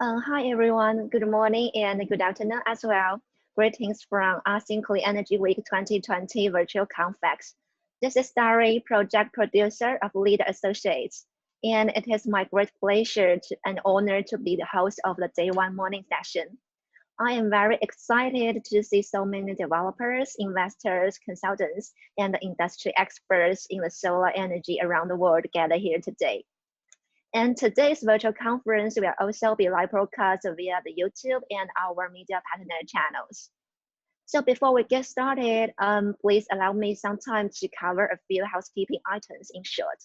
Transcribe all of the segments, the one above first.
Hi everyone, good morning and good afternoon as well. Greetings from ASEAN Clean Energy Week 2020 virtual conference. This is Starry, project producer of Leader Associates, and it is my great pleasure and honor to be the host of the day one morning session. I am very excited to see so many developers, investors, consultants, and industry experts in the solar energy around the world gather here today. And today's virtual conference will also be live broadcast via the YouTube and our media partner channels. So before we get started, please allow me some time to cover a few housekeeping items in short.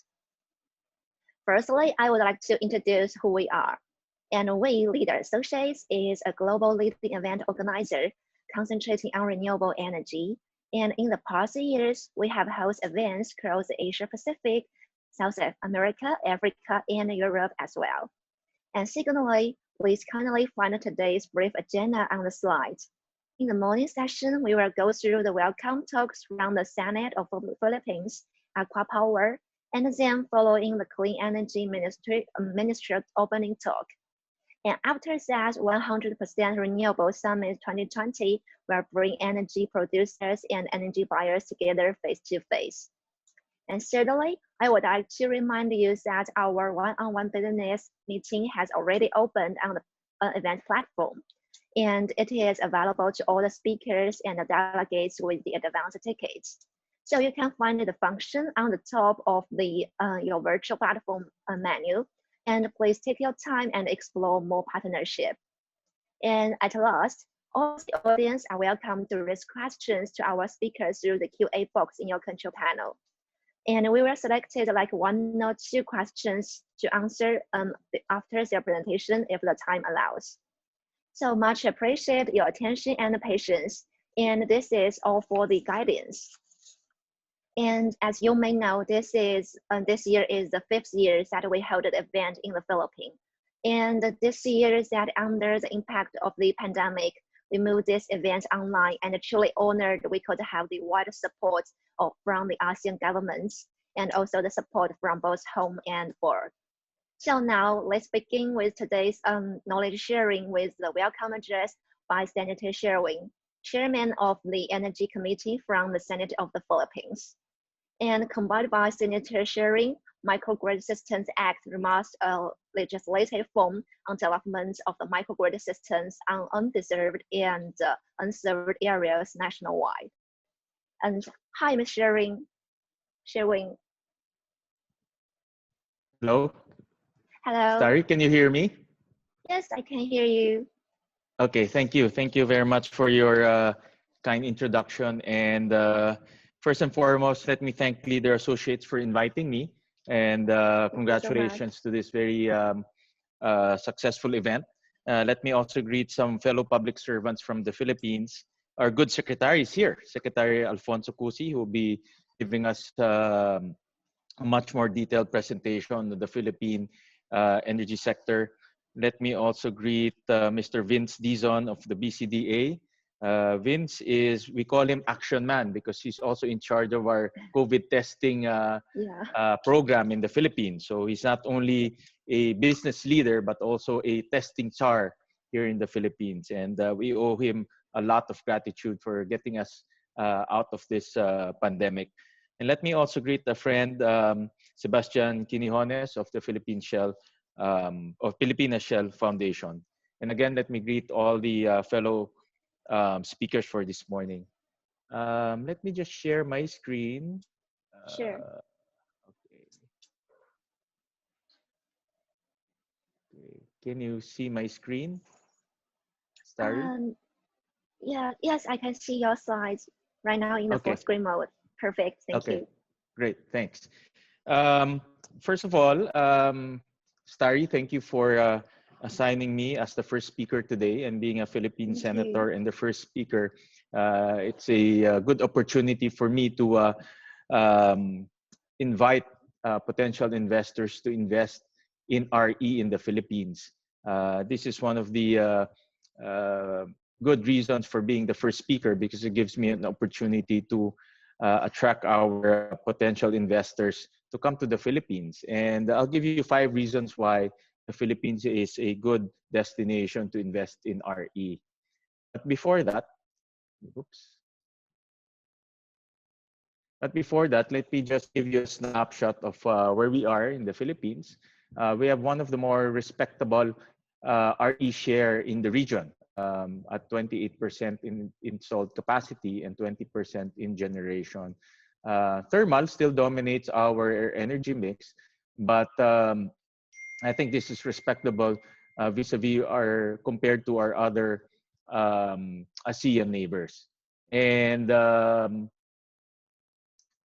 Firstly, I would like to introduce who we are. And we, Leader Associates, is a global leading event organizer concentrating on renewable energy. And in the past years, we have hosted events across the Asia Pacific, South America, Africa, and Europe as well. And secondly, please kindly find today's brief agenda on the slides. In the morning session, we will go through the welcome talks from the Senate of the Philippines, Aqua Power, and then following the Clean Energy Ministry opening talk. And after that, 100% Renewable Summit 2020 will bring energy producers and energy buyers together face to face. And thirdly, I would like to remind you that our one-on-one business meeting has already opened on the event platform, and it is available to all the speakers and the delegates with the advanced tickets. So you can find the function on the top of the your virtual platform menu, and please take your time and explore more partnership. And at last, all the audience are welcome to raise questions to our speakers through the QA box in your control panel. And we will select like 1 or 2 questions to answer after their presentation if the time allows. So much appreciate your attention and patience. And this is all for the guidance. And as you may know, this year is the 5th year that we held an event in the Philippines. And this year is that under the impact of the pandemic, we moved this event online and truly honored we could have the wide support from the ASEAN governments and also the support from both home and abroad. So now let's begin with today's knowledge sharing with the welcome address by Senator Sherwin, Chairman of the Energy Committee from the Senate of the Philippines. And combined by Senator Sherwin, Microgrid Systems Act remarks a legislative form on development of the microgrid systems on undeserved and unserved areas nationwide. And hi, Ms. Sherwin. Hello. Hello. Starry, can you hear me? Yes, I can hear you. Okay, thank you. Thank you very much for your kind introduction. And first and foremost, let me thank Leader Associates for inviting me. And congratulations to this very successful event. Let me also greet some fellow public servants from the Philippines. Our good secretary is here, Secretary Alfonso Cusi, who will be giving us a much more detailed presentation on the Philippine energy sector. Let me also greet Mr. Vince Dizon of the BCDA. Vince is, we call him Action Man because he's also in charge of our COVID testing program in the Philippines. So he's not only a business leader, but also a testing czar here in the Philippines. And we owe him a lot of gratitude for getting us out of this pandemic. And let me also greet a friend, Sebastian Quinijones of the Philippine Shell, of Filipina Shell Foundation. And again, let me greet all the fellow speakers for this morning. Let me just share my screen. Sure. Okay. Can you see my screen? Starry? Yes, I can see your slides right now in the full screen mode. Perfect, thank you. Great, thanks. First of all, Starry, thank you for assigning me as the first speaker today and being a Philippine senator and the first speaker. It's a good opportunity for me to invite potential investors to invest in RE in the Philippines. This is one of the good reasons for being the first speaker because it gives me an opportunity to attract our potential investors to come to the Philippines. And I'll give you 5 reasons why the Philippines is a good destination to invest in RE. But before that, oops. But before that, let me just give you a snapshot of where we are in the Philippines. We have one of the more respectable RE share in the region at 28% in installed capacity and 20% in generation. Thermal still dominates our energy mix, but I think this is respectable vis-a-vis our compared to our other ASEAN neighbors. And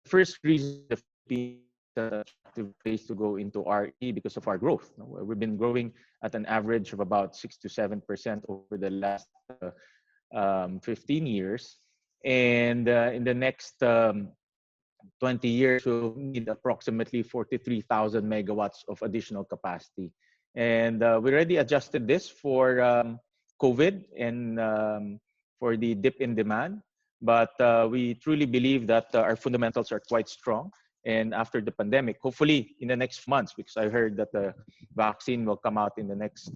first reason the Philippines is an attractive place to go into RE because of our growth. We've been growing at an average of about 6 to 7% over the last 15 years. And in the next 20 years, we'll need approximately 43,000 megawatts of additional capacity. And we already adjusted this for COVID and for the dip in demand. But we truly believe that our fundamentals are quite strong. And after the pandemic, hopefully in the next months, because I heard that the vaccine will come out in the next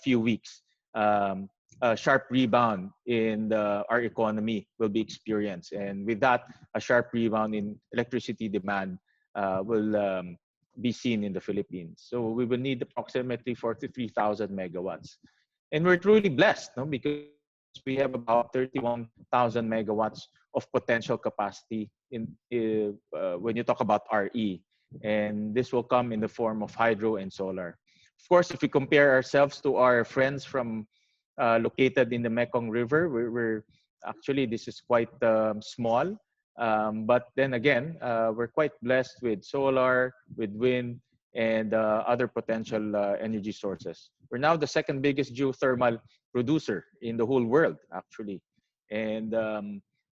few weeks, a sharp rebound in our economy will be experienced. And with that, a sharp rebound in electricity demand will be seen in the Philippines. So we will need approximately 43,000 megawatts. And we're truly blessed, no? Because we have about 31,000 megawatts of potential capacity when you talk about RE. And this will come in the form of hydro and solar. Of course, if we compare ourselves to our friends from located in the Mekong River, we're actually, this is quite small. But then again, we're quite blessed with solar, with wind, and other potential energy sources. We're now the second biggest geothermal producer in the whole world, actually. And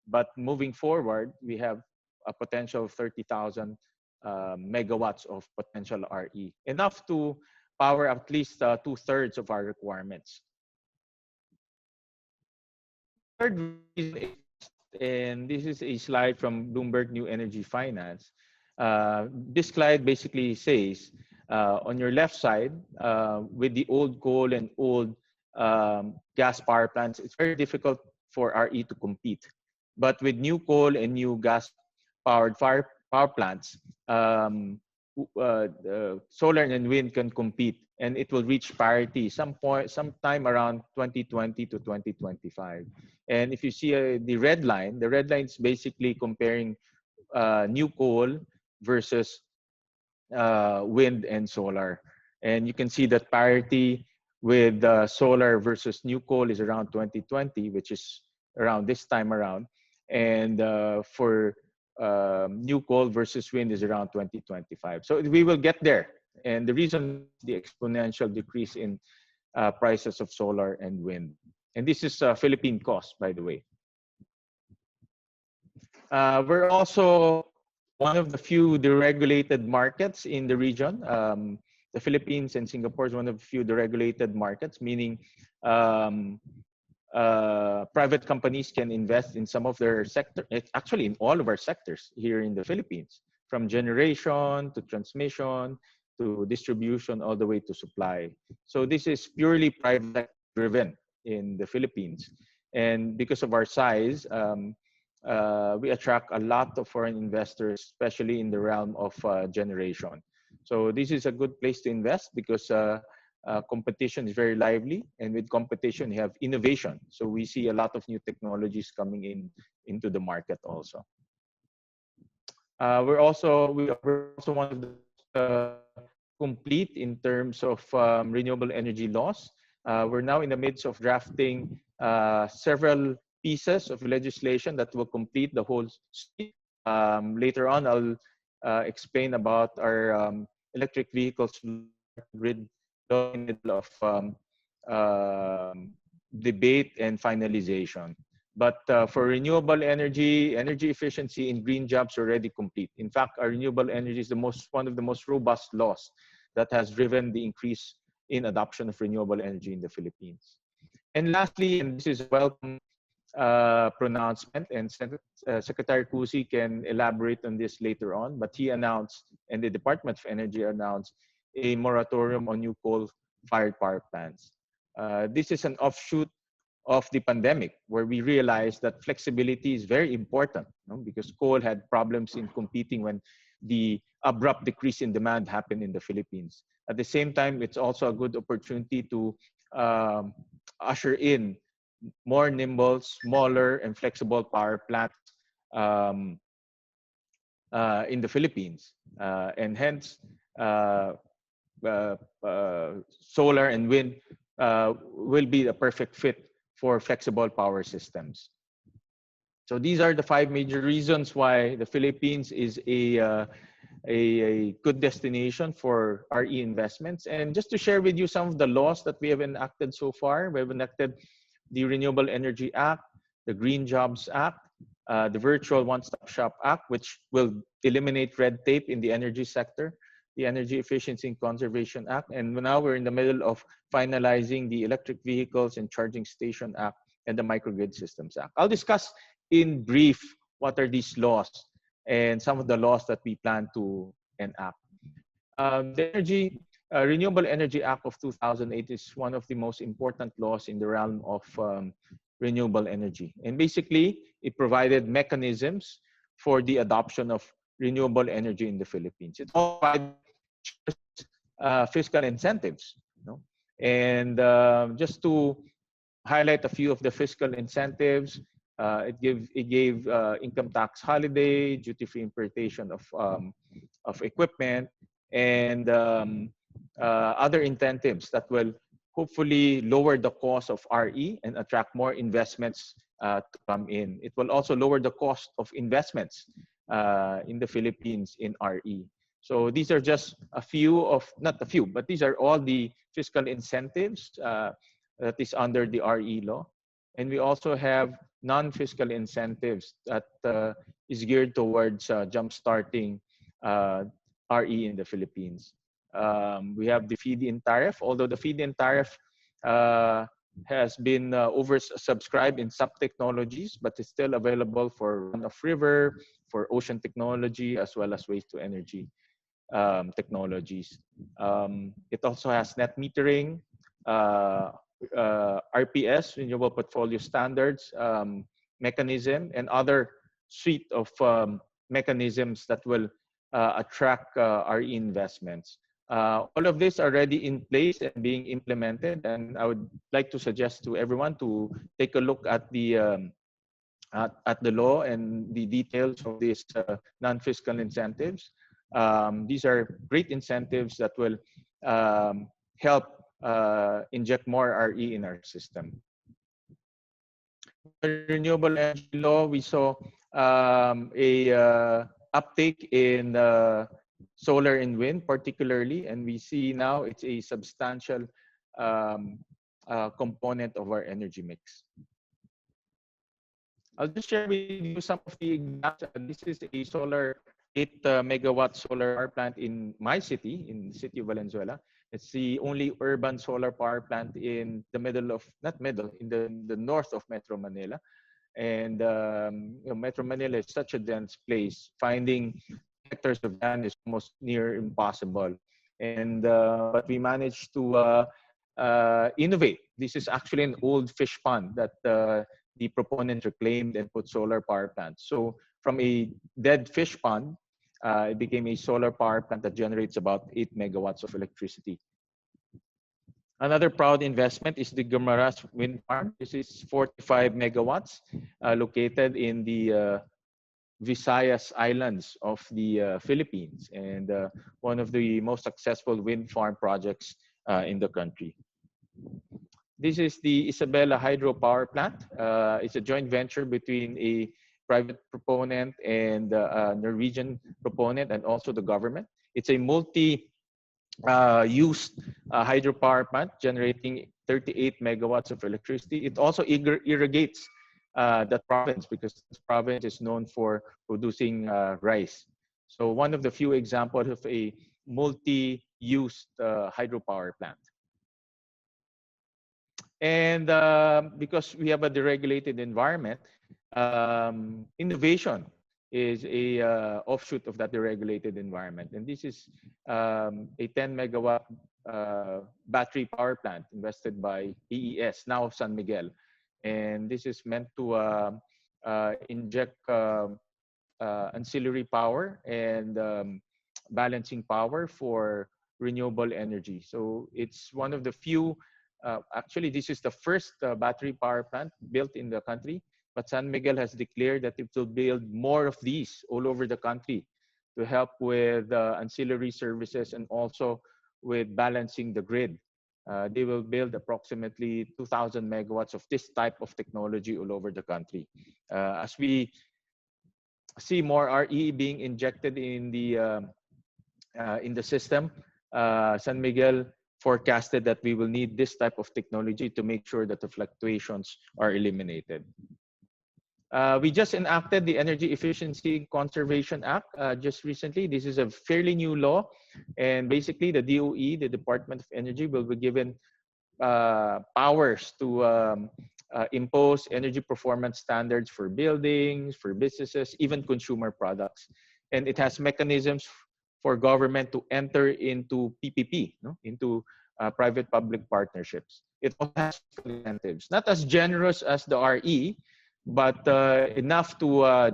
but moving forward, we have a potential of 30,000 megawatts of potential RE, enough to power at least 2/3 of our requirements. Third reason is, and this is a slide from Bloomberg New Energy Finance. This slide basically says, on your left side, with the old coal and old gas power plants, it's very difficult for RE to compete. But with new coal and new gas-powered power plants, solar and wind can compete, and it will reach parity sometime around 2020 to 2025. And if you see the red line is basically comparing new coal versus wind and solar. And you can see that parity with solar versus new coal is around 2020, which is around this time around. And for new coal versus wind is around 2025. So we will get there. And the reason is the exponential decrease in prices of solar and wind. And this is Philippine cost, by the way. We're also one of the few deregulated markets in the region. The Philippines and Singapore is one of the few deregulated markets, meaning private companies can invest in some of their sector, actually in all of our sectors here in the Philippines, from generation to transmission to distribution all the way to supply. So this is purely private driven in the Philippines. And because of our size, we attract a lot of foreign investors, especially in the realm of generation. So this is a good place to invest because competition is very lively, and with competition you have innovation. So we see a lot of new technologies coming into the market also. We're also one of the complete in terms of renewable energy laws. We're now in the midst of drafting several pieces of legislation that will complete the whole suite. Later on, I'll explain about our electric vehicles grid law in the middle of debate and finalization. But for renewable energy, energy efficiency and green jobs are already complete. In fact, our renewable energy is one of the most robust laws that has driven the increase in adoption of renewable energy in the Philippines. And lastly, and this is a welcome pronouncement, and Secretary Cusi can elaborate on this later on, but he announced, and the Department of Energy announced, a moratorium on new coal-fired power plants. This is an offshoot of the pandemic, where we realized that flexibility is very important, because coal had problems in competing when the abrupt decrease in demand happened in the Philippines. At the same time, it's also a good opportunity to um, usher in more nimble, smaller, and flexible power plants um, in the Philippines. And hence, uh, solar and wind will be the perfect fit for flexible power systems. So these are the 5 major reasons why the Philippines is a good destination for RE investments. And just to share with you some of the laws that we have enacted so far, we have enacted the Renewable Energy Act, the Green Jobs Act, the Virtual One-Stop Shop Act, which will eliminate red tape in the energy sector, the Energy Efficiency and Conservation Act, and now we're in the middle of finalizing the Electric Vehicles and Charging Station Act and the Microgrid Systems Act. I'll discuss in brief what are these laws and some of the laws that we plan to enact. The Renewable Energy Act of 2008 is one of the most important laws in the realm of renewable energy. And basically, it provided mechanisms for the adoption of renewable energy in the Philippines. It also provided fiscal incentives. And just to highlight a few of the fiscal incentives, it gave income tax holiday, duty-free importation of equipment, and other incentives that will hopefully lower the cost of RE and attract more investments to come in. It will also lower the cost of investments in the Philippines in RE. So these are just a few of, not a few, but these are all the fiscal incentives that is under the RE law. And we also have non-fiscal incentives that is geared towards jump-starting RE in the Philippines. We have the feed-in tariff, although the feed-in tariff has been oversubscribed in some technologies, but it's still available for run-of-river, for ocean technology, as well as waste-to-energy technologies. It also has net metering, RPS, Renewable Portfolio Standards mechanism, and other suite of mechanisms that will attract RE investments. All of this are already in place and being implemented, and I would like to suggest to everyone to take a look at the law and the details of these non-fiscal incentives. These are great incentives that will help inject more RE in our system. The renewable energy law, we saw a uptake in solar and wind particularly, and we see now it's a substantial component of our energy mix. I'll just share with you some of the examples. This is a 8 megawatt solar power plant in my city, in the city of Valenzuela. It's the only urban solar power plant in the middle of, not middle, in the north of Metro Manila. And Metro Manila is such a dense place. Finding hectares of land is almost near impossible. And but we managed to innovate. This is actually an old fish pond that the proponent reclaimed and put solar power plants. So from a dead fish pond, it became a solar power plant that generates about 8 megawatts of electricity. Another proud investment is the Guimaras Wind Farm. This is 45 megawatts located in the Visayas Islands of the Philippines, and one of the most successful wind farm projects in the country. This is the Isabela Hydropower Plant. It's a joint venture between a private proponent and a Norwegian proponent, and also the government. It's a multi-use hydropower plant generating 38 megawatts of electricity. It also irrigates that province, because this province is known for producing rice. So one of the few examples of a multi-use hydropower plant. And because we have a deregulated environment, innovation is a offshoot of that deregulated environment. And this is a 10 megawatt battery power plant invested by EES, now San Miguel. And this is meant to inject ancillary power and balancing power for renewable energy. So it's one of the few, actually this is the first battery power plant built in the country, but San Miguel has declared that it will build more of these all over the country to help with ancillary services and also with balancing the grid. They will build approximately 2,000 megawatts of this type of technology all over the country. As we see more RE being injected in the system, San Miguel forecasted that we will need this type of technology to make sure that the fluctuations are eliminated. We just enacted the Energy Efficiency Conservation Act just recently. This is a fairly new law, and basically the DOE, the Department of Energy, will be given powers to impose energy performance standards for buildings, for businesses, even consumer products. And it has mechanisms for government to enter into PPP, no? Into private-public partnerships. It also has incentives, not as generous as the RE, but enough to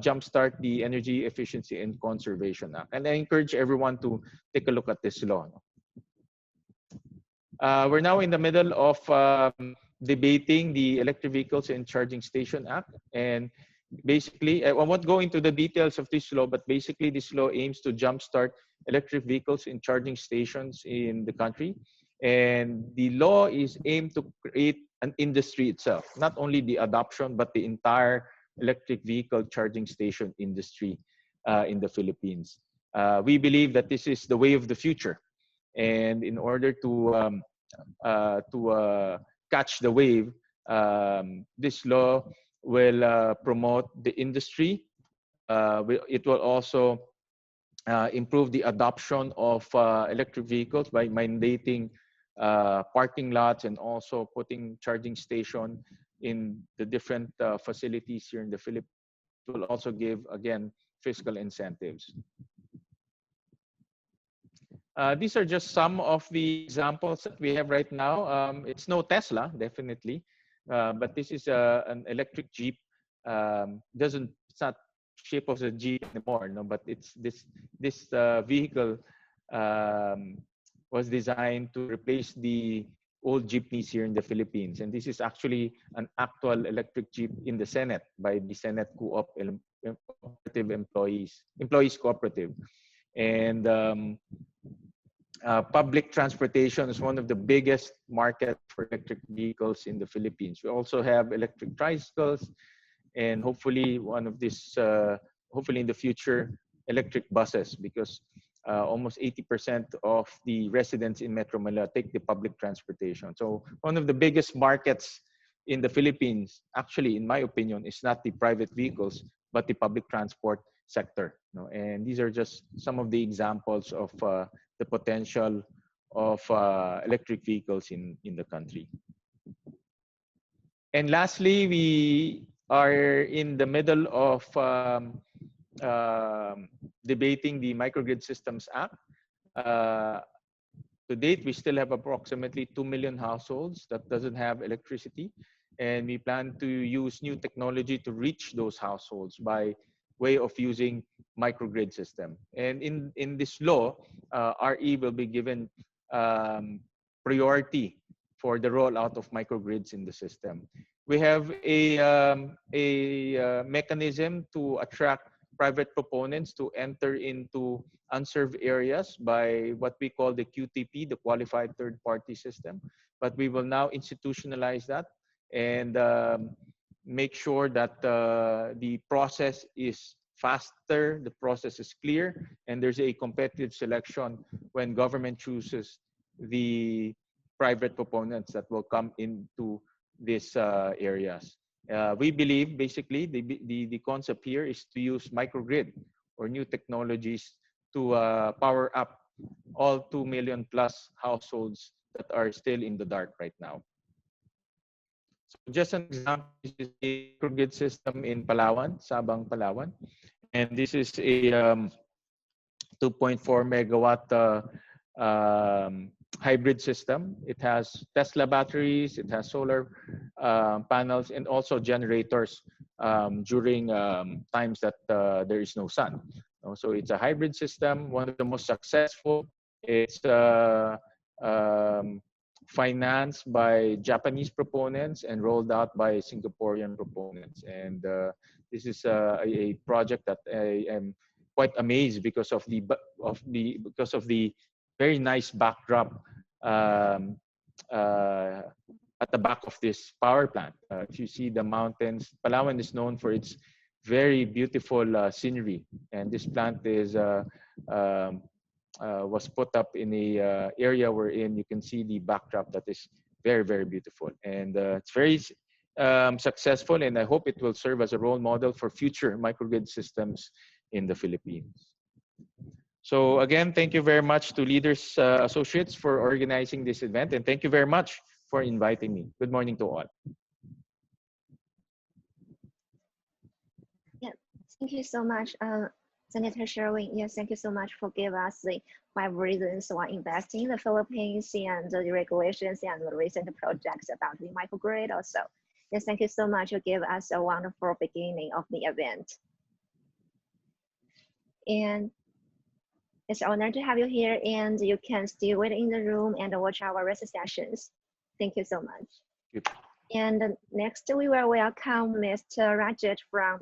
jumpstart the Energy Efficiency and Conservation Act. And I encourage everyone to take a look at this law. We're now in the middle of debating the Electric Vehicles and Charging Station Act. And basically, I won't go into the details of this law, but basically this law aims to jumpstart electric vehicles and charging stations in the country. And the law is aimed to create an industry itself, not only the adoption, but the entire electric vehicle charging station industry in the Philippines. We believe that this is the way of the future. And in order to catch the wave, this law will promote the industry. It will also improve the adoption of electric vehicles by mandating parking lots and also putting charging station in the different facilities here in the Philippines. It will also give, again, fiscal incentives. These are just some of the examples that we have right now. It's no Tesla, definitely, but this is an electric Jeep. It's not shape of the Jeep anymore, no, but it's this vehicle was designed to replace the old jeepneys here in the Philippines. And this is actually an actual electric Jeep in the Senate by the Senate Cooperative Employees Cooperative. And public transportation is one of the biggest markets for electric vehicles in the Philippines. We also have electric tricycles, and hopefully hopefully in the future, electric buses, because almost 80% of the residents in Metro Manila take the public transportation. So one of the biggest markets in the Philippines, actually, in my opinion, is not the private vehicles, but the public transport sector. And these are just some of the examples of the potential of electric vehicles in the country. And lastly, we are in the middle of debating the Microgrid Systems Act. To date, we still have approximately 2 million households that doesn't have electricity. And we plan to use new technology to reach those households by way of using microgrid system. And in this law, RE will be given priority for the rollout of microgrids in the system. We have a mechanism to attract private proponents to enter into unserved areas by what we call the QTP, the Qualified Third Party System. But we will now institutionalize that and make sure that the process is faster, the process is clear, and there's a competitive selection when government chooses the private proponents that will come into these areas. We believe basically the concept here is to use microgrid or new technologies to power up all 2 million plus households that are still in the dark right now. So just an example, this is a microgrid system in Palawan, Sabang, Palawan. And this is a 2.4 megawatt hybrid system. It has Tesla batteries, it has solar panels, and also generators during times that there is no sun. So it's a hybrid system, one of the most successful. It's um, financed by Japanese proponents and rolled out by Singaporean proponents. And this is a project that I am quite amazed because of the very nice backdrop um, uh, at the back of this power plant. If you see the mountains, Palawan is known for its very beautiful scenery, and this plant is um, was put up in a area wherein you can see the backdrop that is very beautiful, and it's very successful, and I hope it will serve as a role model for future microgrid systems in the Philippines. So again, thank you very much to Leaders Associates for organizing this event, and thank you very much for inviting me. Good morning to all. Yeah, thank you so much, Senator Sherwin. Yes, thank you so much for giving us the 5 reasons why investing in the Philippines and the regulations and the recent projects about the microgrid also. Yes, thank you so much to give us a wonderful beginning of the event. And it's an honor to have you here, and you can still wait in the room and watch our rest sessions. Thank you so much. Good. And next, we will welcome Mr. Rajat from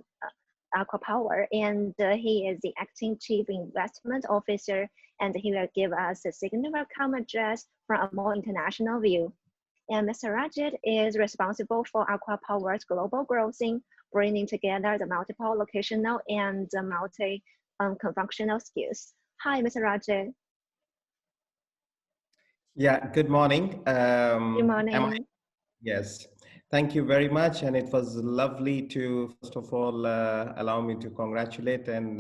Aqua Power, and he is the acting chief investment officer, and he will give us a significant welcome address from a more international view. And Mr. Rajat is responsible for Aqua Power's global growth in bringing together the multiple locational and the multi-functional skills. Hi, Mr. Rajat. Yeah, good morning. Good morning. Yes, thank you very much. And it was lovely to, first of all, allow me to congratulate and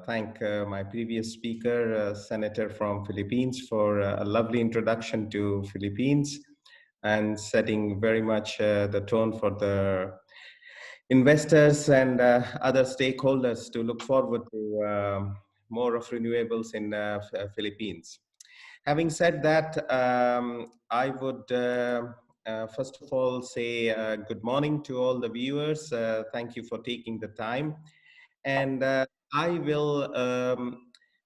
thank my previous speaker, Senator from Philippines, for a lovely introduction to Philippines and setting very much the tone for the investors and other stakeholders to look forward to more of renewables in Philippines. Having said that, I would first of all say good morning to all the viewers. Thank you for taking the time. And I will,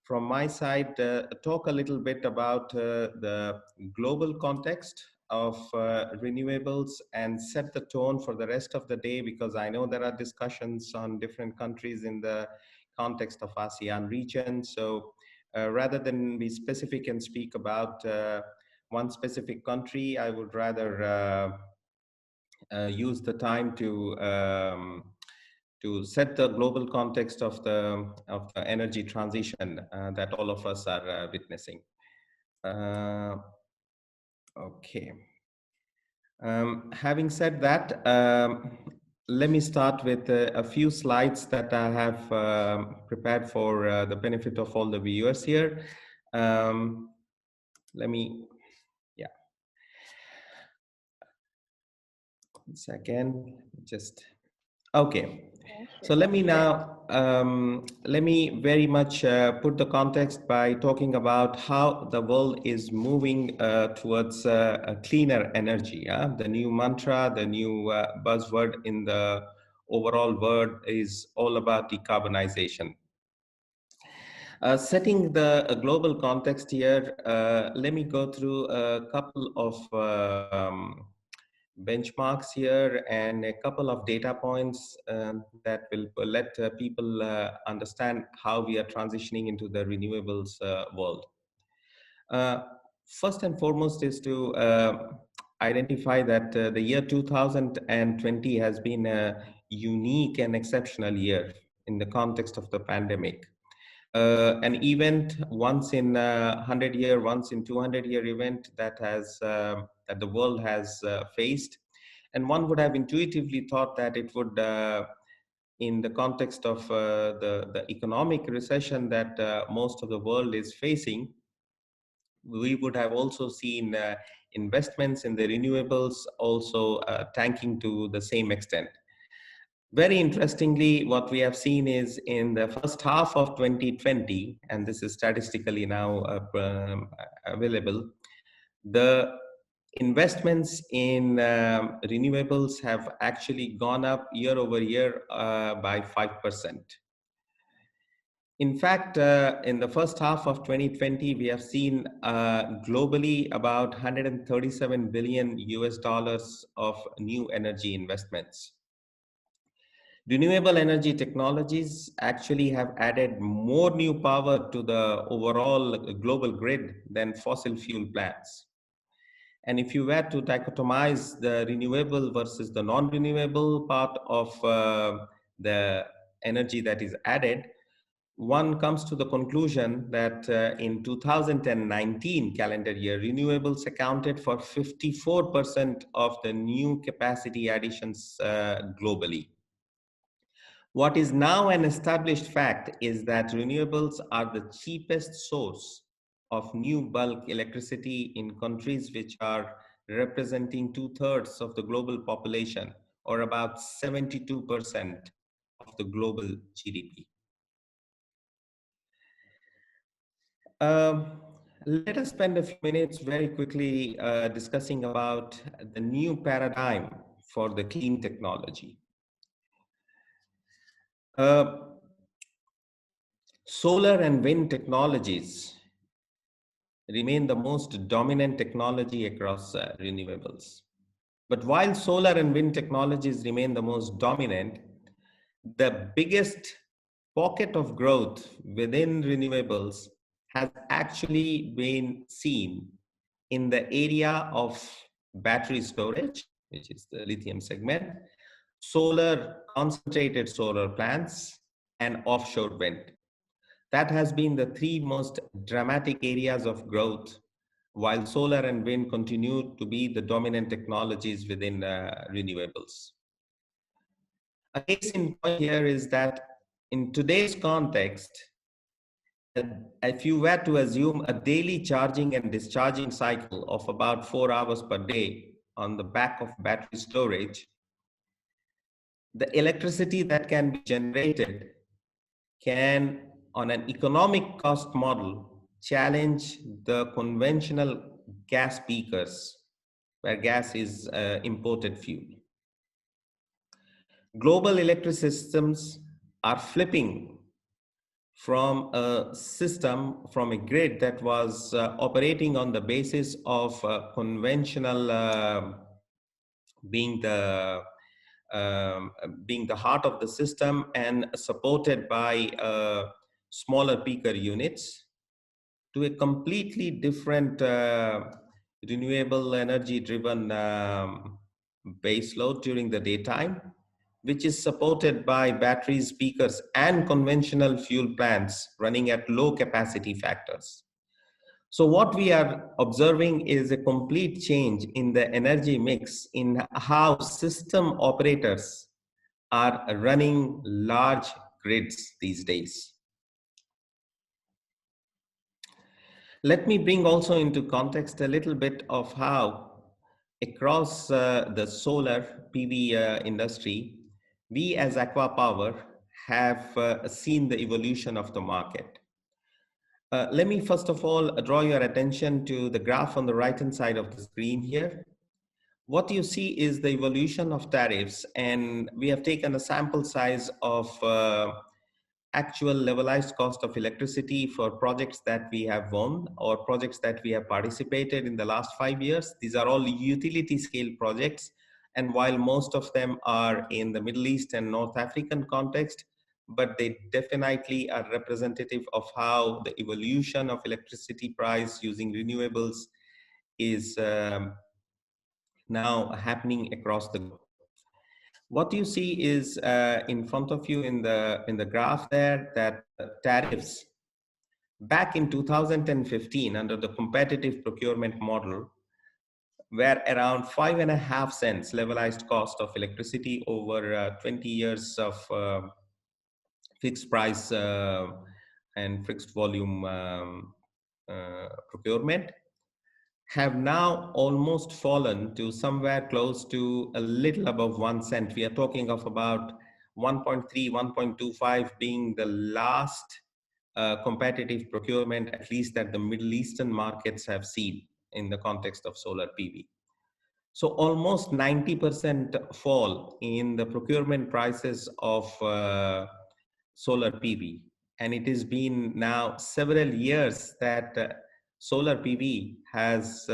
from my side, talk a little bit about the global context of renewables and set the tone for the rest of the day, because I know there are discussions on different countries in the context of ASEAN region. So rather than be specific and speak about one specific country, I would rather use the time to set the global context of the energy transition that all of us are witnessing. Okay. Having said that, let me start with a few slides that I have prepared for the benefit of all the viewers here. Let me, yeah. 1 second, just, okay. So let me now, let me very much put the context by talking about how the world is moving towards a cleaner energy. The new mantra, the new buzzword in the overall world is all about decarbonization. Setting the global context here, let me go through a couple of benchmarks here and a couple of data points that will let people understand how we are transitioning into the renewables world. First and foremost is to identify that the year 2020 has been a unique and exceptional year in the context of the pandemic. An event once in 100-year, once in 200-year event that has that the world has faced, and one would have intuitively thought that it would, in the context of the economic recession that most of the world is facing, we would have also seen investments in the renewables also tanking to the same extent. Very interestingly, what we have seen is in the first half of 2020, and this is statistically now available, the investments in renewables have actually gone up year over year by 5%. In fact, in the first half of 2020, we have seen globally about 137 billion US dollars of new energy investments. Renewable energy technologies actually have added more new power to the overall global grid than fossil fuel plants. And if you were to dichotomize the renewable versus the non-renewable part of the energy that is added, one comes to the conclusion that in 2019 calendar year, renewables accounted for 54% of the new capacity additions globally. What is now an established fact is that renewables are the cheapest source of new bulk electricity in countries which are representing 2/3 of the global population, or about 72% of the global GDP. Let us spend a few minutes very quickly discussing about the new paradigm for the clean technology. Solar and wind technologies remain the most dominant technology across renewables. But while solar and wind technologies remain the most dominant, the biggest pocket of growth within renewables has actually been seen in the area of battery storage, which is the lithium segment, solar, concentrated solar plants, and offshore wind. That has been the three most dramatic areas of growth, while solar and wind continue to be the dominant technologies within renewables. A case in point here is that in today's context, if you were to assume a daily charging and discharging cycle of about 4 hours per day on the back of battery storage, the electricity that can be generated can, on an economic cost model, challenge the conventional gas peakers, where gas is imported fuel. Global electric systems are flipping from a system, from a grid that was operating on the basis of conventional being the heart of the system and supported by smaller peaker units, to a completely different renewable energy driven base load during the daytime, which is supported by batteries, peakers, and conventional fuel plants running at low capacity factors. So what we are observing is a complete change in the energy mix in how system operators are running large grids these days. Let me bring also into context a little bit of how across the solar PV industry, we as Aqua Power have seen the evolution of the market. Let me first of all draw your attention to the graph on the right-hand side of the screen here. What you see is the evolution of tariffs, and we have taken a sample size of actual levelized cost of electricity for projects that we have won or projects that we have participated in the last 5 years. These are all utility scale projects. And while most of them are in the Middle East and North African context, but they definitely are representative of how the evolution of electricity price using renewables is now happening across the globe. What you see is in front of you in the graph there that tariffs back in 2015 under the competitive procurement model were around 5.5 cents levelized cost of electricity over 20 years of fixed price and fixed volume procurement, have now almost fallen to somewhere close to a little above 1 cent. We are talking of about 1.3, 1.25 being the last competitive procurement, at least that the Middle Eastern markets have seen in the context of solar PV. So almost 90% fall in the procurement prices of solar PV. And it has been now several years that solar PV has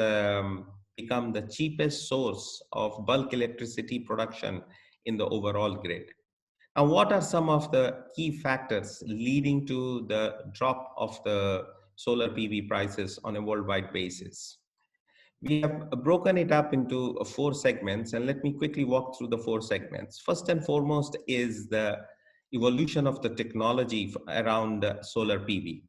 become the cheapest source of bulk electricity production in the overall grid. And what are some of the key factors leading to the drop of the solar PV prices on a worldwide basis? We have broken it up into four segments, and let me quickly walk through the four segments. First and foremost is the evolution of the technology around solar PV.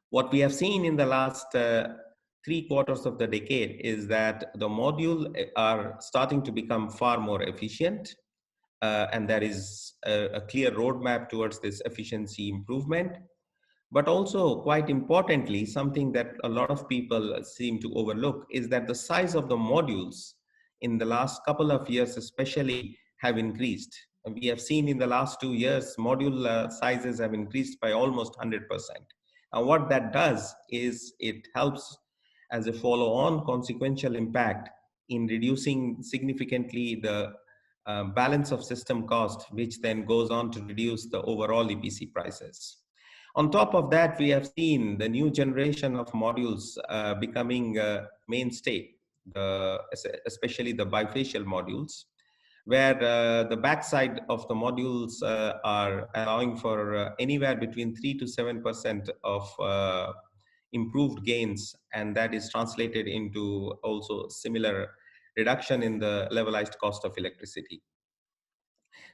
What we have seen in the last 3/4 of the decade is that the modules are starting to become far more efficient, and there is a clear roadmap towards this efficiency improvement. But also, quite importantly, something that a lot of people seem to overlook is that the size of the modules in the last couple of years especially have increased. We have seen in the last 2 years, module sizes have increased by almost 100%. And what that does is it helps as a follow-on consequential impact in reducing significantly the balance of system cost, which then goes on to reduce the overall EPC prices. On top of that, we have seen the new generation of modules becoming mainstay, especially the bifacial modules, where the backside of the modules are allowing for anywhere between 3 to 7% of improved gains, and that is translated into also similar reduction in the levelized cost of electricity.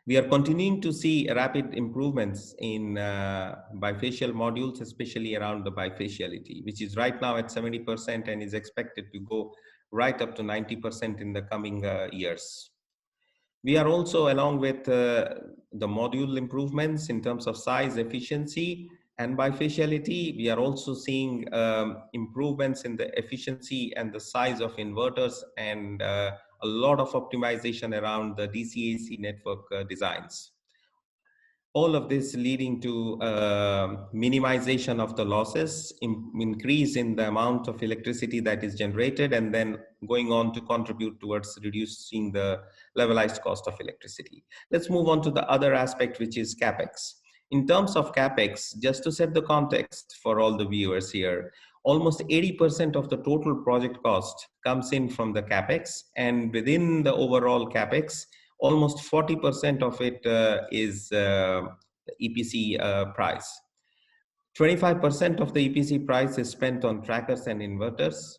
We are continuing to see rapid improvements in bifacial modules, especially around the bifaciality, which is right now at 70% and is expected to go right up to 90% in the coming years. We are also, along with the module improvements in terms of size, efficiency, and bifaciality, we are also seeing improvements in the efficiency and the size of inverters and a lot of optimization around the DC-AC network designs. All of this leading to minimization of the losses, increase in the amount of electricity that is generated, and then going on to contribute towards reducing the levelized cost of electricity. Let's move on to the other aspect, which is CapEx. In terms of CapEx, just to set the context for all the viewers here, almost 80% of the total project cost comes in from the CapEx, and within the overall CapEx, almost 40% of it is EPC price. 25% of the EPC price is spent on trackers and inverters.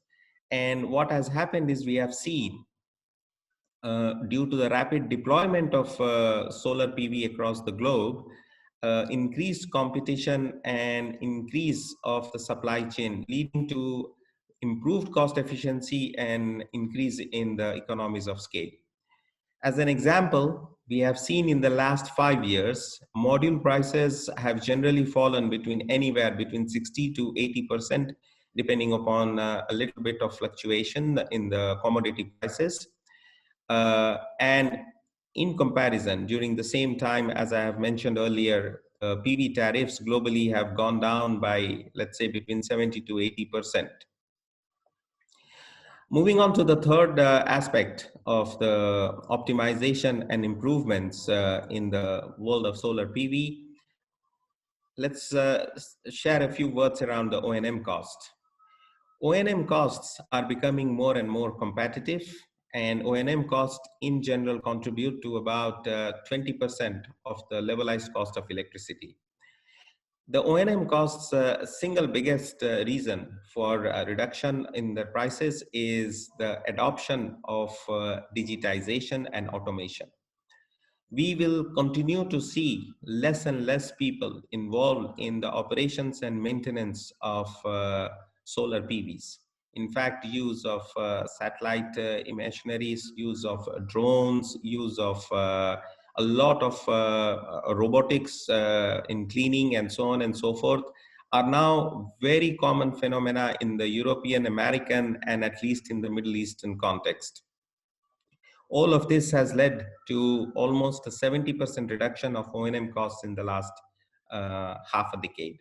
And what has happened is we have seen, due to the rapid deployment of solar PV across the globe, increased competition and increase of the supply chain, leading to improved cost efficiency and increase in the economies of scale. As an example, we have seen in the last 5 years, module prices have generally fallen anywhere between 60 to 80%, depending upon a little bit of fluctuation in the commodity prices. And in comparison, during the same time, as I have mentioned earlier, PV tariffs globally have gone down by, let's say, between 70 to 80%. Moving on to the third aspect of the optimization and improvements in the world of solar PV, let's share a few words around the O&M cost. O&M costs are becoming more and more competitive, and O&M costs in general contribute to about 20% of the levelized cost of electricity. The O&M costs single biggest reason for reduction in the prices is the adoption of digitization and automation. We will continue to see less and less people involved in the operations and maintenance of solar PVs. In fact, use of satellite imageries, use of drones, use of a lot of robotics in cleaning and so on and so forth are now very common phenomena in the European, American, and at least in the Middle Eastern context. All of this has led to almost a 70% reduction of O&M costs in the last half a decade.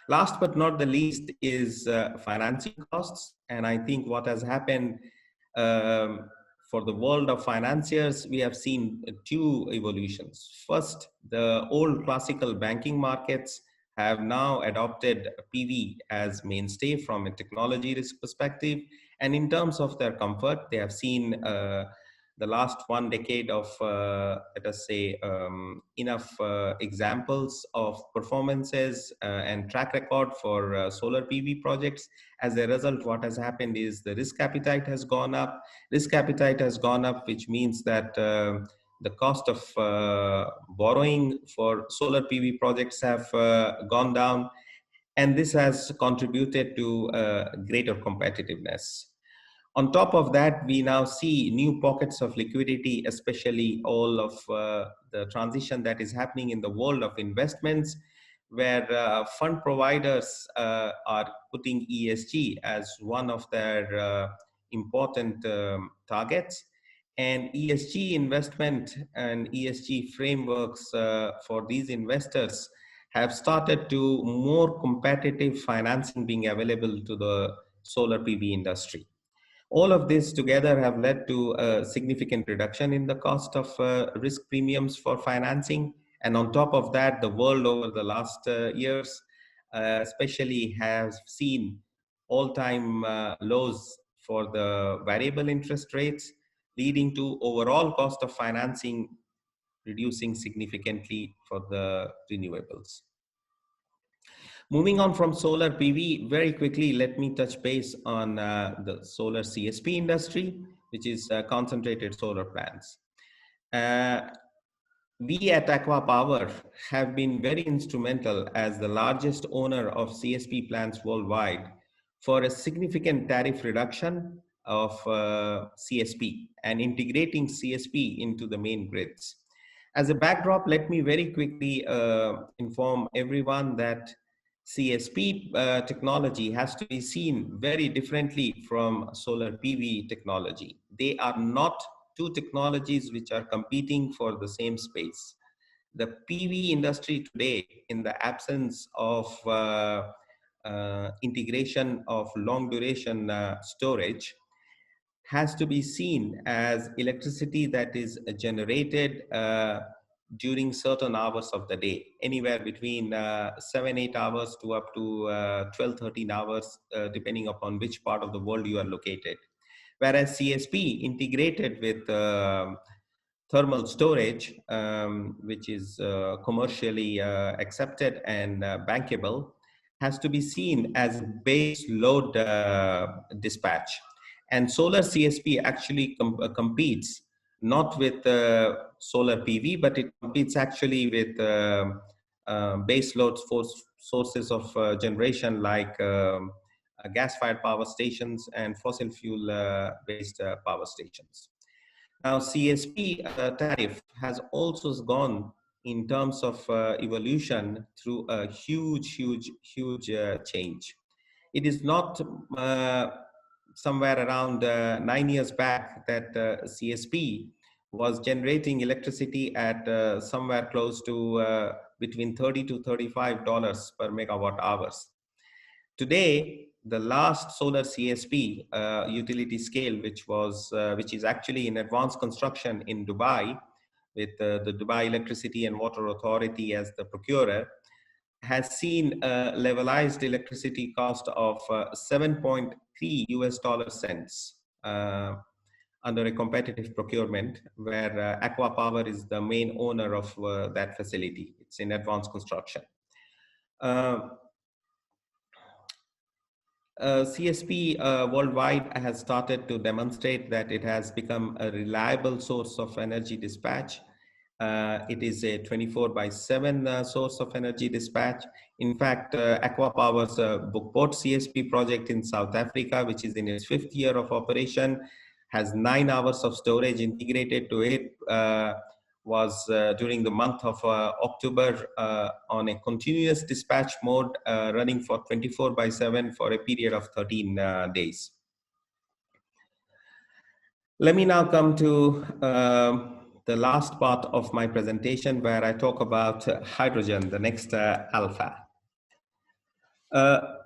Last but not the least is financing costs. And I think what has happened um, for the world of financiers, we have seen two evolutions. First, the old classical banking markets have now adopted PV as mainstay from a technology risk perspective. And in terms of their comfort, they have seen the last one decade of, let us say, enough examples of performances and track record for solar PV projects. As a result, what has happened is the risk appetite has gone up. Risk appetite has gone up, which means that the cost of borrowing for solar PV projects have gone down, and this has contributed to greater competitiveness. On top of that, we now see new pockets of liquidity, especially all of the transition that is happening in the world of investments, where fund providers are putting ESG as one of their important targets. And ESG investment and ESG frameworks for these investors have started to more competitive financing being available to the solar PV industry. All of this together have led to a significant reduction in the cost of risk premiums for financing. And on top of that, the world over the last years especially has seen all-time lows for the variable interest rates, leading to overall cost of financing reducing significantly for the renewables. Moving on from solar PV, very quickly, let me touch base on the solar CSP industry, which is concentrated solar plants. We at Aqua Power have been very instrumental as the largest owner of CSP plants worldwide for a significant tariff reduction of CSP and integrating CSP into the main grids. As a backdrop, let me very quickly inform everyone that CSP technology has to be seen very differently from solar PV technology. They are not two technologies which are competing for the same space. The PV industry today, in the absence of integration of long duration storage, has to be seen as electricity that is generated during certain hours of the day, anywhere between 7-8 hours to up to 12-13 hours, depending upon which part of the world you are located. Whereas CSP integrated with thermal storage, which is commercially accepted and bankable, has to be seen as base load dispatch. And solar CSP actually competes not with solar PV, but it competes actually with base load sources of generation like gas-fired power stations and fossil fuel-based power stations. Now, CSP tariff has also gone in terms of evolution through a huge change. It is not somewhere around 9 years back that CSP was generating electricity at somewhere close to between $30 to $35 per megawatt hours. Today, the last solar CSP utility scale, which is actually in advanced construction in Dubai, with the Dubai Electricity and Water Authority as the procurer, has seen a levelized electricity cost of 7.3 US dollar cents under a competitive procurement, where Aqua Power is the main owner of that facility. It's in advanced construction. CSP worldwide has started to demonstrate that it has become a reliable source of energy dispatch. It is a 24/7 source of energy dispatch. In fact, Aqua Power's Bukport CSP project in South Africa, which is in its 5th year of operation, has 9 hours of storage integrated to it, was during the month of October on a continuous dispatch mode running for 24/7 for a period of 13 days. Let me now come to the last part of my presentation where I talk about hydrogen, the next alpha.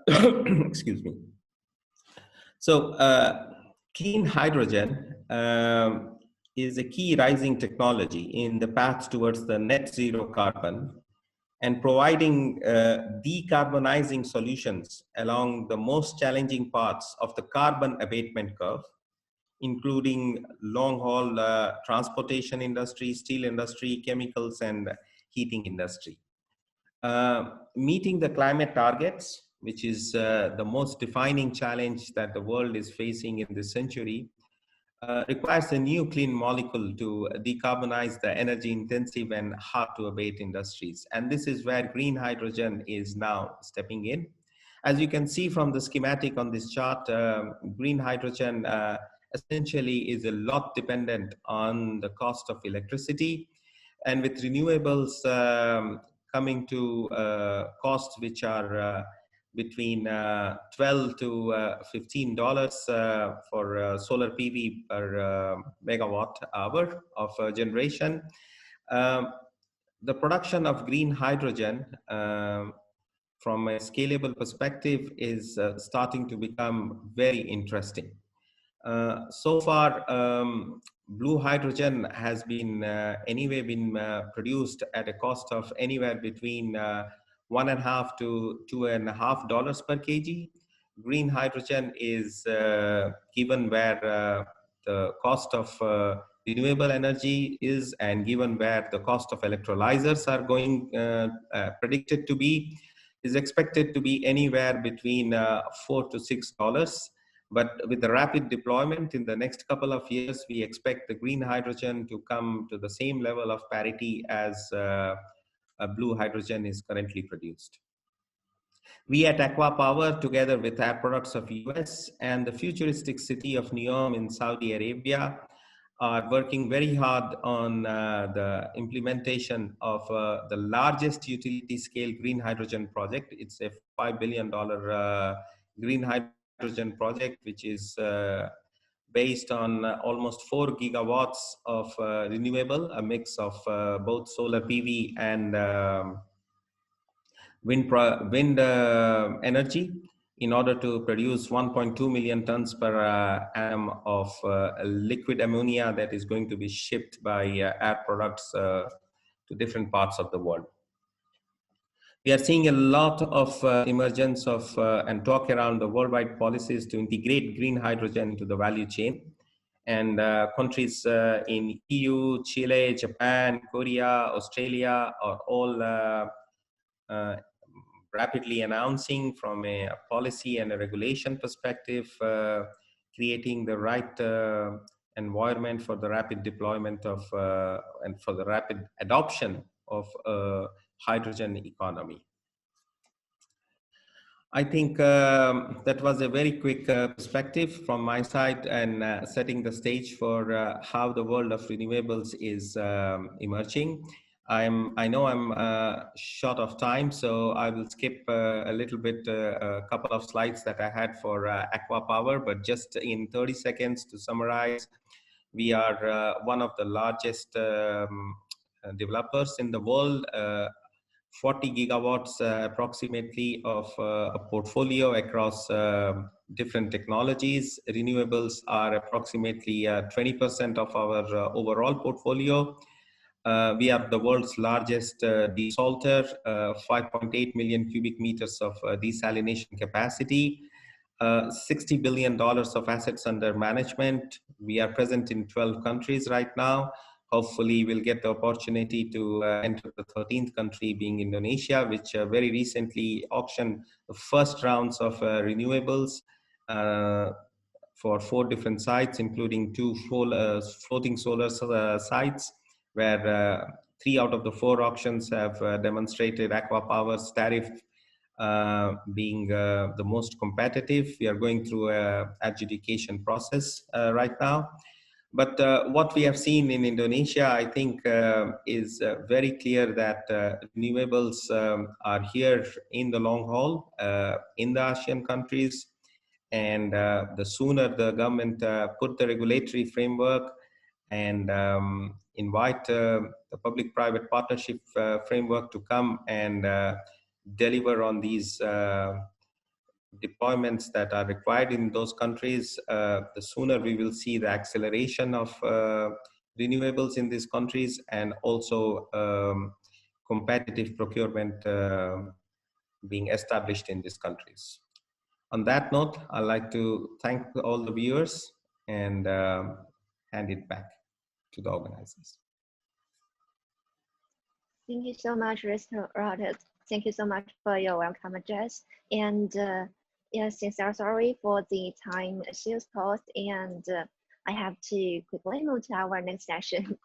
Excuse me. So clean hydrogen is a key rising technology in the path towards the net zero carbon and providing decarbonizing solutions along the most challenging parts of the carbon abatement curve, including long-haul transportation industry, steel industry, chemicals, and heating industry. Meeting the climate targets, which is the most defining challenge that the world is facing in this century, requires a new clean molecule to decarbonize the energy intensive and hard to abate industries. And this is where green hydrogen is now stepping in. As you can see from the schematic on this chart, green hydrogen essentially is a lot dependent on the cost of electricity. And with renewables coming to costs which are between $12 to $15 for solar PV per megawatt hour of generation. The production of green hydrogen from a scalable perspective is starting to become very interesting. So far, blue hydrogen has been produced at a cost of anywhere between $1.5 to $2.5 per kg. Green hydrogen is given where the cost of renewable energy is, and given where the cost of electrolyzers are going predicted to be, is expected to be anywhere between $4 to $6. But with the rapid deployment in the next couple of years, we expect the green hydrogen to come to the same level of parity as blue hydrogen is currently produced. We at Aqua Power, together with Air Products of US and the futuristic city of Neom in Saudi Arabia, are working very hard on the implementation of the largest utility scale green hydrogen project. It's a $5 billion green hydrogen project, which is based on almost 4 gigawatts of renewable, a mix of both solar PV and wind energy, in order to produce 1.2 million tons per annum of liquid ammonia that is going to be shipped by Air Products to different parts of the world. We are seeing a lot of emergence of and talk around the worldwide policies to integrate green hydrogen into the value chain. And countries in EU, Chile, Japan, Korea, Australia are all rapidly announcing from a policy and a regulation perspective, creating the right environment for the rapid deployment of and for the rapid adoption of hydrogen economy. I think that was a very quick perspective from my side, and setting the stage for how the world of renewables is emerging. I know I'm short of time, so I will skip a little bit, a couple of slides that I had for Aqua Power, but just in 30 seconds to summarize, we are one of the largest developers in the world. 40 gigawatts approximately of a portfolio across different technologies. Renewables are approximately 20% of our overall portfolio. We are the world's largest desalter, 5.8 million cubic meters of desalination capacity, $60 billion of assets under management. We are present in 12 countries right now. Hopefully we'll get the opportunity to enter the 13th country, being Indonesia, which very recently auctioned the first rounds of renewables for 4 different sites, including 2 floating solar sites, where 3 out of the 4 auctions have demonstrated Aqua Power's tariff being the most competitive. We are going through an adjudication process right now. But what we have seen in Indonesia, I think, is very clear that renewables are here in the long haul in the ASEAN countries. And the sooner the government put the regulatory framework and invite the public-private partnership framework to come and deliver on these deployments that are required in those countries, the sooner we will see the acceleration of renewables in these countries, and also competitive procurement being established in these countries. On that note, I'd like to thank all the viewers and hand it back to the organizers. Thank you so much, Mr. Rodert. Thank you so much for your welcome address. And yes, sincere sorry for the time issues caused, and I have to quickly move to our next session.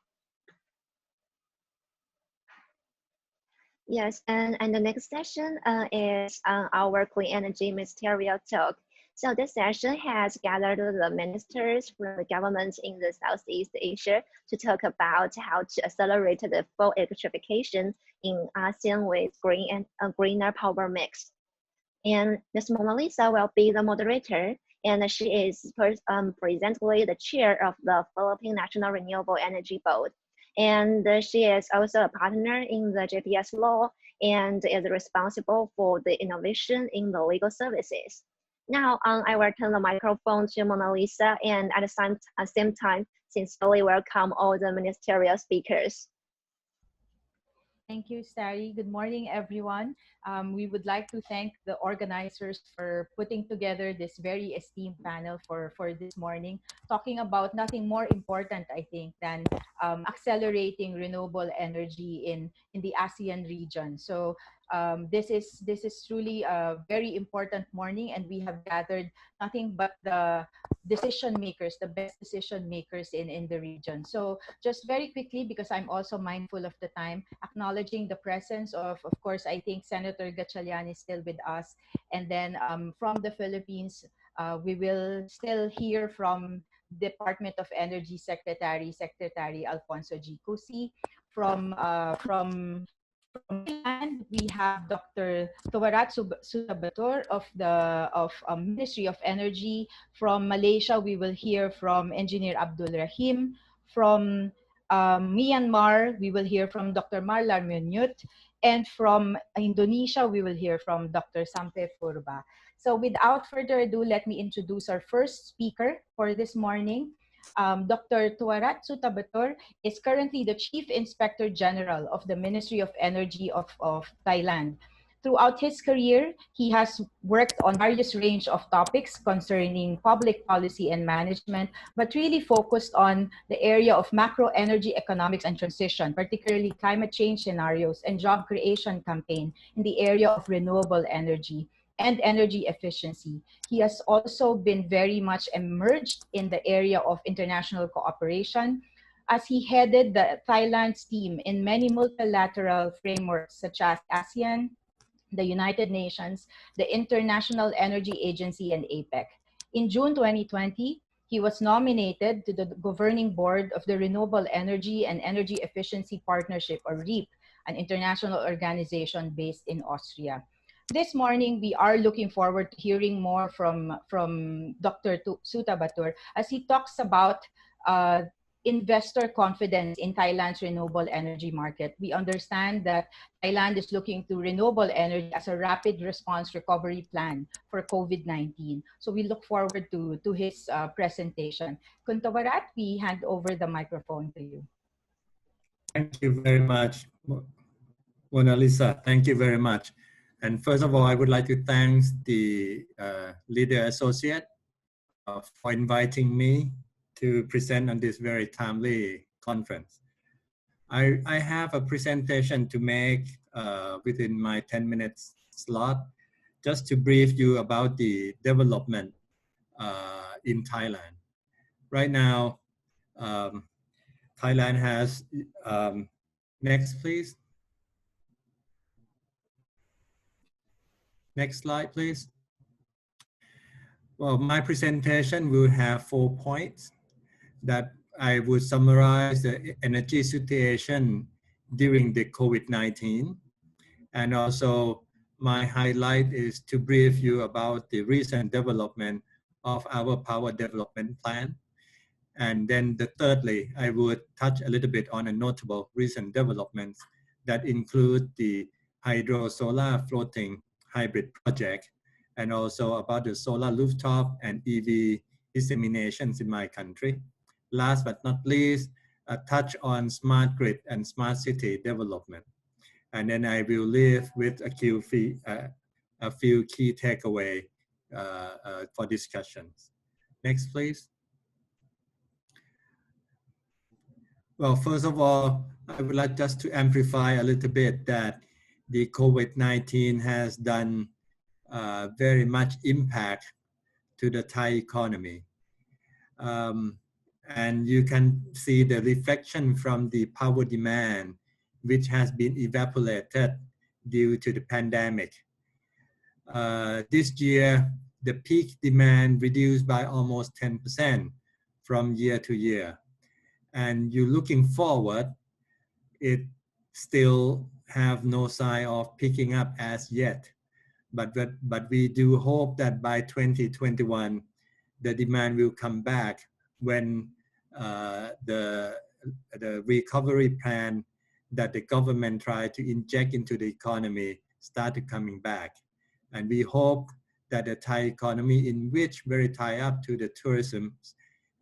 Yes, and the next session is our clean energy ministerial talk. So this session has gathered the ministers from the governments in the Southeast Asia to talk about how to accelerate the full electrification in ASEAN with green and greener power mix. And Ms. Mona Lisa will be the moderator, and she is presently the chair of the Philippine National Renewable Energy Board. And she is also a partner in the JPS law and is responsible for the innovation in the legal services. Now, I will turn the microphone to Mona Lisa, and at the same time, sincerely welcome all the ministerial speakers. Thank you, Starry. Good morning, everyone. We would like to thank the organizers for putting together this very esteemed panel for this morning, talking about nothing more important, I think, than accelerating renewable energy in the ASEAN region. So this is truly a very important morning, and we have gathered nothing but the decision makers, the best decision makers in the region. So just very quickly, because I'm also mindful of the time, acknowledging the presence of course, I think Senator Gatchalian is still with us. And then from the Philippines, we will still hear from Department of Energy Secretary Alfonso G. Cusi. From Thailand, we have Dr. Towarat Sutabator of the Ministry of Energy. From Malaysia, we will hear from Engineer Abdul Rahim. From Myanmar, we will hear from Dr. Marlar Munyut. And from Indonesia, we will hear from Dr. Sampe Purba. So without further ado, let me introduce our first speaker for this morning. Dr. Towarat Sutabator is currently the Chief Inspector General of the Ministry of Energy of Thailand. Throughout his career, he has worked on various range of topics concerning public policy and management, but really focused on the area of macro energy economics and transition, particularly climate change scenarios and job creation campaign in the area of renewable energy and energy efficiency. He has also been very much immersed in the area of international cooperation, as he headed the Thailand's team in many multilateral frameworks such as ASEAN, the United Nations, the International Energy Agency, and APEC. In June 2020, he was nominated to the governing board of the Renewable Energy and Energy Efficiency Partnership, or REAP, an international organization based in Austria. This morning, we are looking forward to hearing more from Dr. Sutabator as he talks about investor confidence in Thailand's renewable energy market. We understand that Thailand is looking to renewable energy as a rapid response recovery plan for COVID-19. So we look forward to his presentation. Kuntawarat, we hand over the microphone to you. Thank you very much, Mona Lisa. Thank you very much. And first of all, I would like to thank the Leader Associate for inviting me to present on this very timely conference. I have a presentation to make within my 10 minutes slot, just to brief you about the development in Thailand. Right now, Thailand has, next please. Next slide, please. Well, my presentation will have 4 points that I would summarize the energy situation during the COVID-19. And also my highlight is to brief you about the recent development of our power development plan. And then thirdly, I would touch a little bit on a notable recent developments that include the hydro-solar floating hybrid project, and also about the solar rooftop and EV disseminations in my country. Last but not least, a touch on smart grid and smart city development. And then I will leave with a few key takeaway for discussions. Next, please. Well, first of all, I would like just to amplify a little bit that the COVID-19 has done very much impact to the Thai economy. And you can see the reflection from the power demand, which has been evaporated due to the pandemic. This year, the peak demand reduced by almost 10% from year to year. And you're looking forward, it still have no sign of picking up as yet. But we do hope that by 2021, the demand will come back when the recovery plan that the government tried to inject into the economy started coming back. And we hope that the Thai economy, in which very tied up to the tourism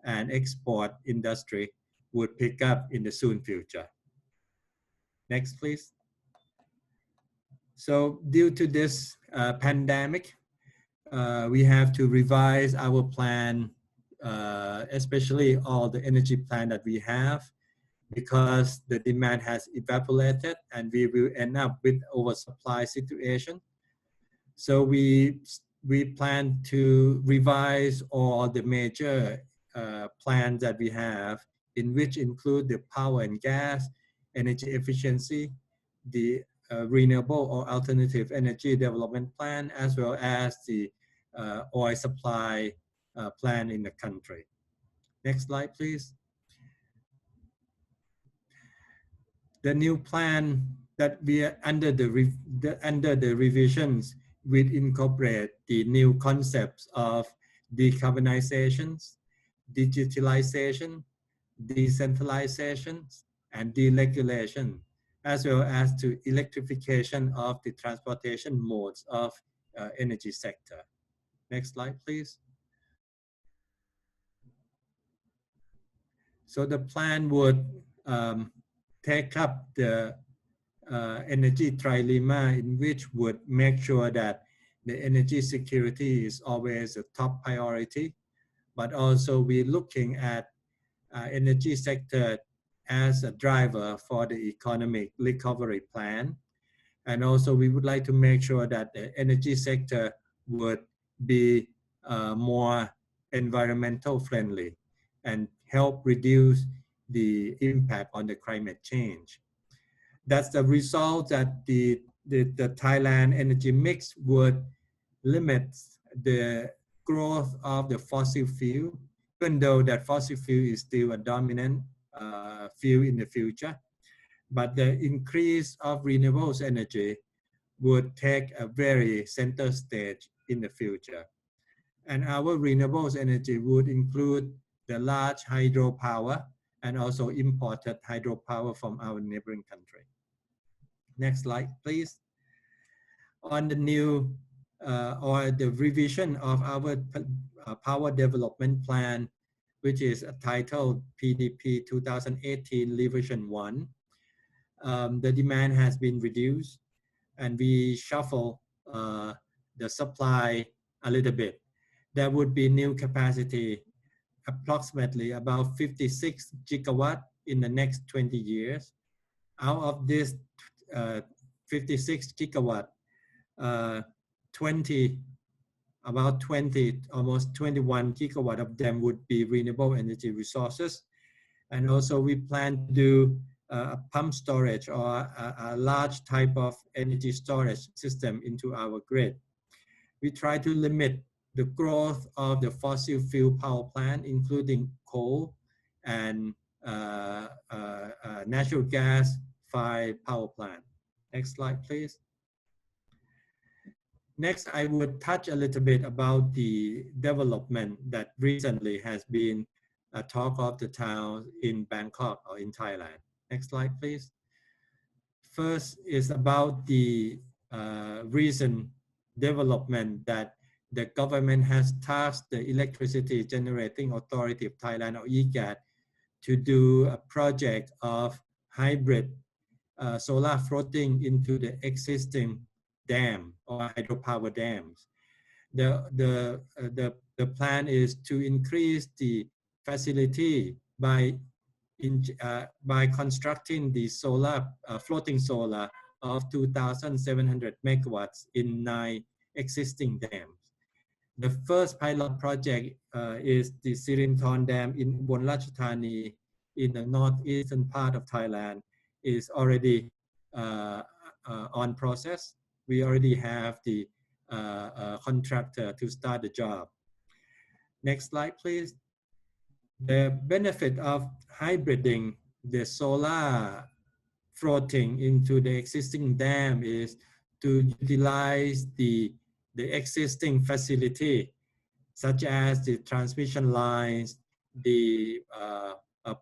and export industry, would pick up in the soon future. Next, please. So due to this pandemic, we have to revise our plan, especially all the energy plan that we have, because the demand has evaporated and we will end up with oversupply situation. So we plan to revise all the major plans that we have, in which include the power and gas, energy efficiency, the renewable or alternative energy development plan, as well as the oil supply plan in the country. Next slide, please. The new plan that we are under the revisions will incorporate the new concepts of decarbonization, digitalization, decentralization, and deregulation, as well as to electrification of the transportation modes of energy sector. Next slide, please. So the plan would take up the energy trilemma, in which would make sure that the energy security is always a top priority, but also we're looking at energy sector as a driver for the economic recovery plan. And also we would like to make sure that the energy sector would be more environmental friendly and help reduce the impact on the climate change. That's the result that the Thailand energy mix would limit the growth of the fossil fuel, even though that fossil fuel is still a dominant fuel in the future. But the increase of renewables energy would take a very center stage in the future. And our renewables energy would include the large hydropower and also imported hydropower from our neighboring country. Next slide, please. On the new or the revision of our power development plan, which is titled PDP 2018 Revision 1, the demand has been reduced and we shuffle the supply a little bit. There would be new capacity, approximately about 56 gigawatt in the next 20 years. Out of this 56 gigawatt, almost 21 gigawatt of them would be renewable energy resources. And also we plan to do a pump storage or a large type of energy storage system into our grid. We try to limit the growth of the fossil fuel power plant, including coal and natural gas fired power plant. Next slide, please. Next, I would touch a little bit about the development that recently has been a talk of the town in Bangkok or in Thailand. Next slide, please. First is about the recent development that the government has tasked the Electricity Generating Authority of Thailand, or EGAT, to do a project of hybrid solar floating into the existing dam or hydropower dams. The plan is to increase the facility by constructing the solar floating solar of 2,700 megawatts in 9 existing dams. The first pilot project is the Sirinthorn Dam in Ubon Ratchathani in the northeastern part of Thailand is already on process. We already have the contractor to start the job. Next slide, please. The benefit of hybriding the solar floating into the existing dam is to utilize the existing facility, such as the transmission lines, the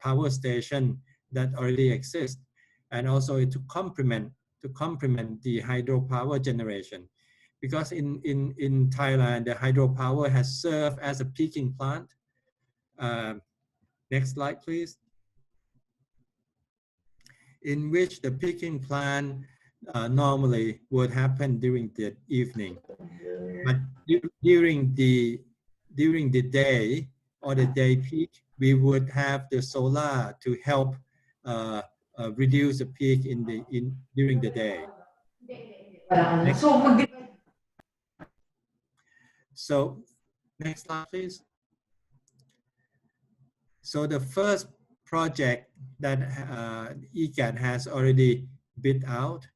power station that already exist, and also to complement the hydropower generation. Because in Thailand, the hydropower has served as a peaking plant. Next slide, please. In which the peaking plant normally would happen during the evening, but during the day or the day peak, we would have the solar to help reduce the peak during the day. So next slide, please. So the first project that EGAT has already bid out,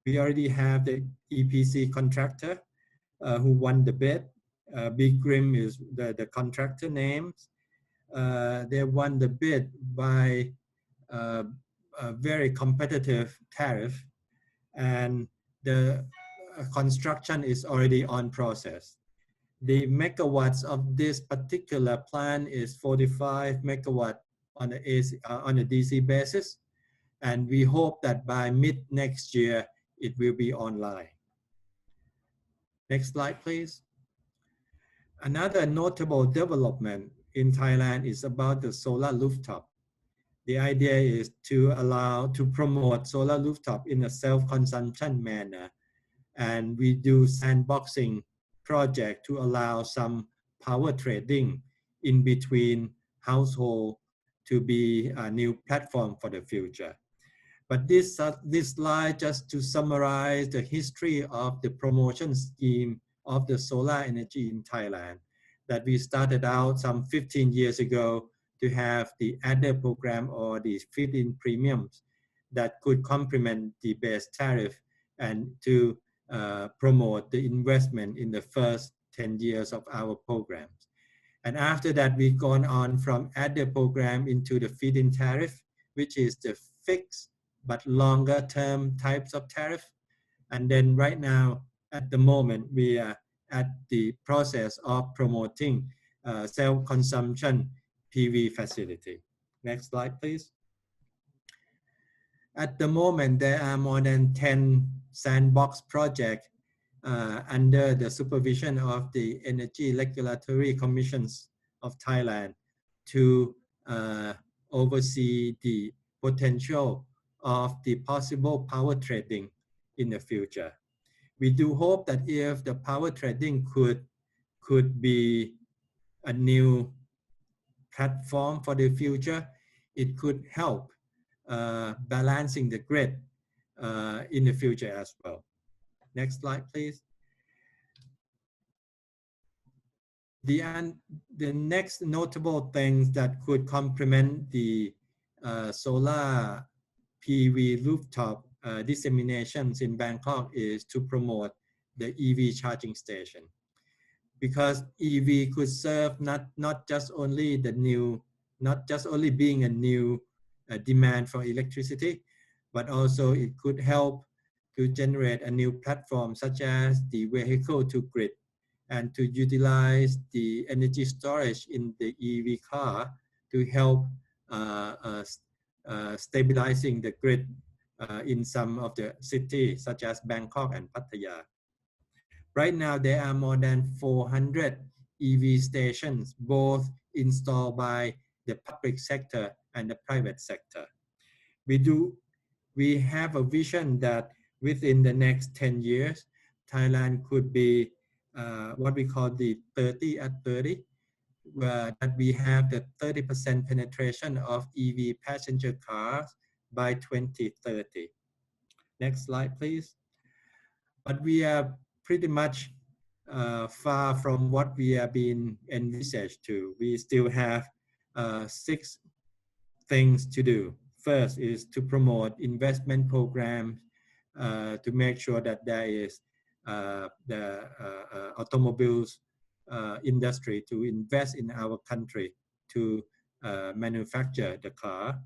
we already have the EPC contractor who won the bid. Big Grim is the contractor names. They won the bid by a very competitive tariff, and the construction is already on process. The megawatts of this particular plant is 45 megawatt on a DC basis, and we hope that by mid next year it will be online. Next slide, please. Another notable development in Thailand is about the solar rooftop. The idea is to promote solar rooftop in a self-consumption manner, and we do sandboxing project to allow some power trading in between household to be a new platform for the future. But this slide just to summarize the history of the promotion scheme of the solar energy in Thailand, that we started out some 15 years ago to have the ADER program or the feed-in premiums that could complement the base tariff and to promote the investment in the first 10 years of our programs. And after that, we've gone on from ADER program into the feed-in tariff, which is the fixed but longer term types of tariff. And then right now, at the moment, we are at the process of promoting self-consumption PV facility. Next slide, please. At the moment, there are more than 10 sandbox projects under the supervision of the Energy Regulatory Commissions of Thailand to oversee the potential of the possible power trading in the future. We do hope that if the power trading could be a new platform for the future, it could help balancing the grid in the future as well. Next slide, please. The next notable things that could complement the solar PV rooftop disseminations in Bangkok is to promote the EV charging station, because EV could serve not just only being a new demand for electricity, but also it could help to generate a new platform such as the vehicle to grid and to utilize the energy storage in the EV car to help stabilizing the grid in some of the cities such as Bangkok and Pattaya. Right now, there are more than 400 EV stations, both installed by the public sector and the private sector. We have a vision that within the next 10 years, Thailand could be what we call the 30 at 30, that we have the 30% penetration of EV passenger cars by 2030. Next slide, please. But we are pretty much far from what we have been envisaged to. We still have 6 things to do. First is to promote investment programs to make sure that there is the automobiles industry to invest in our country to manufacture the car.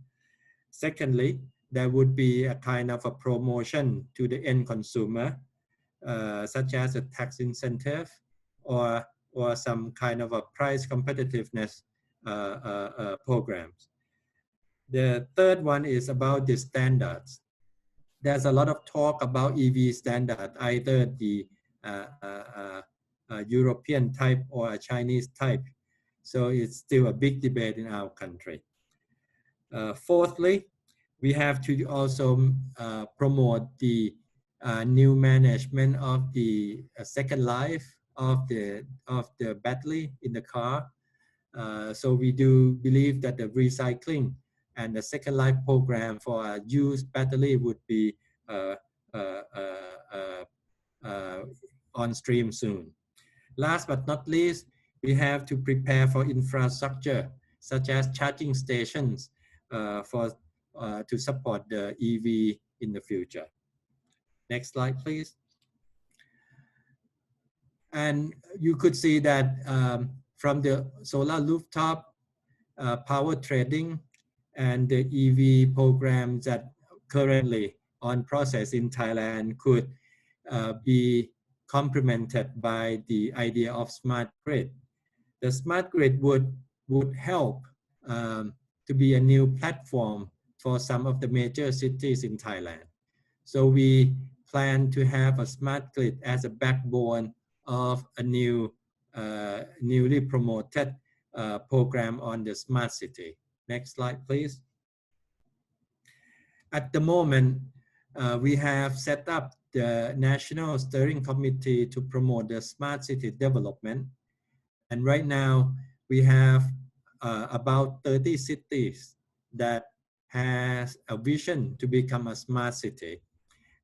Secondly, there would be a kind of a promotion to the end consumer, such as a tax incentive or some kind of a price competitiveness programs. The third one is about the standards. There's a lot of talk about EV standard, either the European type or a Chinese type. So it's still a big debate in our country. Fourthly, we have to also promote the new management of the second life of the battery in the car. So we do believe that the recycling and the second life program for a used battery would be on stream soon. Last but not least, we have to prepare for infrastructure such as charging stations to support the EV in the future. Next slide, please. And you could see that from the solar rooftop power trading and the EV programs that currently on process in Thailand could be complemented by the idea of smart grid. The smart grid would help to be a new platform for some of the major cities in Thailand. So we plan to have a smart grid as a backbone of a newly promoted program on the smart city. Next slide, please. At the moment, we have set up the National Steering Committee to promote the smart city development. And right now, we have about 30 cities that has a vision to become a smart city.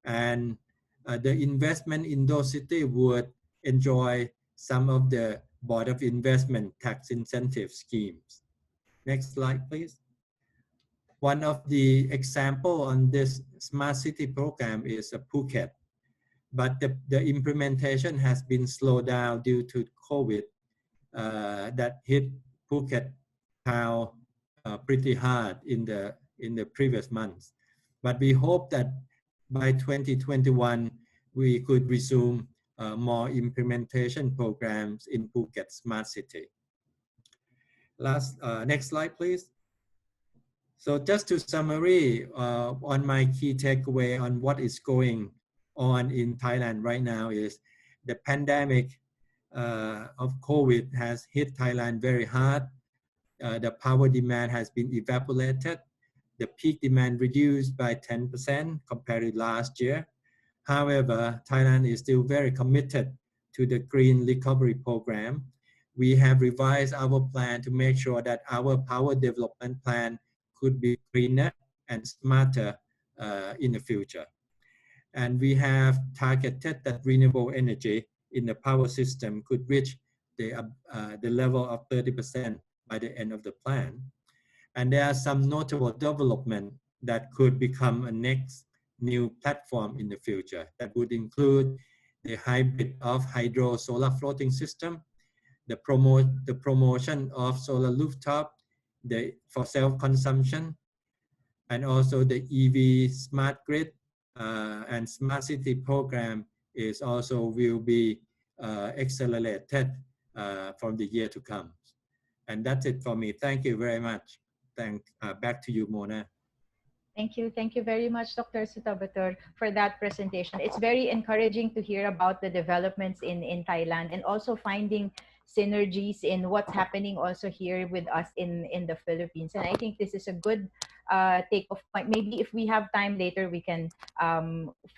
And the investment in those cities would enjoy some of the Board of Investment tax incentive schemes. Next slide, please. One of the example on this smart city program is Phuket, but the implementation has been slowed down due to COVID that hit Phuket town pretty hard in the previous months. But we hope that by 2021 we could resume more implementation programs in Phuket Smart City. Next slide, please. So just to summary on my key takeaway on what is going on in Thailand right now is the pandemic of COVID has hit Thailand very hard. The power demand has been evaporated. The peak demand reduced by 10% compared to last year. However, Thailand is still very committed to the Green Recovery Program. We have revised our plan to make sure that our power development plan could be greener and smarter in the future. And we have targeted that renewable energy in the power system could reach the level of 30% by the end of the plan. And there are some notable development that could become a next new platform in the future that would include the hybrid of hydro solar floating system, the promotion of solar rooftop, for self-consumption, and also the EV smart grid and smart city program is also will be accelerated from the year to come. And that's it for me. Thank you very much. Back to you, Mona. Thank you. Thank you very much, Dr. Sutabator, for that presentation. It's very encouraging to hear about the developments in Thailand and also finding synergies in what's happening also here with us in the Philippines. And I think this is a good take-off point. Maybe if we have time later, we can,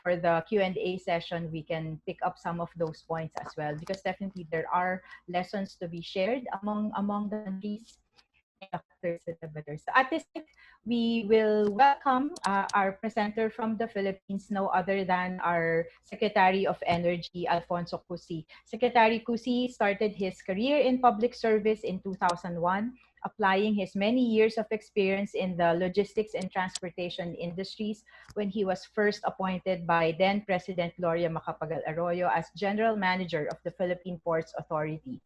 for the Q&A session, we can pick up some of those points as well, because definitely there are lessons to be shared among the countries. So at this time, we will welcome our presenter from the Philippines, no other than our Secretary of Energy, Alfonso Cusi. Secretary Cusi started his career in public service in 2001, applying his many years of experience in the logistics and transportation industries when he was first appointed by then President Gloria Macapagal Arroyo as General Manager of the Philippine Ports Authority.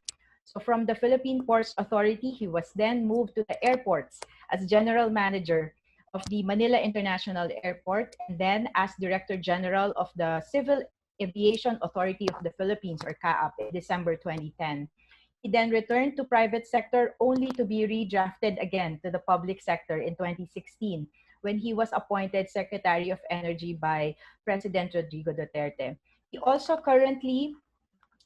So from the Philippine Ports Authority, he was then moved to the airports as General Manager of the Manila International Airport, and then as Director General of the Civil Aviation Authority of the Philippines, or CAAP, in December 2010. He then returned to private sector only to be redrafted again to the public sector in 2016, when he was appointed Secretary of Energy by President Rodrigo Duterte. He also currently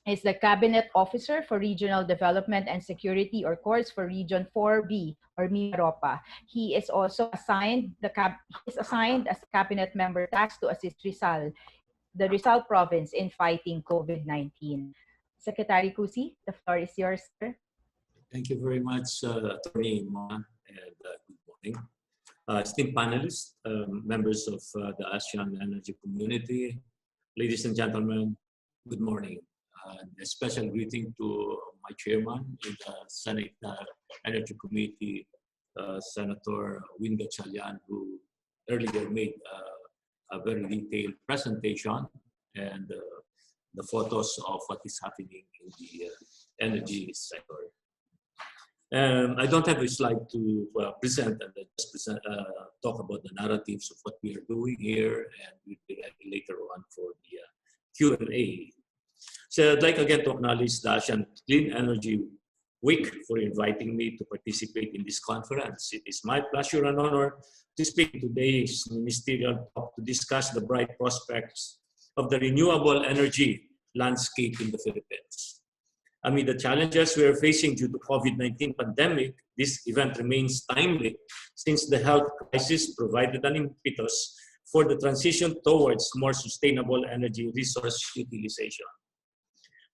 is the Cabinet Officer for Regional Development and Security, or CORS, for Region 4B, or Mimaropa. He is also assigned as a Cabinet member tasked to assist Rizal, the Rizal province, in fighting COVID-19. Secretary Cusi, the floor is yours, sir. Thank you very much, Attorney Mona, and good morning. Esteemed panelists, members of the ASEAN Energy Community, ladies and gentlemen, good morning. A special greeting to my chairman in the Senate Energy Committee, Senator Win Gatchalian, who earlier made a very detailed presentation and the photos of what is happening in the energy sector. I don't have a slide to present, and just talk about the narratives of what we are doing here, and we'll be ready later on for the Q&A. So I'd like again to acknowledge the ASEAN Clean Energy Week for inviting me to participate in this conference. It is my pleasure and honor to speak today's ministerial talk to discuss the bright prospects of the renewable energy landscape in the Philippines. Amid the challenges we are facing due to COVID-19 pandemic, this event remains timely since the health crisis provided an impetus for the transition towards more sustainable energy resource utilization.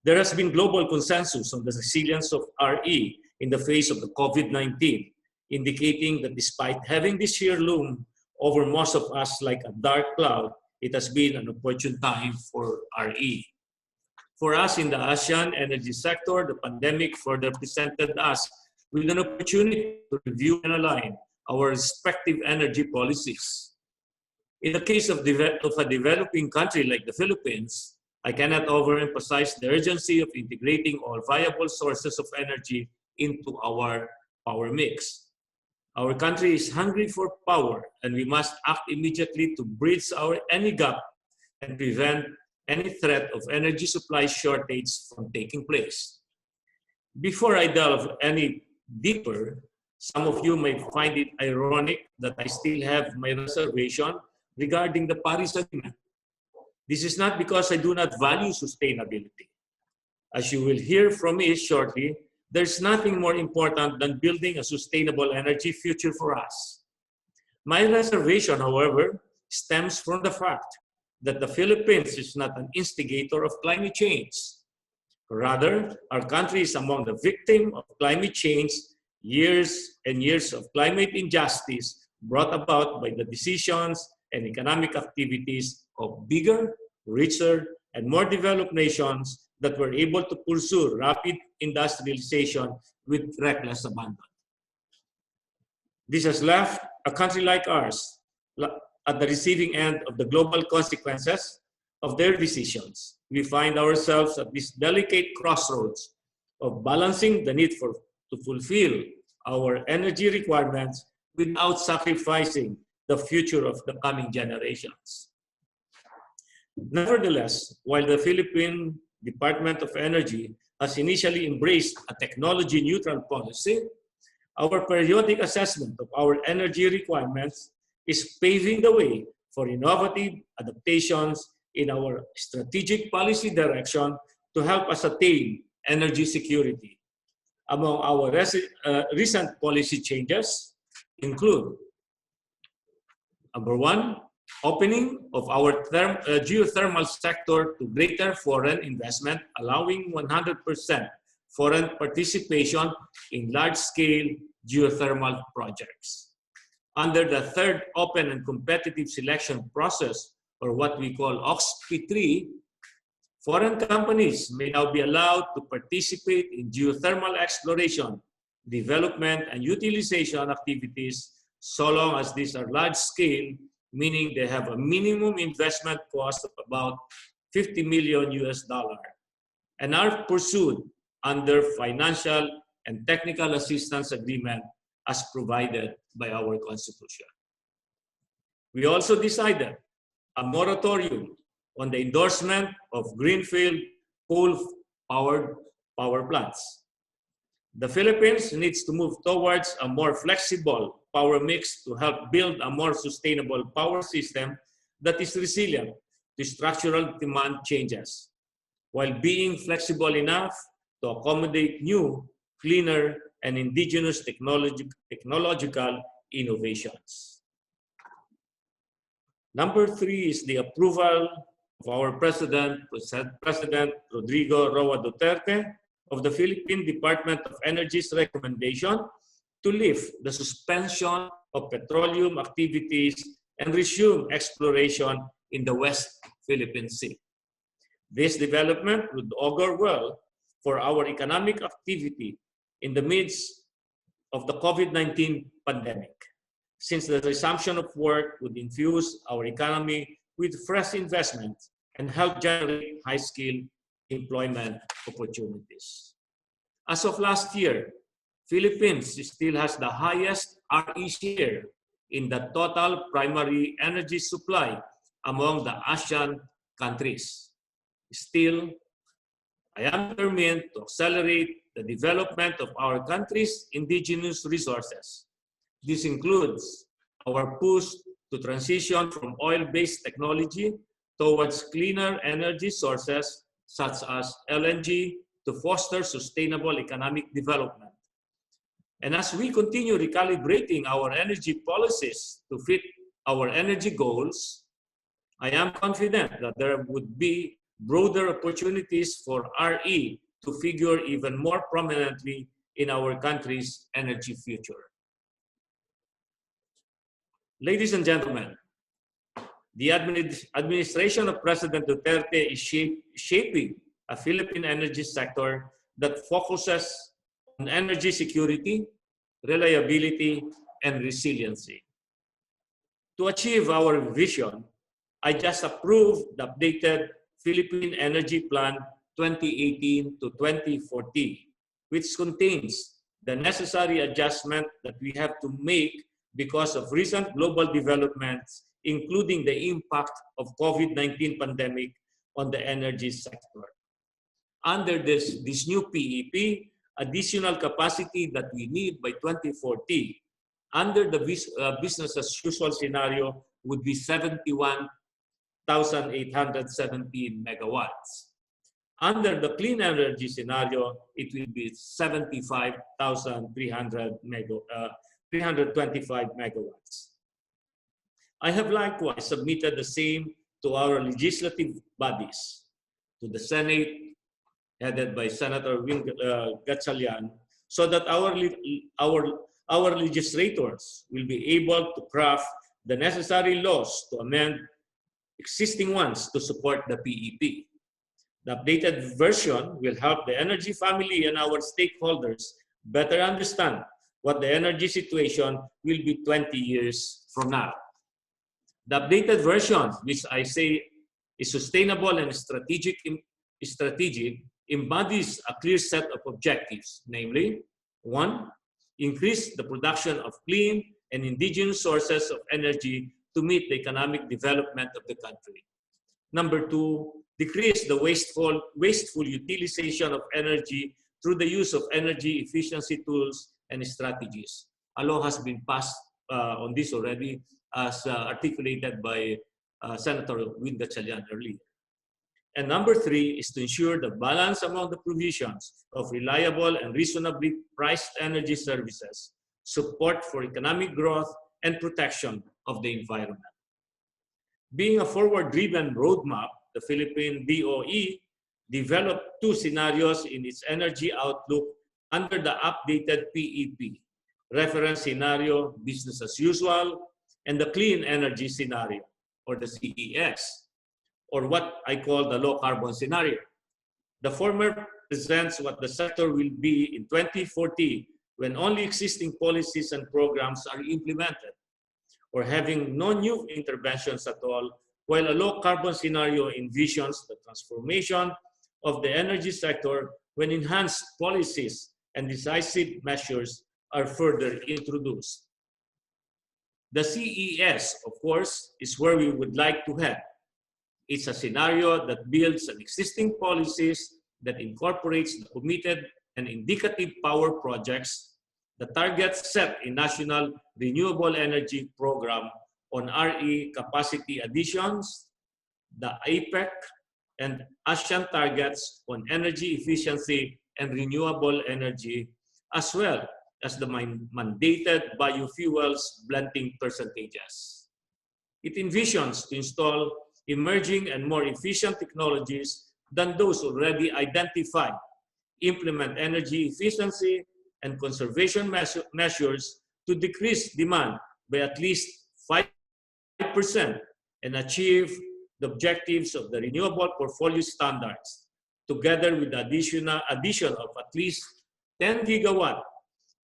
There has been global consensus on the resilience of RE in the face of the COVID-19, indicating that despite having this year loom over most of us like a dark cloud, it has been an opportune time for RE. For us in the ASEAN energy sector, the pandemic further presented us with an opportunity to review and align our respective energy policies. In the case of a developing country like the Philippines, I cannot overemphasize the urgency of integrating all viable sources of energy into our power mix. Our country is hungry for power, and we must act immediately to bridge any gap and prevent any threat of energy supply shortage from taking place. Before I delve any deeper, some of you may find it ironic that I still have my reservation regarding the Paris Agreement. This is not because I do not value sustainability. As you will hear from me shortly, there's nothing more important than building a sustainable energy future for us. My reservation, however, stems from the fact that the Philippines is not an instigator of climate change. Rather, our country is among the victims of climate change, years and years of climate injustice brought about by the decisions and economic activities of bigger, richer, and more developed nations that were able to pursue rapid industrialization with reckless abandon. This has left a country like ours at the receiving end of the global consequences of their decisions. We find ourselves at this delicate crossroads of balancing the need to fulfill our energy requirements without sacrificing the future of the coming generations. Nevertheless, while the Philippine Department of Energy has initially embraced a technology-neutral policy, our periodic assessment of our energy requirements is paving the way for innovative adaptations in our strategic policy direction to help us attain energy security. Among our recent policy changes include, number one, opening of our geothermal sector to greater foreign investment, allowing 100% foreign participation in large-scale geothermal projects. Under the third open and competitive selection process, or what we call OXP3, foreign companies may now be allowed to participate in geothermal exploration, development, and utilization activities so long as these are large-scale, meaning they have a minimum investment cost of about $50 million and are pursued under financial and technical assistance agreement as provided by our Constitution. We also decided a moratorium on the endorsement of greenfield coal-powered power plants. The Philippines needs to move towards a more flexible power mix to help build a more sustainable power system that is resilient to structural demand changes, while being flexible enough to accommodate new, cleaner, and indigenous technological innovations. Number three is the approval of our President Rodrigo Roa Duterte of the Philippine Department of Energy's recommendation to lift the suspension of petroleum activities and resume exploration in the West Philippine Sea. This development would augur well for our economic activity in the midst of the COVID-19 pandemic, since the resumption of work would infuse our economy with fresh investment and help generate high-skilled employment opportunities. As of last year, Philippines still has the highest RE share in the total primary energy supply among the ASEAN countries. Still, I am determined to accelerate the development of our country's indigenous resources. This includes our push to transition from oil-based technology towards cleaner energy sources such as LNG to foster sustainable economic development. And as we continue recalibrating our energy policies to fit our energy goals, I am confident that there would be broader opportunities for RE to figure even more prominently in our country's energy future. Ladies and gentlemen, the administration of President Duterte is shaping a Philippine energy sector that focuses on energy security, reliability, and resiliency. To achieve our vision, I just approved the updated Philippine Energy Plan 2018 to 2040, which contains the necessary adjustment that we have to make because of recent global developments, including the impact of COVID-19 pandemic on the energy sector. Under this new PEP, additional capacity that we need by 2040, under the business as usual scenario, would be 71,817 megawatts. Under the clean energy scenario, it will be 75,325 megawatts. I have likewise submitted the same to our legislative bodies, to the Senate, headed by Senator Wing Gatchalian, so that our legislators will be able to craft the necessary laws to amend existing ones to support the PEP. The updated version will help the energy family and our stakeholders better understand what the energy situation will be 20 years from now. The updated version, which I say is sustainable and strategic, embodies a clear set of objectives, namely, 1, increase the production of clean and indigenous sources of energy to meet the economic development of the country. Number 2, decrease the wasteful utilization of energy through the use of energy efficiency tools and strategies. A law has been passed on this already, as articulated by Senator Win Gatchalian earlier. And number 3 is to ensure the balance among the provisions of reliable and reasonably priced energy services, support for economic growth, and protection of the environment. Being a forward-driven roadmap, the Philippine DOE developed 2 scenarios in its energy outlook under the updated PEP, reference scenario, business as usual, and the clean energy scenario, or the CES, or what I call the low carbon scenario. The former presents what the sector will be in 2040 when only existing policies and programs are implemented, or having no new interventions at all, while a low carbon scenario envisions the transformation of the energy sector when enhanced policies and decisive measures are further introduced. The CES, of course, is where we would like to head. It's a scenario that builds on existing policies that incorporates the committed and indicative power projects, the targets set in National Renewable Energy Program on RE capacity additions, the APEC and ASEAN targets on energy efficiency and renewable energy, as well as the mandated biofuels blending percentages. It envisions to install emerging and more efficient technologies than those already identified, implement energy efficiency and conservation measures to decrease demand by at least 5% and achieve the objectives of the renewable portfolio standards, together with the addition of at least 10 gigawatt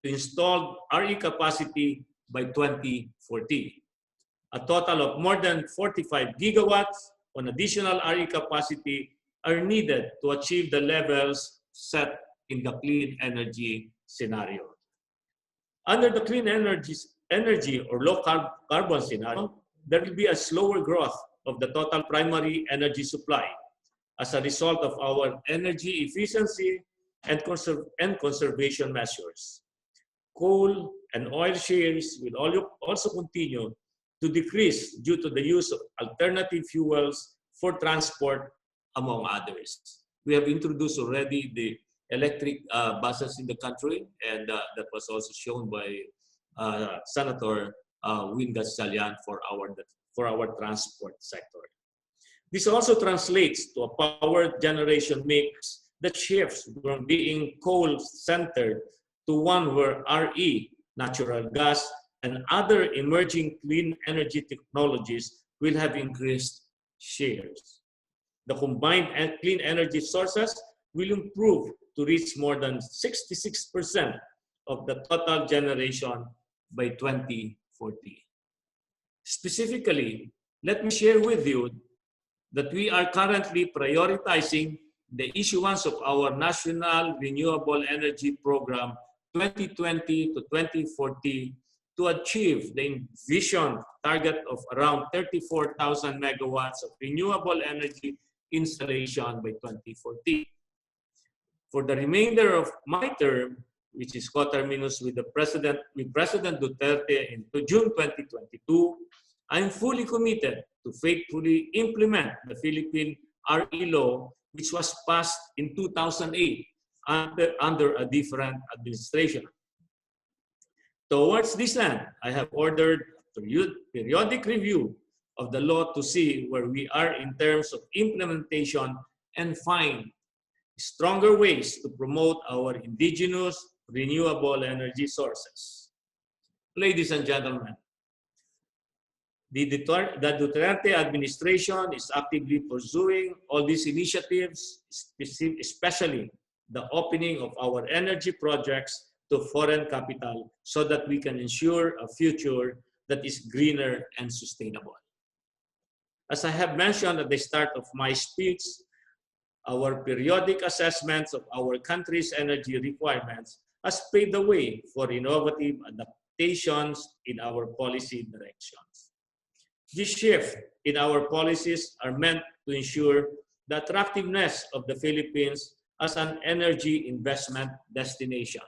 to installed RE capacity by 2040. A total of more than 45 gigawatts on additional RE capacity are needed to achieve the levels set in the clean energy scenario. Under the clean energy or low carbon scenario, there will be a slower growth of the total primary energy supply as a result of our energy efficiency and conservation measures. Coal and oil shares will also continue to decrease due to the use of alternative fuels for transport, among others. We have introduced already the electric buses in the country, and that was also shown by Senator Win Gatchalian for our transport sector. This also translates to a power generation mix that shifts from being coal-centered to one where RE, natural gas, and other emerging clean energy technologies will have increased shares. The combined clean energy sources will improve to reach more than 66% of the total generation by 2040. Specifically, let me share with you that we are currently prioritizing the issuance of our National Renewable Energy Program 2020 to 2040 to achieve the envisioned target of around 34,000 megawatts of renewable energy installation by 2040. For the remainder of my term, which is coterminous with President Duterte in June 2022, I am fully committed to faithfully implement the Philippine RE law, which was passed in 2008 under a different administration. Towards this end, I have ordered a periodic review of the law to see where we are in terms of implementation and find stronger ways to promote our indigenous renewable energy sources. Ladies and gentlemen, the Duterte administration is actively pursuing all these initiatives, especially the opening of our energy projects to foreign capital so that we can ensure a future that is greener and sustainable. As I have mentioned at the start of my speech, our periodic assessments of our country's energy requirements has paved the way for innovative adaptations in our policy directions. This shift in our policies are meant to ensure the attractiveness of the Philippines as an energy investment destination.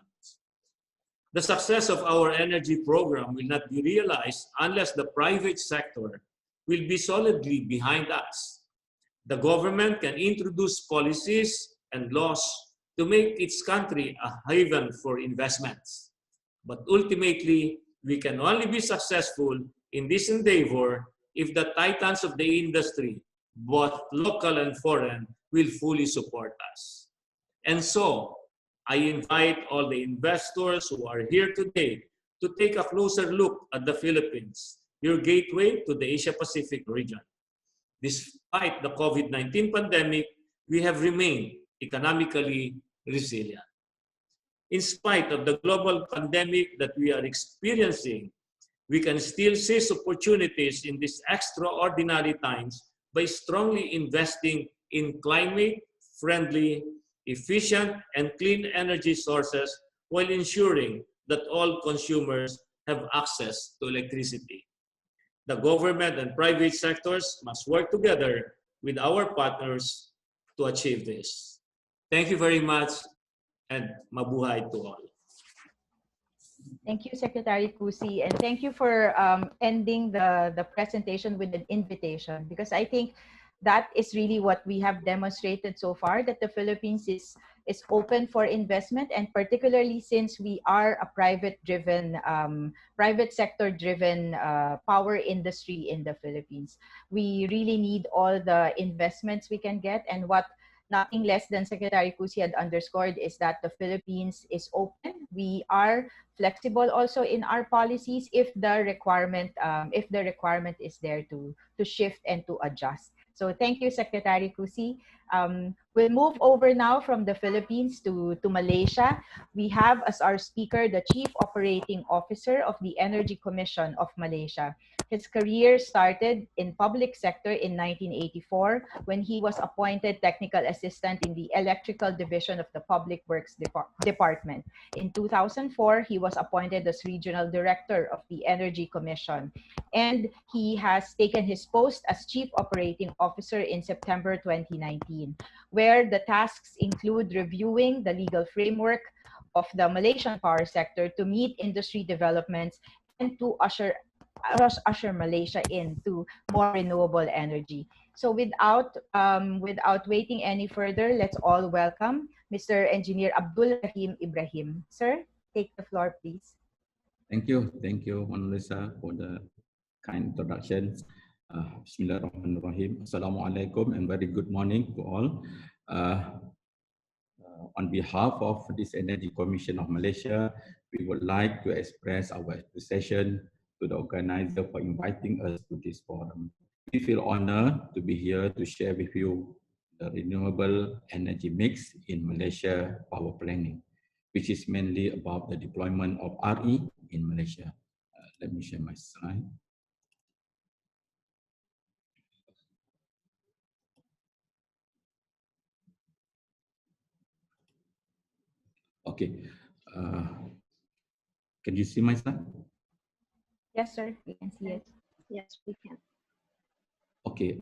The success of our energy program will not be realized unless the private sector will be solidly behind us. The government can introduce policies and laws to make its country a haven for investments. But ultimately, we can only be successful in this endeavor if the titans of the industry, both local and foreign, will fully support us. And so, I invite all the investors who are here today to take a closer look at the Philippines, your gateway to the Asia-Pacific region. Despite the COVID-19 pandemic, we have remained economically resilient. In spite of the global pandemic that we are experiencing, we can still seize opportunities in these extraordinary times by strongly investing in climate-friendly, efficient, and clean energy sources while ensuring that all consumers have access to electricity. The government and private sectors must work together with our partners to achieve this. Thank you very much, and mabuhay to all. Thank you, Secretary Kusi, and thank you for ending the presentation with an invitation, because I think that is really what we have demonstrated so far, that the Philippines is open for investment, and particularly since we are a private sector-driven power industry in the Philippines. We really need all the investments we can get, and what nothing less than Secretary Kusi had underscored is that the Philippines is open. We are flexible also in our policies if the requirement is there to shift and to adjust. So thank you, Secretary Kusi. We'll move over now from the Philippines to Malaysia. We have as our speaker the Chief Operating Officer of the Energy Commission of Malaysia. His career started in public sector in 1984 when he was appointed Technical Assistant in the Electrical Division of the Public Works Department. In 2004, he was appointed as Regional Director of the Energy Commission, and he has taken his post as Chief Operating Officer in September 2019, where the tasks include reviewing the legal framework of the Malaysian power sector to meet industry developments and to usher Malaysia into more renewable energy. So without waiting any further, let's all welcome Mr. Engineer Abdul Rahim Ibrahim. Sir, take the floor, please. Thank you, Mona Lisa, for the kind introduction. Bismillahirrahmanirrahim. Assalamualaikum and very good morning to all. On behalf of this Energy Commission of Malaysia, we would like to express our appreciation to the organizer for inviting us to this forum. We feel honored to be here to share with you the renewable energy mix in Malaysia power planning, which is mainly about the deployment of RE in Malaysia. Let me share my slide. Okay. Can you see my slide? Yes, sir. We can see it. Yes, we can. Okay.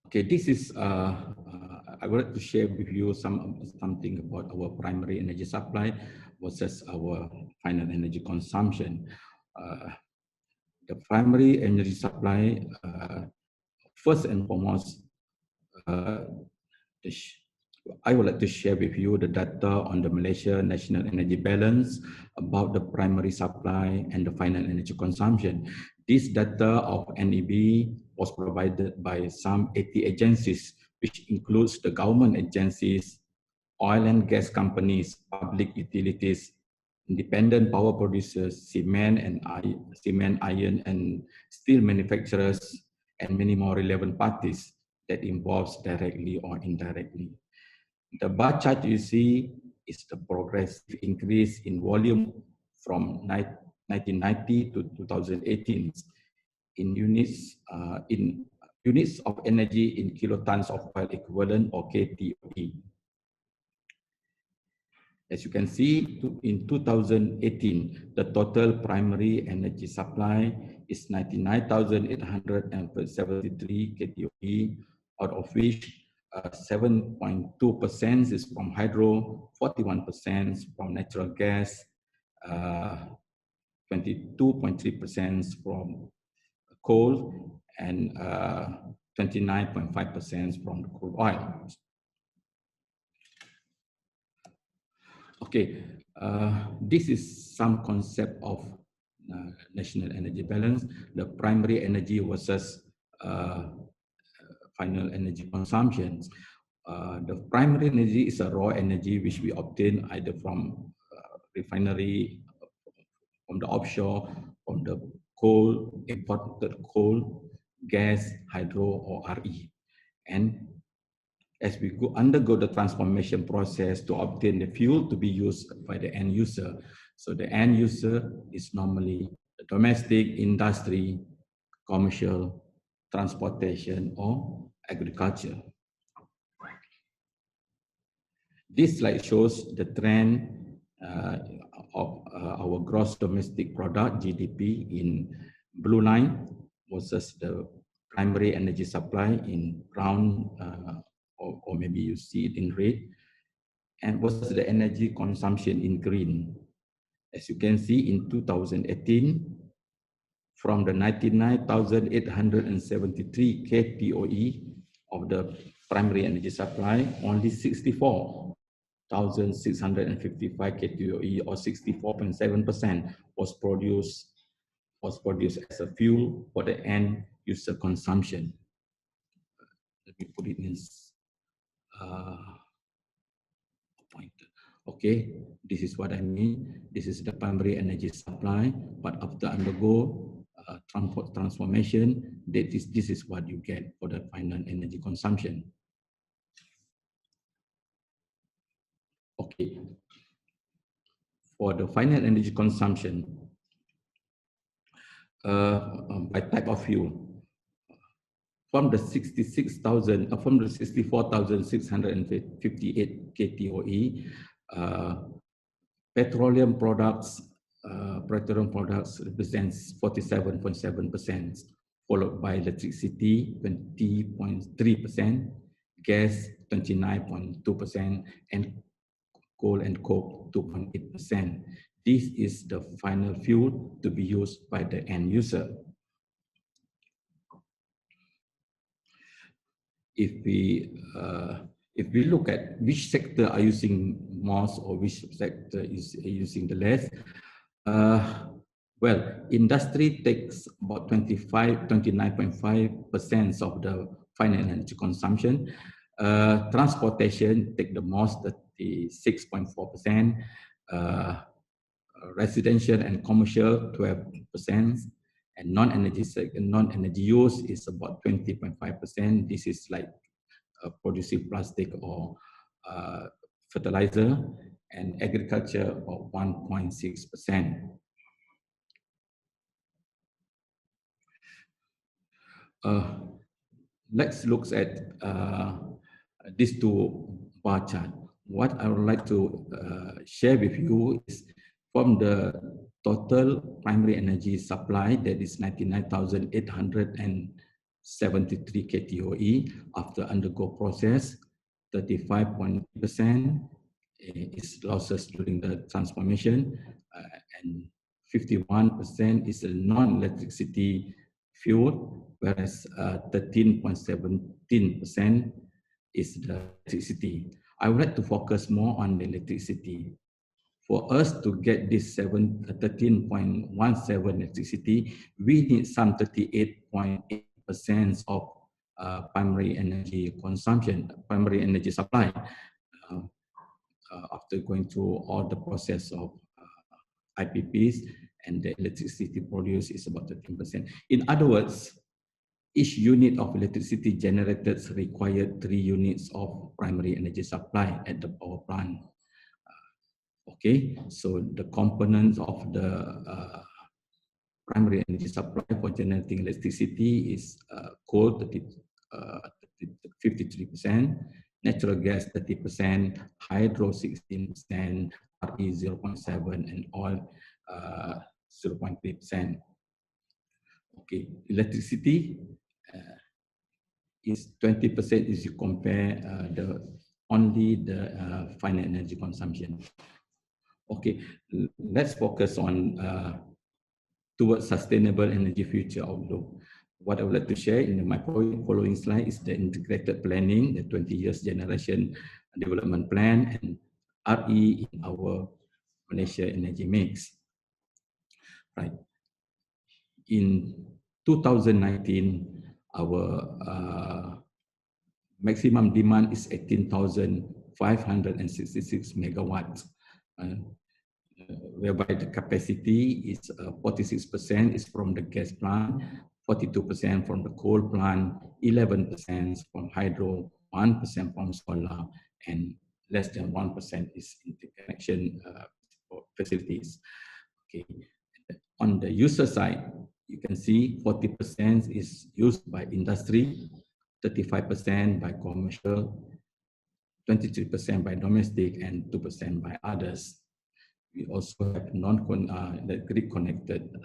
Okay. This is. I would like to share with you something about our primary energy supply versus our final energy consumption. The primary energy supply, first and foremost, I would like to share with you the data on the Malaysia National Energy Balance about the primary supply and the final energy consumption. This data of NEB was provided by some 80 agencies, which includes the government agencies, oil and gas companies, public utilities, independent power producers, cement, iron, and steel manufacturers, and many more relevant parties that involves directly or indirectly. The bar chart you see is the progressive increase in volume from 1990 to 2018 in units of energy in kilotons of oil equivalent or KTOE. As you can see, in 2018, the total primary energy supply is 99,873 KTOE, out of which 7.2% is from hydro, 41% from natural gas, 22.3% from coal, and 29.5% from the crude oil. Okay, this is some concept of national energy balance, the primary energy versus final energy consumption. The primary energy is a raw energy which we obtain either from refinery, from the offshore, from the coal, imported coal, gas, hydro, or RE. And as we undergo the transformation process to obtain the fuel to be used by the end user. So the end user is normally the domestic, industry, commercial, transportation, or agriculture. This slide shows the trend of our gross domestic product, GDP, in blue line versus the primary energy supply in brown, or maybe you see it in red, and versus the energy consumption in green. As you can see, in 2018, from the 99,873 KTOE of the primary energy supply, only 64,655 KTOE, or 64.7%, was produced as a fuel for the end user consumption. Let me put it in pointer. Okay, this is what I mean. This is the primary energy supply, but after undergo transformation, this is what you get for the final energy consumption. Okay, for the final energy consumption by type of fuel, from the 64,658 KTOE, petroleum products represents 47.7%, followed by electricity 20.3%, gas 29.2%, and coal and coke 2.8%. This is the final fuel to be used by the end user. If we look at which sector are using most or which sector is using the less, well, industry takes about 29.5% of the final energy consumption. Transportation take the most, 36.4%. Residential and commercial 12%. And non-energy use is about 20.5%. This is like producing plastic or fertilizer, and agriculture about 1.6%. Let's look at these two bar chart. What I would like to share with you is from the total primary energy supply, that is 99,873 KTOE. After undergo process, 35% is losses during the transformation, and 51% is a non-electricity fuel, whereas 13.17% is the electricity. I would like to focus more on the electricity. For us to get this 13.17 electricity, we need some 38.8% of primary energy consumption, primary energy supply, after going through all the process of IPPs, and the electricity produced is about 13%. In other words, each unit of electricity generated required 3 units of primary energy supply at the power plant. Okay, so the components of the primary energy supply for generating electricity is coal, 53%, natural gas 30%, hydro 16%, RE 0.7%, and oil 0.3%. Okay, electricity is 20% if you compare only the final energy consumption. Okay, let's focus on towards sustainable energy future outlook. What I would like to share in my following slide is the integrated planning, the 20 years generation development plan, and RE in our Malaysia energy mix. Right. In 2019, our maximum demand is 18,566 megawatts, whereby the capacity is 46% is from the gas plant, 42% from the coal plant, 11% from hydro, 1% from solar, and less than 1% is interconnection facilities. Okay. On the user side, you can see 40% is used by industry, 35% by commercial, 23% by domestic, and 2% by others. We also have grid connected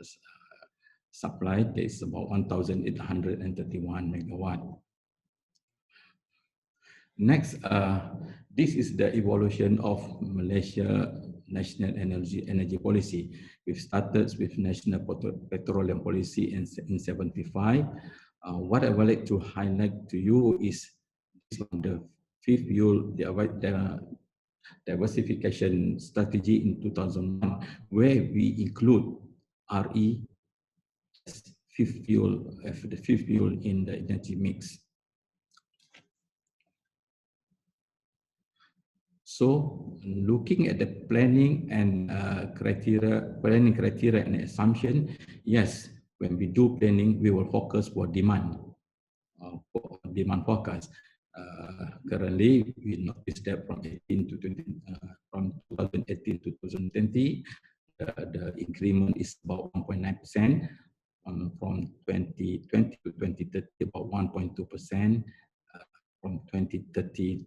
supply. There is about 1,831 megawatt. Next, this is the evolution of Malaysia national energy policy. We've started with national petroleum policy in 75. What I would like to highlight to you is the fifth fuel diversification strategy in 2001, where we include RE as the fifth fuel in the energy mix. So, looking at the planning and criteria and assumption, yes, when we do planning, we will focus for demand forecast. Currently, we noticed that from 2018 to 2020, the increment is about 1.9%. From 2020 to 2030, about 1.2%. From 2030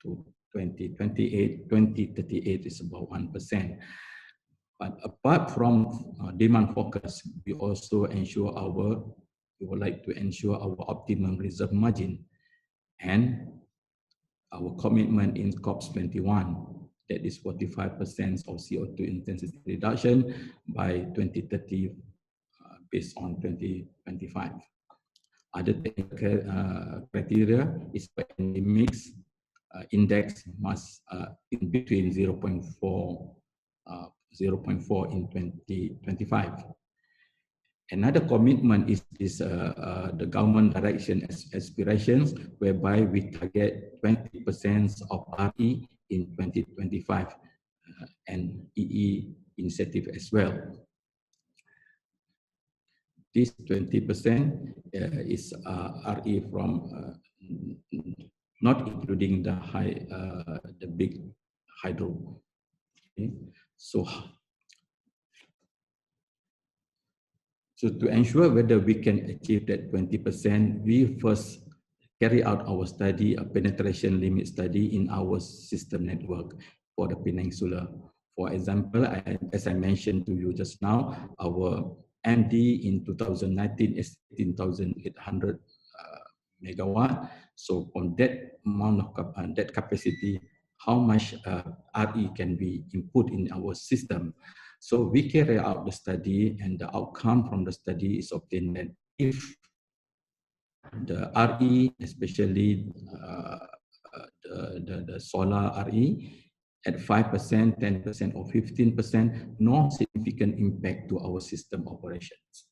to 2038 is about 1%. But apart from demand focus, we also we would like to ensure our optimum reserve margin and our commitment in COP21, that is 45% of CO2 intensity reduction by 2030 based on 2025. Other criteria is by energy mix index must in between 0.4 in 2025. Another commitment is the government direction aspirations, whereby we target 20% of RE in 2025 and EE initiative as well. This 20% is RE from not including the big hydro. Okay. So to ensure whether we can achieve that 20%, we first carry out our study, a penetration limit study in our system network for the Peninsula. For example, as I mentioned to you just now, our MD in 2019 is 18,800 megawatt. So on that amount of that capacity, how much RE can be input in our system? So we carry out the study, and the outcome from the study is obtained that if the RE, especially the solar RE, at 5%, 10%, or 15%, no significant impact to our system operations.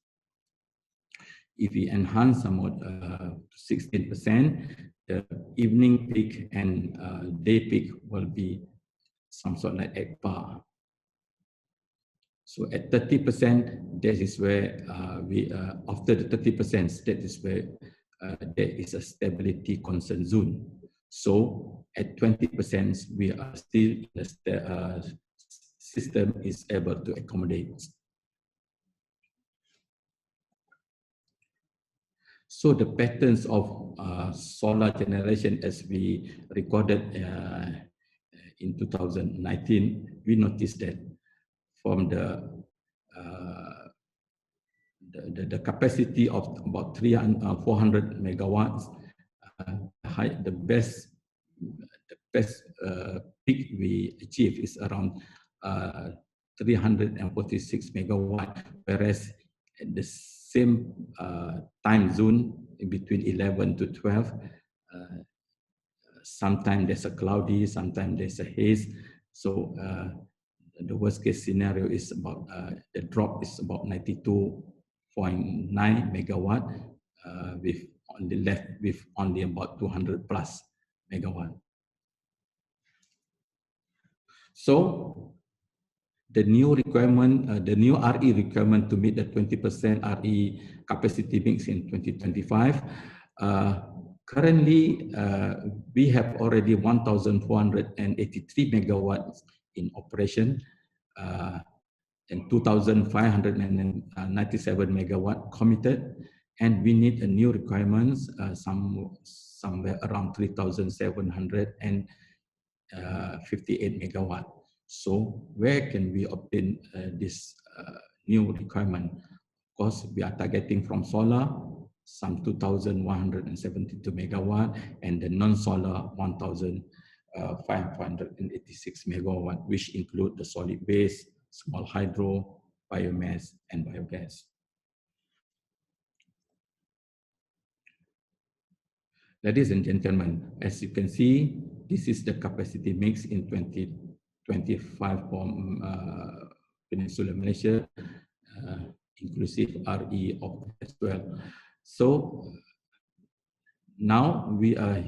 If we enhance somewhat to 16%, the evening peak and day peak will be some sort like at par. So at 30%, that is where after the 30%, that is where there is a stability concern zone. So at 20%, we are still in the system is able to accommodate. So the patterns of solar generation as we recorded in 2019, we noticed that from the capacity of about 400 megawatts, the best peak we achieve is around 346 megawatt, whereas at the same time zone in between 11 to 12, sometimes there's a cloudy, sometimes there's a haze. So the worst case scenario is about the drop is about 92.9 megawatt, with only left with only about 200 plus megawatt. So the new requirement, the new RE requirement to meet the 20% RE capacity mix in 2025. Currently, we have already 1,483 megawatts in operation, and 2,597 megawatt committed, and we need a new requirements somewhere around 3,758 megawatt. So where can we obtain this new requirement? Of course, we are targeting from solar, some 2,172 megawatt, and the non-solar 1,586 megawatt, which include the solid waste, small hydro, biomass, and biogas. Ladies and gentlemen, as you can see, this is the capacity mix in 2025 from Peninsula Malaysia, inclusive RE as well. So now we are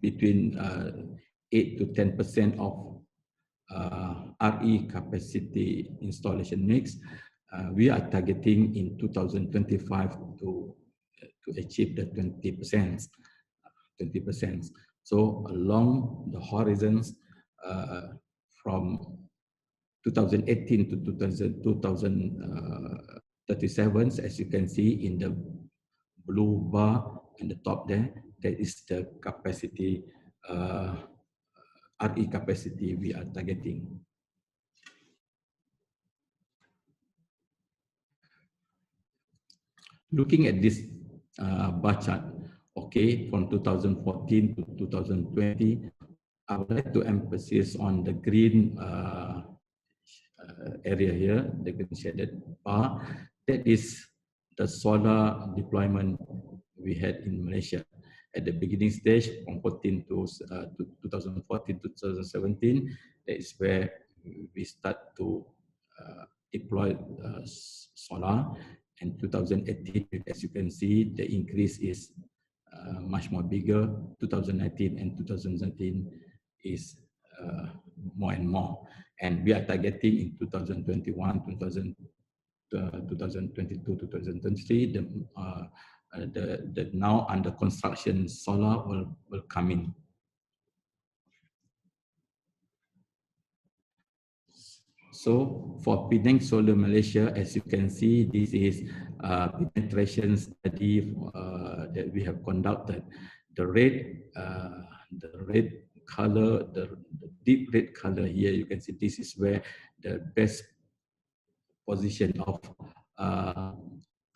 between 8 to 10% of RE capacity installation mix. We are targeting in 2025 to achieve the 20%. So along the horizons from 2018 to 2037, as you can see in the blue bar in the top there, that is the capacity, RE capacity we are targeting. Looking at this bar chart, okay, from 2014 to 2020, I would like to emphasize on the green area here, the green shaded bar. That is the solar deployment we had in Malaysia. At the beginning stage, from 2014 to 2017, that is where we start to deploy solar. And 2018, as you can see, the increase is much more bigger. 2019 and 2019 is more and more. And we are targeting in 2021, 2022, 2023, the now under construction solar will come in. So for Penang Solar Malaysia, as you can see, this is penetration study that we have conducted. The red color, the deep red color here, you can see this is where the best position of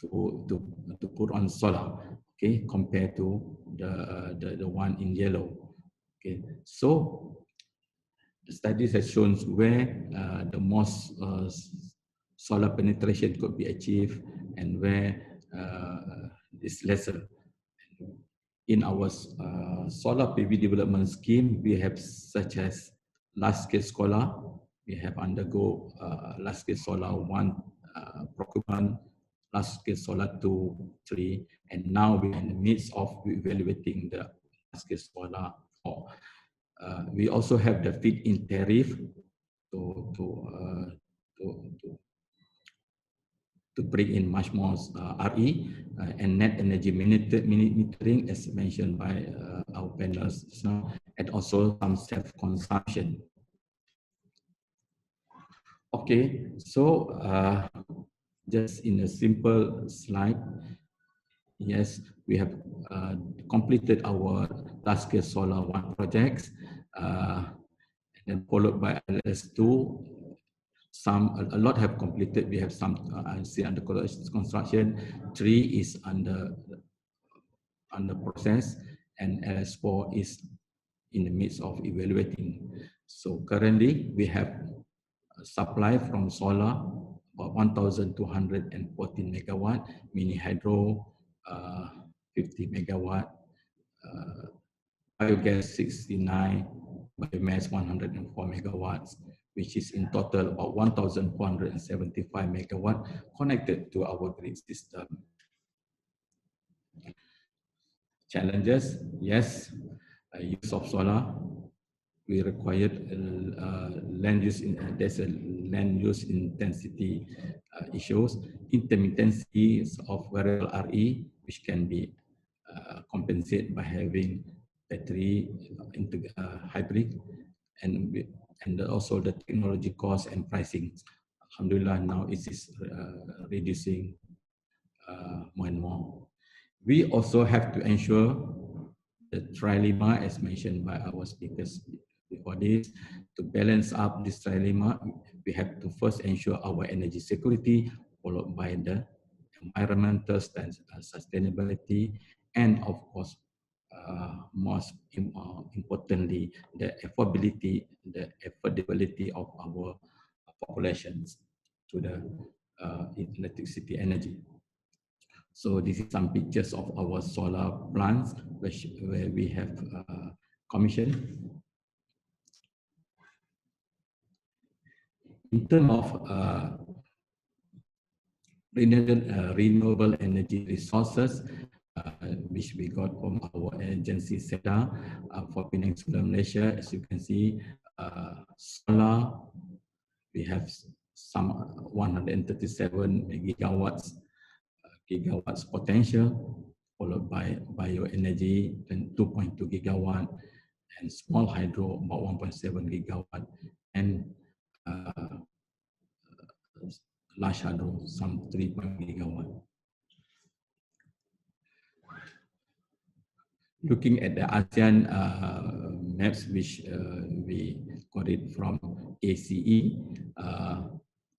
to put on solar, okay, compared to the one in yellow. Okay, so the studies have shown where the most solar penetration could be achieved and where is lesser. In our solar PV development scheme, we have such as large-scale solar. We have undergo large-scale solar 1 procurement, large-scale solar 2, 3, and now we're in the midst of evaluating the large-scale solar 4. We also have the feed-in tariff to bring in much more RE and net energy metering, as mentioned by our panelists, and also some self-consumption. Okay, so just in a simple slide, Yes, we have completed our large-scale solar one projects, and then followed by LS2. A lot have completed. We have some still under construction. 3 is under process, and LS4 is in the midst of evaluating. So currently we have supply from solar about 1,214 megawatt, mini hydro 50 megawatt, biogas 69, biomass 104 megawatts, which is in total about 1,475 megawatt connected to our grid system. Challenges, yes, use of solar. We required land use. There's a land use intensity issues, intermittency of variable RE, which can be compensated by having battery hybrid, and also the technology cost and pricing. Alhamdulillah, now it is reducing more and more. We also have to ensure the trilemma, as mentioned by our speakers before this. To balance up this trilemma, we have to first ensure our energy security, followed by the environmental sustainability, and of course, most importantly, the affordability of our populations to the electricity energy. So this is some pictures of our solar plants where we have commissioned. In terms of renewable energy resources, which we got from our agency SEDA for Peninsular Malaysia, as you can see, solar, we have some 137 gigawatts potential, followed by bioenergy and 2.2 gigawatt, and small hydro about 1.7 gigawatt, and large hydro some 3 gigawatt. Looking at the ASEAN maps, which we got it from ACE,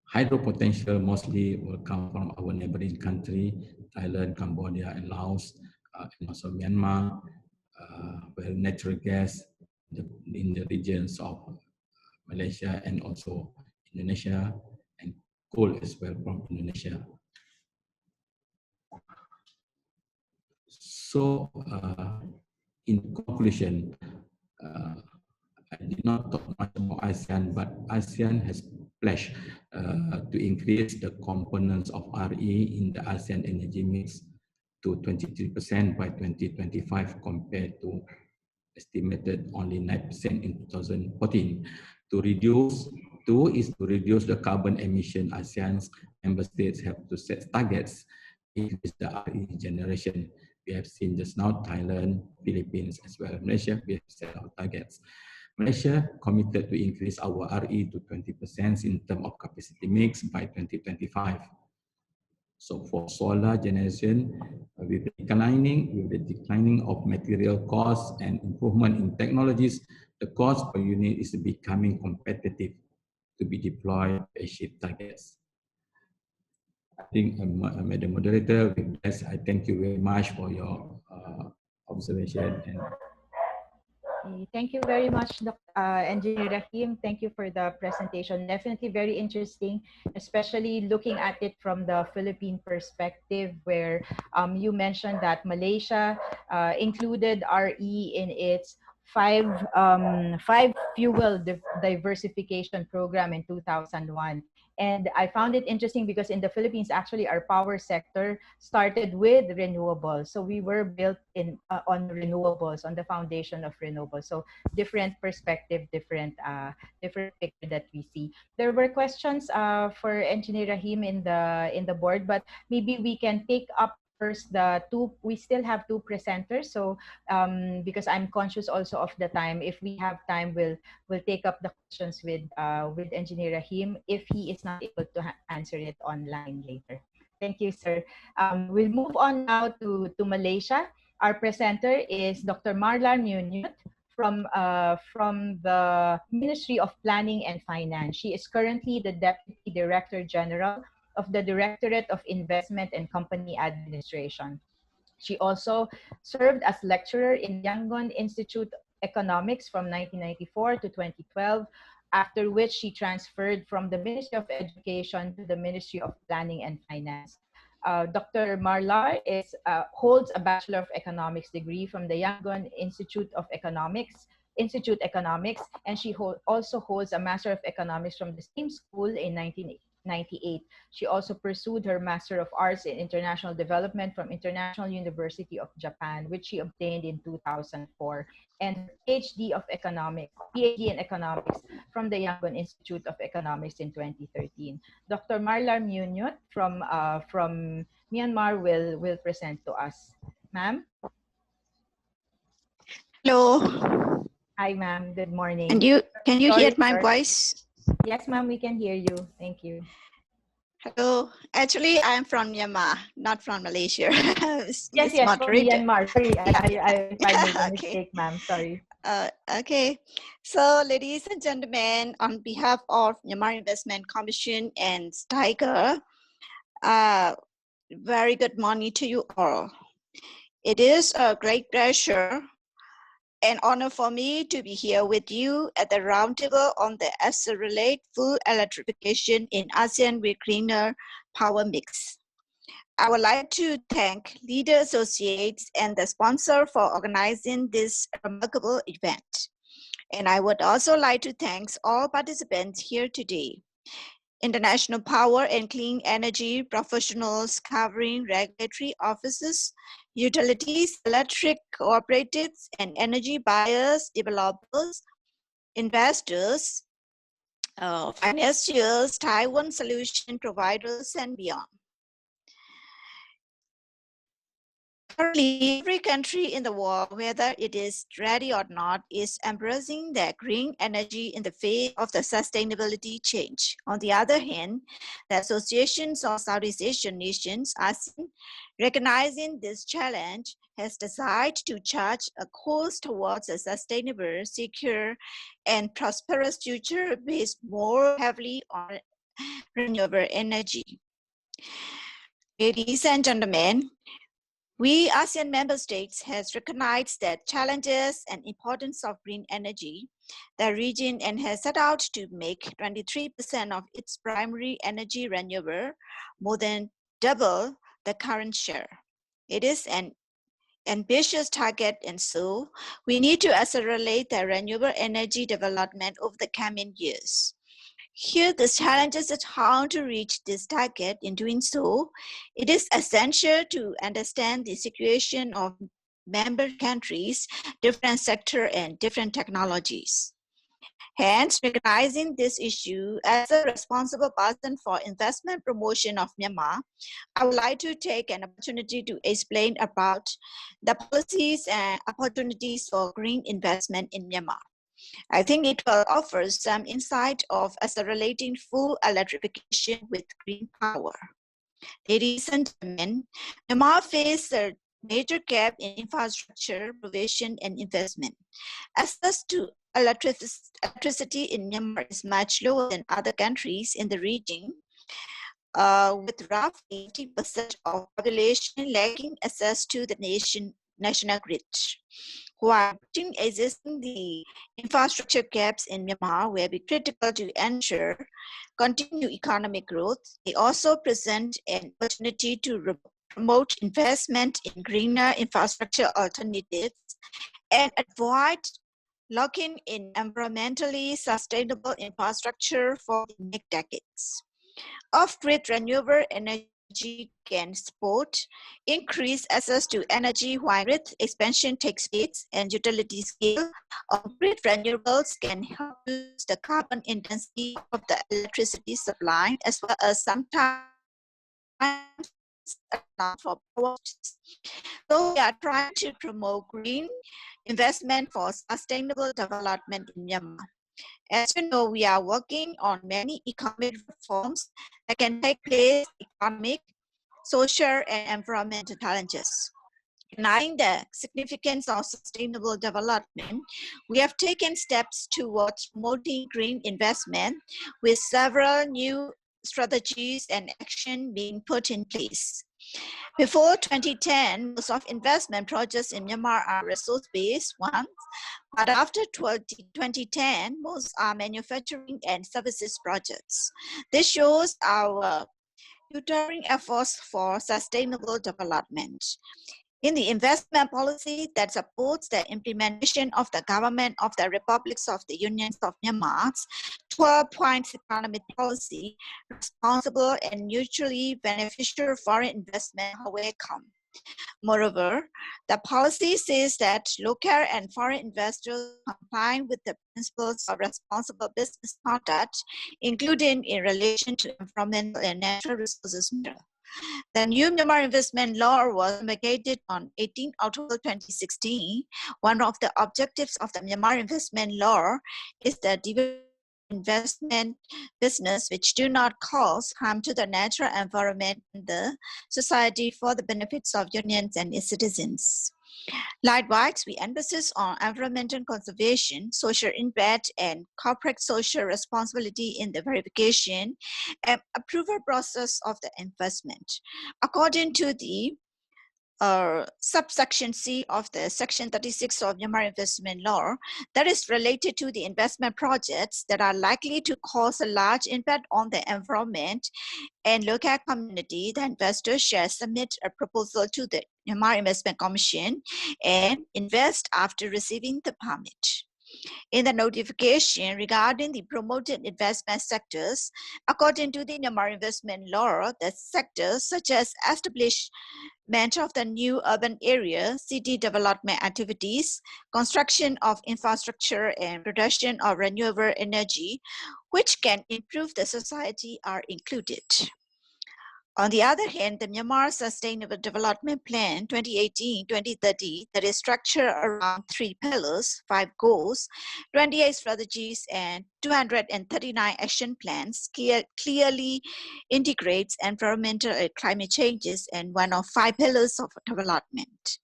hydro potential mostly will come from our neighboring country, Thailand, Cambodia, and Laos, and also Myanmar, where natural gas in the regions of Malaysia and also Indonesia, and coal as well from Indonesia. So, in conclusion, I did not talk much about ASEAN, but ASEAN has pledged to increase the components of RE in the ASEAN energy mix to 23% by 2025 compared to estimated only 9% in 2014. To reduce the carbon emission. ASEAN's member states have to set targets in the RE generation. We have seen just now Thailand, Philippines, as well as Malaysia. We have set our targets. Malaysia committed to increase our RE to 20% in terms of capacity mix by 2025. So for solar generation, with the declining of material costs and improvement in technologies, the cost per unit is becoming competitive to be deployed to achieve targets. I think, Madam Moderator, with this, I thank you very much for your observation. Thank you very much, Engineer Rahim. Thank you for the presentation. Definitely very interesting, especially looking at it from the Philippine perspective, where you mentioned that Malaysia included RE in its five fuel diversification program in 2001. And I found it interesting because in the Philippines, actually, our power sector started with renewables. So we were built on renewables, on the foundation of renewables. So different perspective, different picture that we see. There were questions for Engineer Rahim in the board, but maybe we can take up first the two. We still have two presenters, so because I'm conscious also of the time, if we have time, we'll take up the questions with Engineer Rahim if he is not able to answer it online later. Thank you, sir. We'll move on now to Malaysia. Our presenter is Dr. Marla Munyut from the Ministry of Planning and Finance. She is currently the Deputy Director General of the Directorate of Investment and Company Administration. She also served as lecturer in Yangon Institute of Economics from 1994 to 2012, after which she transferred from the Ministry of Education to the Ministry of Planning and Finance. Dr. Marlar holds a Bachelor of Economics degree from the Yangon Institute of Economics, and she also holds a Master of Economics from the same school in 1998. She also pursued her Master of Arts in International Development from International University of Japan, which she obtained in 2004, and her PhD in Economics from the Yangon Institute of Economics in 2013. Dr. Marla Munyut from Myanmar will present to us. Ma'am? Hello. Hi, ma'am. Good morning. And can you hear my Sorry. voice? Yes, ma'am, we can hear you. Thank you. Hello. Actually, I'm from Myanmar, not from Malaysia. Yes, from Myanmar. Sorry, I made a mistake, ma'am. Sorry. Okay. So, ladies and gentlemen, on behalf of Myanmar Investment Commission and Tiger, very good morning to you all. It is a great pleasure an honor for me to be here with you at the roundtable on the accelerate full electrification in ASEAN with greener power mix. I would like to thank Leader Associates and the sponsor for organizing this remarkable event. And I would also like to thank all participants here today. International power and clean energy professionals covering regulatory offices, utilities, electric cooperatives, and energy buyers, developers, investors, financiers, Taiwan solution providers, and beyond. Currently, every country in the world, whether it is ready or not, is embracing their green energy in the face of the sustainability change. On the other hand, the associations of Southeast Asian nations, ASEAN, recognizing this challenge, has decided to chart a course towards a sustainable, secure, and prosperous future based more heavily on renewable energy. Ladies and gentlemen, we ASEAN member states has recognized the challenges and importance of green energy, the region, and has set out to make 23% of its primary energy renewable, more than double the current share. It is an ambitious target, and so we need to accelerate the renewable energy development over the coming years. Here, the challenges is how to reach this target. In doing so, it is essential to understand the situation of member countries, different sectors, and different technologies. Hence, recognizing this issue as a responsible person for investment promotion of Myanmar, I would like to take an opportunity to explain about the policies and opportunities for green investment in Myanmar. I think it will offer some insight of accelerating full electrification with green power. Ladies and gentlemen, Myanmar faces a major gap in infrastructure provision and investment. Access to electricity in Myanmar is much lower than other countries in the region, with roughly 80% of population lacking access to the national grid. While existing the infrastructure gaps in Myanmar will be critical to ensure continued economic growth, they also present an opportunity to promote investment in greener infrastructure alternatives and avoid locking in environmentally sustainable infrastructure for the next decades. Off-grid renewable energy can support increased access to energy while grid expansion takes place, and utility scale of grid renewables can help reduce the carbon intensity of the electricity supply, as well as sometimes for power. So we are trying to promote green investment for sustainable development in Myanmar. As you know, we are working on many economic reforms that can take place economic, social, and environmental challenges. Recognizing the significance of sustainable development, we have taken steps towards promoting green investment with several new strategies and action being put in place. Before 2010, most of investment projects in Myanmar are resource-based ones, but after 2010, most are manufacturing and services projects. This shows our tutoring efforts for sustainable development. In the investment policy that supports the implementation of the government of the Republics of the Unions of Myanmar's 12-point economic policy, responsible and mutually beneficial foreign investment are welcome. Moreover, the policy says that local and foreign investors comply with the principles of responsible business conduct, including in relation to environmental and natural resources matter. The new Myanmar investment law was promulgated on 18 October 2016. One of the objectives of the Myanmar investment law is the development of investment business which do not cause harm to the natural environment and the society for the benefits of unions and its citizens. Likewise, we emphasize on environmental conservation, social impact, and corporate social responsibility in the verification and approval process of the investment. According to the subsection C of the Section 36 of Myanmar Investment Law, that is related to the investment projects that are likely to cause a large impact on the environment and local community, the investor shall submit a proposal to the Myanmar Investment Commission and invest after receiving the permit. In the notification regarding the promoted investment sectors, according to the Myanmar Investment Law, the sectors such as establishment of the new urban area, city development activities, construction of infrastructure, and production of renewable energy, which can improve the society, are included. On the other hand, the Myanmar Sustainable Development Plan 2018-2030 that is structured around 3 pillars, 5 goals, 28 strategies, and 239 action plans clearly integrates environmental and climate changes and one of 5 pillars of development.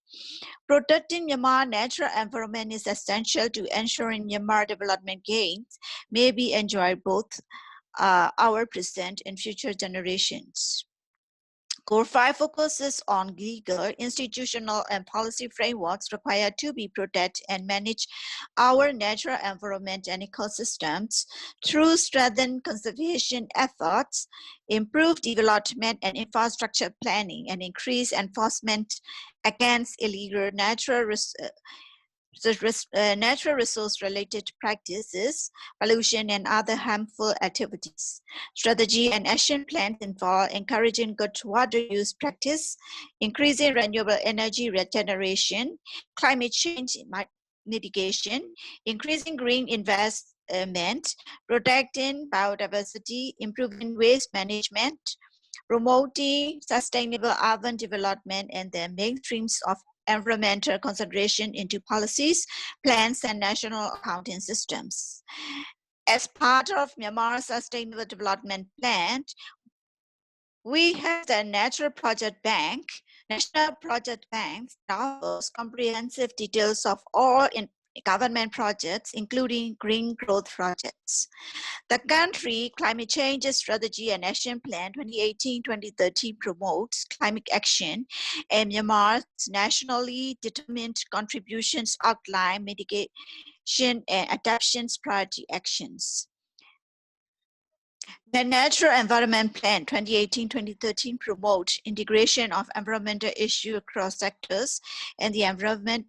Protecting Myanmar natural environment is essential to ensuring Myanmar development gains may be enjoyed both our present and future generations. Core 5 focuses on legal, institutional, and policy frameworks required to be protect and manage our natural environment and ecosystems through strengthened conservation efforts, improved development and infrastructure planning, and increased enforcement against illegal natural resource-related practices, pollution, and other harmful activities. Strategy and action plans involve encouraging good water use practice, increasing renewable energy regeneration, climate change mitigation, increasing green investment, protecting biodiversity, improving waste management, promoting sustainable urban development, and the mainstreams of environmental consideration into policies, plans, and national accounting systems. As part of Myanmar's Sustainable Development Plan, we have the National Project Bank that offers comprehensive details of all government projects, including green growth projects. The country Climate Change Strategy and Action Plan 2018-2030 promotes climate action, and Myanmar's nationally determined contributions outline mitigation and adaptation priority actions. The Natural Environment Plan 2018-2013 promotes integration of environmental issues across sectors, and the Environment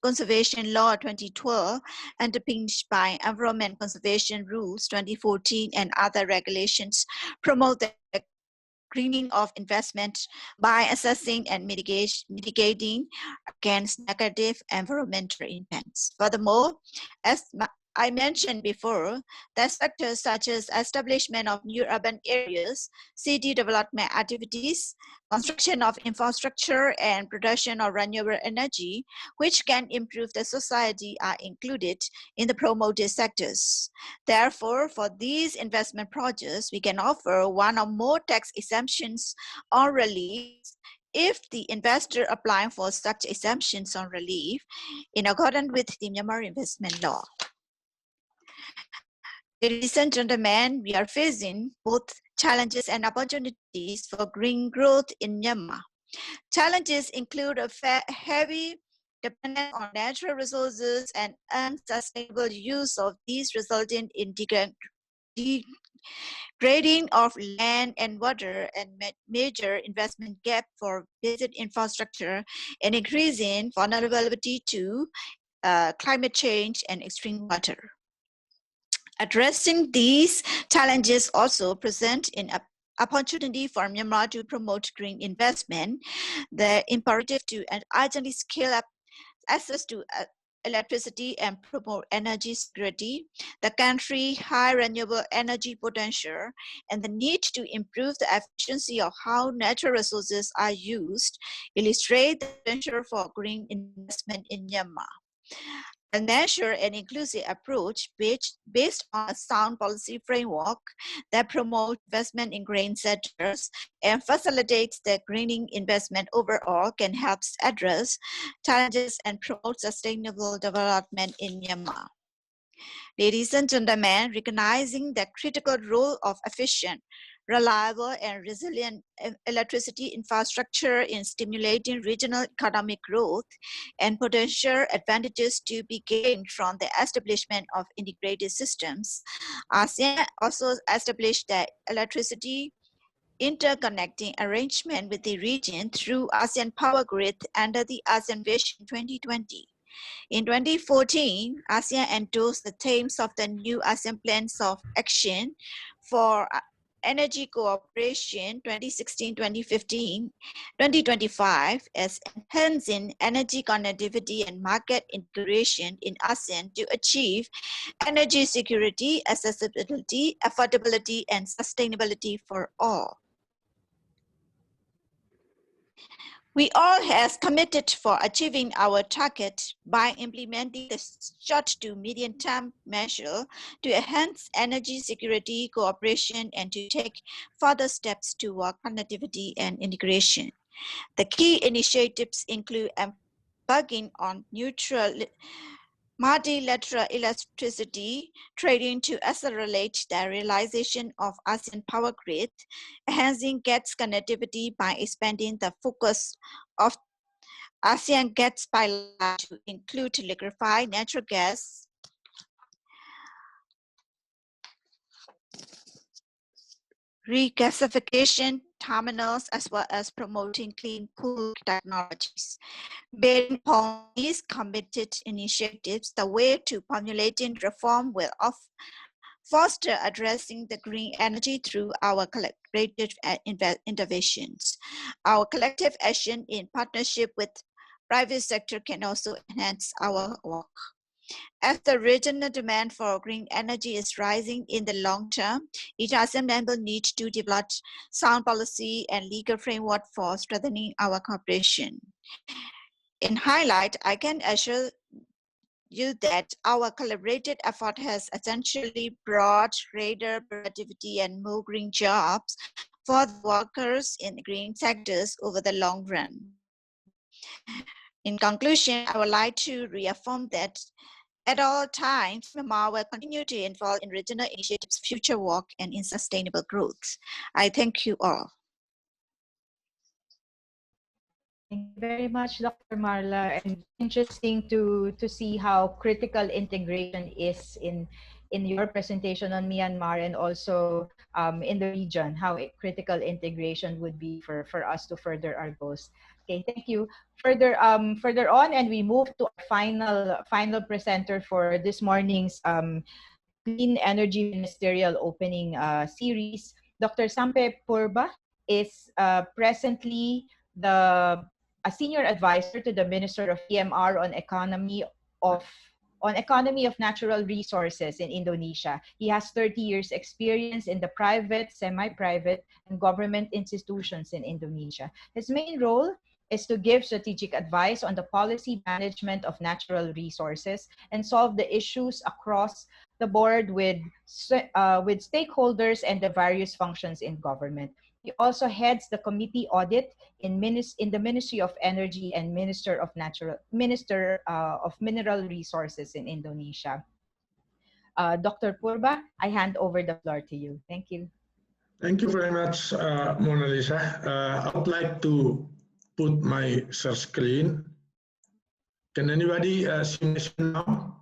Conservation Law 2012, underpinned by Environment Conservation Rules 2014 and other regulations, promote the greening of investment by assessing and mitigating against negative environmental impacts. Furthermore, as I mentioned before that sectors such as establishment of new urban areas, city development activities, construction of infrastructure, and production of renewable energy, which can improve the society, are included in the promoted sectors. Therefore, for these investment projects, we can offer one or more tax exemptions or reliefs if the investor applying for such exemptions or relief in accordance with the Myanmar investment law. Ladies and gentlemen, we are facing both challenges and opportunities for green growth in Myanmar. Challenges include a heavy dependence on natural resources and unsustainable use of these, resulting in degrading of land and water, and major investment gap for basic infrastructure, and increasing vulnerability to climate change and extreme weather. Addressing these challenges also present an opportunity for Myanmar to promote green investment. The imperative to urgently scale up access to electricity and promote energy security, the country's high renewable energy potential, and the need to improve the efficiency of how natural resources are used illustrate the potential for green investment in Myanmar. A measured and inclusive approach based on a sound policy framework that promotes investment in green sectors and facilitates the greening investment overall can help address challenges and promote sustainable development in Myanmar. Ladies and gentlemen, recognizing the critical role of efficient, reliable, and resilient electricity infrastructure in stimulating regional economic growth and potential advantages to be gained from the establishment of integrated systems, ASEAN also established the electricity interconnecting arrangement with the region through ASEAN Power Grid under the ASEAN Vision 2020. In 2014, ASEAN endorsed the themes of the new ASEAN Plans of Action for Energy Cooperation 2016-2015, 2025 as enhancing energy connectivity and market integration in ASEAN to achieve energy security, accessibility, affordability, and sustainability for all. We all have committed for achieving our target by implementing the short to medium-term measure to enhance energy security, cooperation, and to take further steps toward connectivity and integration. The key initiatives include embarking on neutral multilateral electricity trading to accelerate the realization of ASEAN Power Grid, enhancing gas connectivity by expanding the focus of ASEAN gas pipeline to include liquefied natural gas, regasification terminals, as well as promoting clean pool technologies. Based upon these committed initiatives, the way to formulating reform will foster addressing the green energy through our collective interventions. Our collective action in partnership with private sector can also enhance our work. As the regional demand for green energy is rising in the long term, each ASEAN member needs to develop sound policy and legal framework for strengthening our cooperation. In highlight, I can assure you that our collaborated effort has essentially brought greater productivity and more green jobs for the workers in the green sectors over the long run. In conclusion, I would like to reaffirm that at all times, Myanmar will continue to involve in regional initiatives, future work, and in sustainable growth. I thank you all. Thank you very much, Dr. Marla. And interesting to see how critical integration is in your presentation on Myanmar, and also in the region, how critical integration would be for us to further our goals. Okay, thank you. Further on, and we move to our final presenter for this morning's Clean Energy Ministerial Opening series. Dr. Sampe Purba is presently a senior advisor to the Minister of PMR on Economy of on economy of natural resources in Indonesia. He has 30 years experience in the private, semi-private, and government institutions in Indonesia. His main role is to give strategic advice on the policy management of natural resources and solve the issues across the board with stakeholders and the various functions in government. He also heads the committee audit in the Ministry of Energy and Minister of Mineral Resources in Indonesia. Dr. Purba, I hand over the floor to you. Thank you. Thank you very much, Mona Lisa. I would like to put my share screen. Can anybody see my screen now?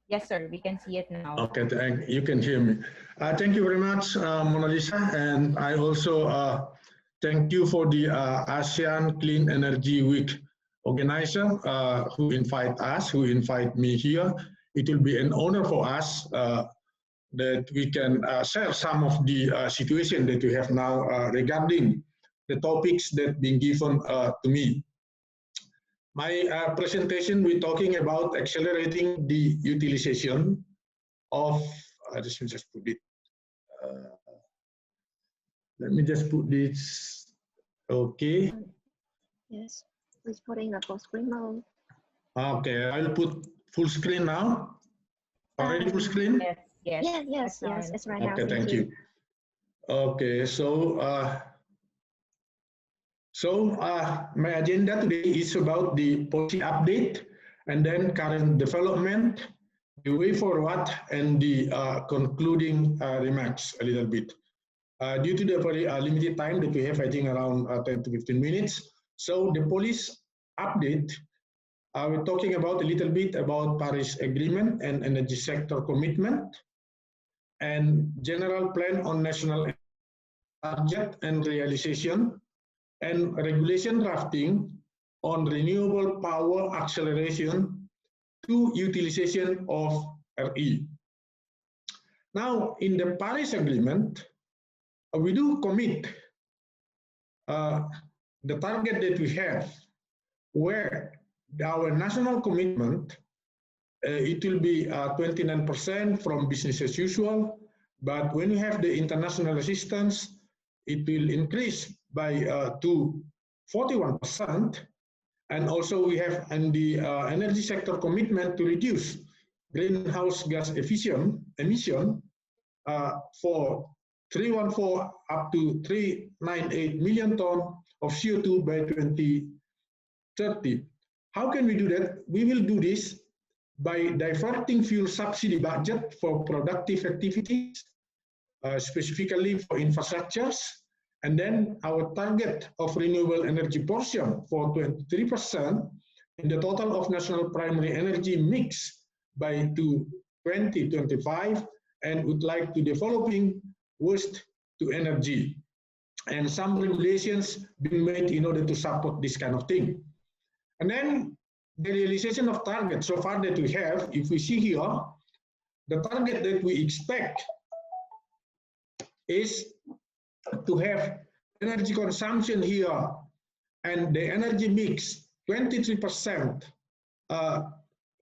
Yes, sir. We can see it now. Okay, you can hear me. Thank you very much, Mona Lisa. And I also thank you for the ASEAN Clean Energy Week organizer who invite me here. It will be an honor for us that we can share some of the situation that we have now regarding the topics that been given to me. My presentation, we're talking about accelerating the utilization of, let me just put it, let me just put this, okay. Yes, it's putting the full screen mode. Okay, I'll put full screen now. Already full screen? Yes, yes, it's right now. Okay, thank you. Okay, so my agenda today is about the policy update and then current development, the way forward, and the concluding remarks a little bit. Due to the very limited time that we have, I think around 10 to 15 minutes. So the policy update, we're talking about a little bit about Paris Agreement and energy sector commitment, and general plan on national target and realization, and regulation drafting on renewable power acceleration to utilization of RE. Now, in the Paris Agreement, we do commit the target that we have, where our national commitment, it will be 29% from business as usual, but when you have the international assistance, it will increase by to 41%, and also we have the energy sector commitment to reduce greenhouse gas emission for 314 up to 398 million tons of CO2 by 2030. How can we do that? We will do this by diverting fuel subsidy budget for productive activities, specifically for infrastructures, and then our target of renewable energy portion for 23% in the total of national primary energy mix by 2025, and would like to developing waste to energy. And some regulations being made in order to support this kind of thing. And then the realization of target so far that we have, if we see here, the target that we expect is to have energy consumption here and the energy mix 23%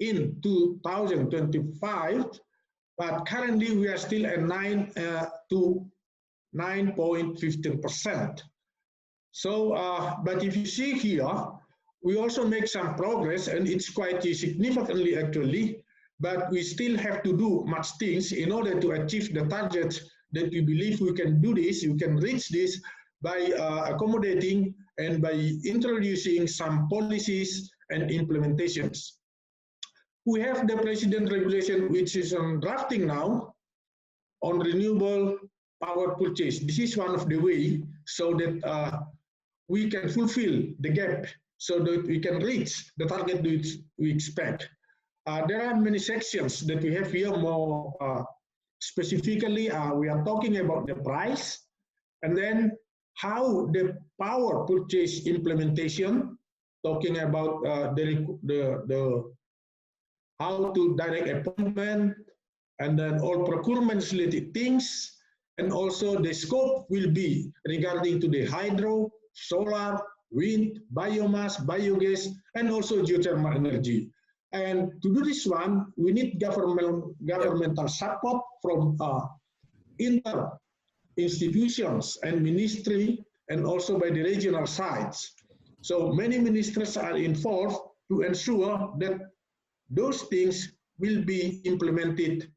in 2025, but currently we are still at 9 to 9.15%. So, but if you see here, we also make some progress, and it's quite significantly actually, but we still have to do much things in order to achieve the targets that we believe we can do this, we can reach this by accommodating and by introducing some policies and implementations. We have the President regulation, which is on drafting now on renewable power purchase. This is one of the way so that we can fulfill the gap so that we can reach the target which we expect. There are many sections that we have here. More specifically, we are talking about the price, and then how the power purchase implementation, talking about how to direct appointment, and then all procurement related things, and also the scope will be regarding to the hydro, solar, wind, biomass, biogas, and also geothermal energy. And to do this one, we need governmental support from inter institutions and ministry, and also by the regional sides. So many ministers are involved to ensure that those things will be implemented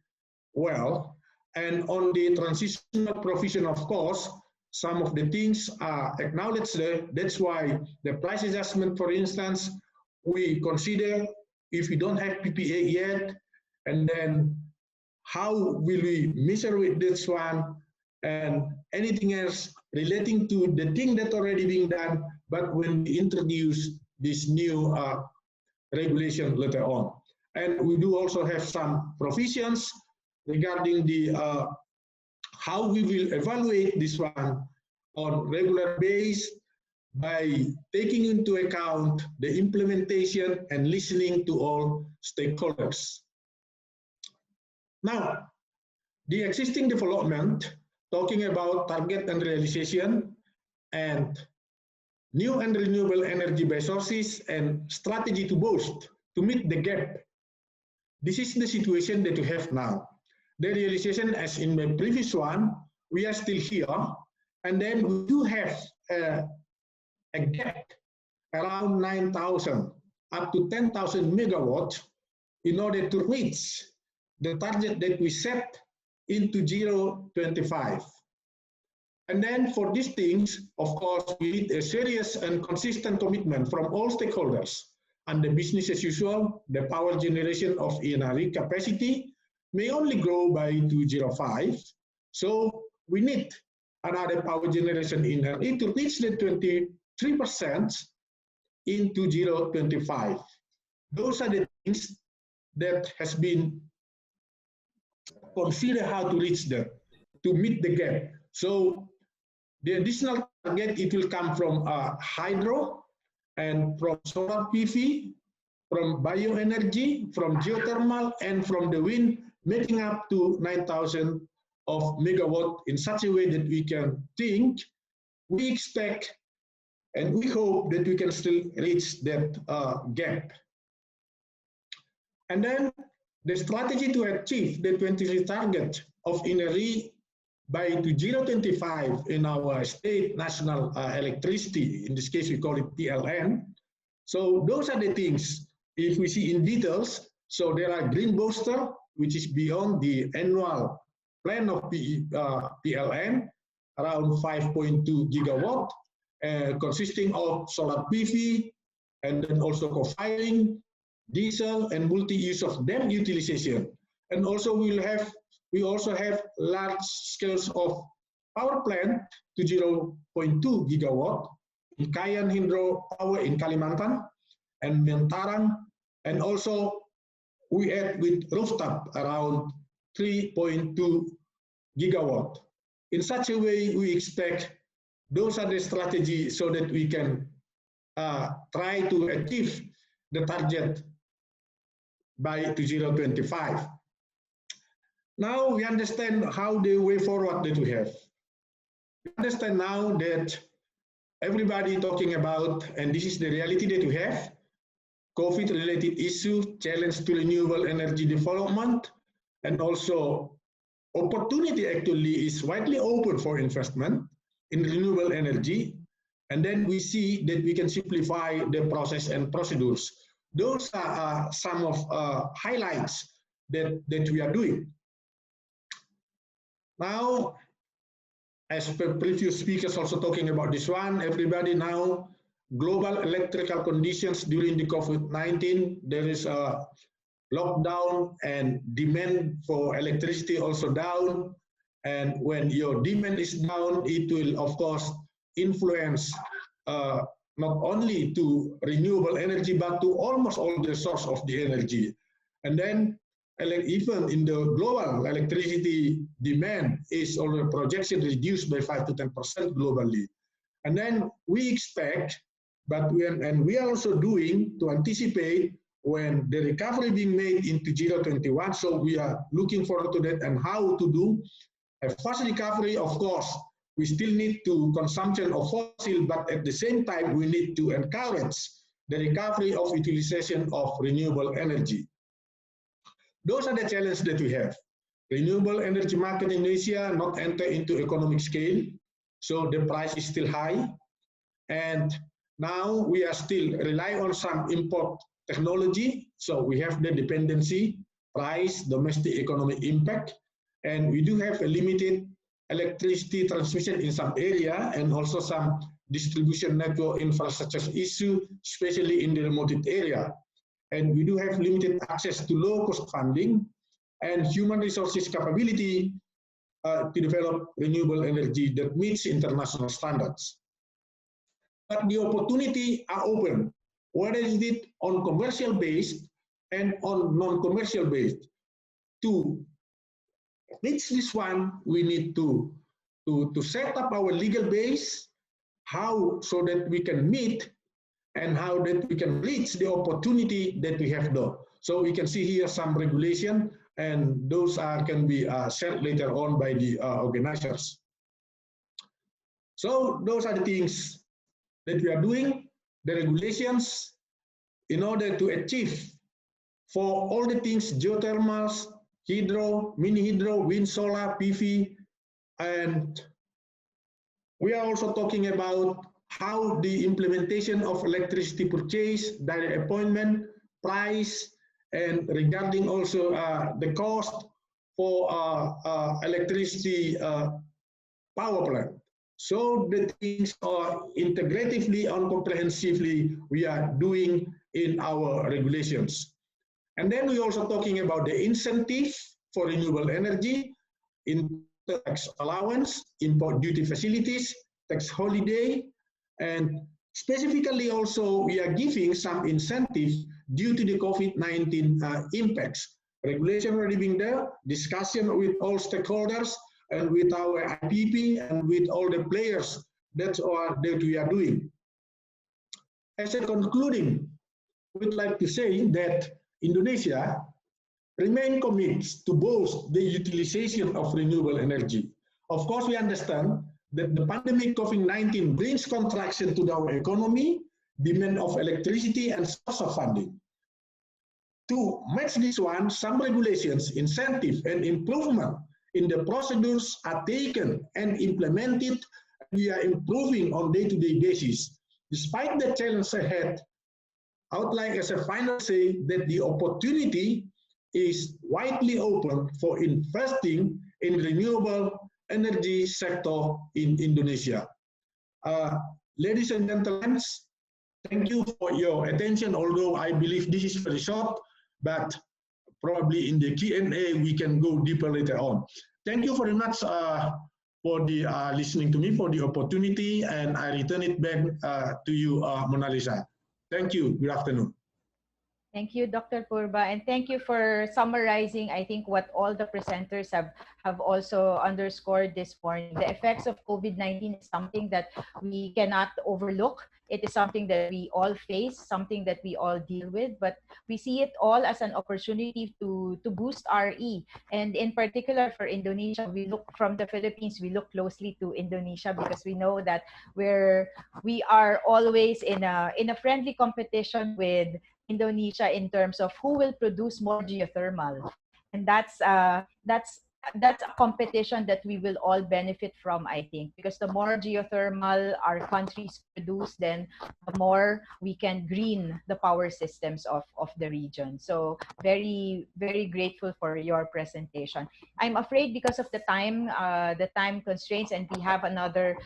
well. And on the transitional provision, of course, some of the things are acknowledged there. That's why the price adjustment, for instance, we consider if we don't have PPA yet, and then how will we measure with this one, and anything else relating to the thing that already being done, but when we introduce this new regulation later on. And we do also have some provisions regarding the how we will evaluate this one on regular basis by taking into account the implementation and listening to all stakeholders. Now, the existing development, talking about target and realization and new and renewable energy-based sources and strategy to boost, to meet the gap. This is the situation that we have now. The realization, as in the previous one, we are still here, and then we do have a gap around 9,000 up to 10,000 megawatts in order to reach the target that we set into 2025. And then for these things, of course, we need a serious and consistent commitment from all stakeholders. And the business as usual, the power generation of ENRE capacity may only grow by 205. So we need another power generation in ENRE to reach the 23% in 2025. Those are the things that has been considered how to reach that, to meet the gap. So the additional target, it will come from hydro and from solar PV, from bioenergy, from geothermal, and from the wind, making up to 9,000 of megawatt in such a way that we can think, we expect, and we hope that we can still reach that gap. And then the strategy to achieve the 23 target of ENRE by 2025 in our state national electricity, in this case we call it PLN. So those are the things, if we see in details, so there are green booster, which is beyond the annual plan of PLN, around 5.2 gigawatt, consisting of solar PV, and then also co-firing, diesel, and multi-use of dam utilization. And also we also have large scales of power plant to 0.2 gigawatt in Kayan Hydro Power in Kalimantan and Mentarang, and also we add with rooftop around 3.2 gigawatt. In such a way, we expect those are the strategies so that we can try to achieve the target by 2025. Now we understand how the way forward that we have. We understand now that everybody talking about, and this is the reality that we have, COVID-related issue, challenge to renewable energy development, and also opportunity actually is widely open for investment in renewable energy. And then we see that we can simplify the process and procedures. Those are some of highlights that we are doing. Now, as per previous speakers also talking about this one, everybody now, global electrical conditions during the COVID-19, there is a lockdown and demand for electricity also down. And when your demand is down, it will of course influence not only to renewable energy, but to almost all the source of the energy. And then even in the global electricity demand is already projection reduced by 5 to 10% globally. And then we expect, but we are also doing to anticipate when the recovery being made into 2021. So we are looking forward to that and how to do a fast recovery. Of course, we still need to consumption of fossil, but at the same time, we need to encourage the recovery of utilization of renewable energy. Those are the challenges that we have. Renewable energy market in Indonesia not enter into economic scale, so the price is still high. And now we are still rely on some import technology, so we have the dependency, price, domestic economic impact, and we do have a limited electricity transmission in some area and also some distribution network infrastructure issue, especially in the remote area. And we do have limited access to low-cost funding and human resources capability to develop renewable energy that meets international standards. But the opportunity are open, whether is it on commercial based and on non-commercial based. To reach this one, we need to set up our legal base, how so that we can meet and how that we can reach the opportunity that we have done. So we can see here some regulation, and those can be shared later on by the organizers. So those are the things that we are doing, the regulations, in order to achieve for all the things, geothermals, hydro, mini hydro, wind, solar, PV, and we are also talking about how the implementation of electricity purchase, direct appointment, price, and regarding also the cost for electricity power plant. So the things are integratively and comprehensively we are doing in our regulations. And then we're also talking about the incentive for renewable energy, in tax allowance, import duty facilities, tax holiday, and specifically also we are giving some incentive due to the COVID-19 impacts. Regulation already being there, discussion with all stakeholders and with our IPP and with all the players that we are doing. As a concluding, we'd like to say that Indonesia remain committed to both the utilization of renewable energy. Of course, we understand that the pandemic COVID-19 brings contraction to our economy, demand of electricity, and source of funding. To match this one, some regulations, incentive, and improvement in the procedures are taken and implemented. We are improving on day-to-day basis. Despite the challenge ahead, I would like as a final say that the opportunity is widely open for investing in renewable energy sector in Indonesia. Ladies and gentlemen, thank you for your attention, although I believe this is very short, but probably in the Q&A we can go deeper later on. Thank you very much for the listening to me, for the opportunity, and I return it back to you, Mona Lisa. Thank you. Good afternoon. Thank you, Dr. Purba, and thank you for summarizing, I think, what all the presenters have also underscored this morning. The effects of COVID-19 is something that we cannot overlook. It is something that we all face, something that we all deal with, but we see it all as an opportunity to boost RE. And in particular for Indonesia, we look from the Philippines, we look closely to Indonesia because we know that we are always in a friendly competition with Indonesia in terms of who will produce more geothermal, and that's a competition that we will all benefit from, I think, because the more geothermal our countries produce, then the more we can green the power systems of the region. So very, very grateful for your presentation. I'm afraid because of the time constraints, and we have another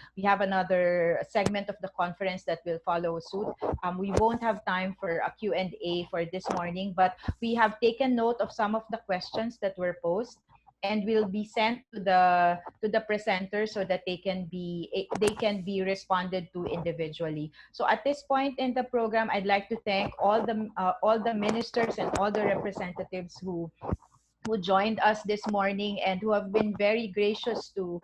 segment of the conference that will follow suit. We won't have time for a Q&A for this morning, but we have taken note of some of the questions that were posed, and will be sent to the presenters so that they can be responded to individually. So at this point in the program, I'd like to thank all the ministers and all the representatives who joined us this morning and who have been very gracious to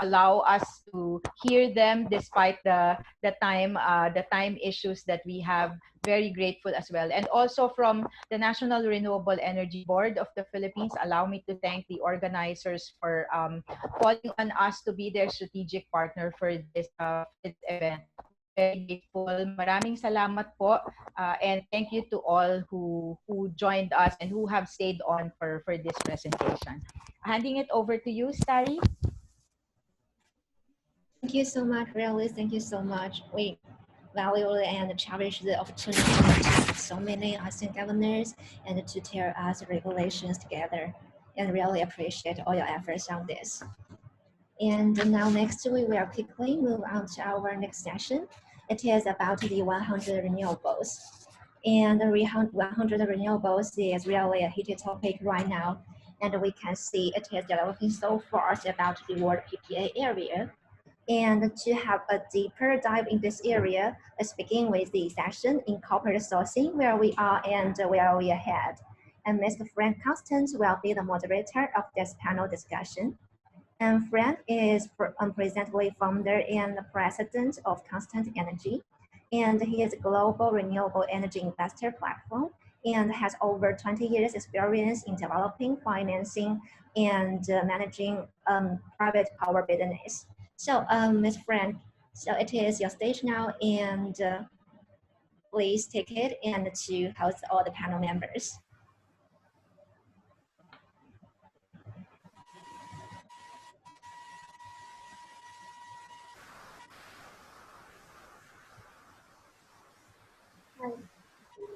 allow us to hear them despite the time issues that we have. Very grateful as well. And also from the National Renewable Energy Board of the Philippines, allow me to thank the organizers for calling on us to be their strategic partner for this event. very grateful. Maraming salamat po. And thank you to all who joined us and who have stayed on for this presentation. Handing it over to you, Starry. Thank you so much, really. Thank you so much. We value and cherish the opportunity to meet with so many ASEAN governors and to tear us regulations together. And really appreciate all your efforts on this. And now next we will quickly move on to our next session. It is about the 100 renewables. And the 100 renewables is really a heated topic right now. And we can see it is developing so fast about the world PPA area. And to have a deeper dive in this area, let's begin with the session in corporate sourcing, where we are and where we are headed. And Mr. Frank Constant will be the moderator of this panel discussion. And Frank is presently founder and president of Constant Energy, and he is a global renewable energy investor platform and has over 20 years experience in developing, financing, and managing private power business. So, Ms. Frank, so it is your stage now, and please take it and to host all the panel members.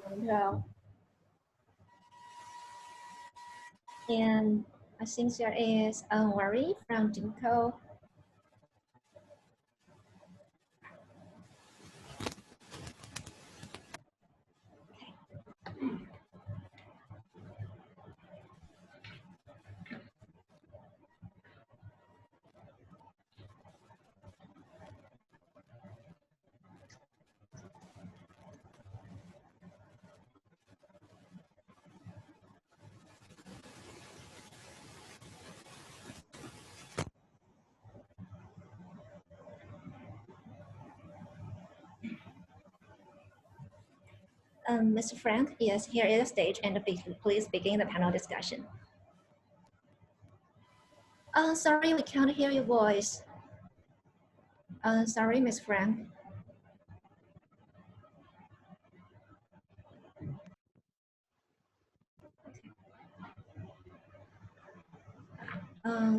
Hello. And I think there is Worry from Jinko. Mr. Frank, yes, here is the stage, and please begin the panel discussion. Sorry, we can't hear your voice. Sorry, Ms. Frank.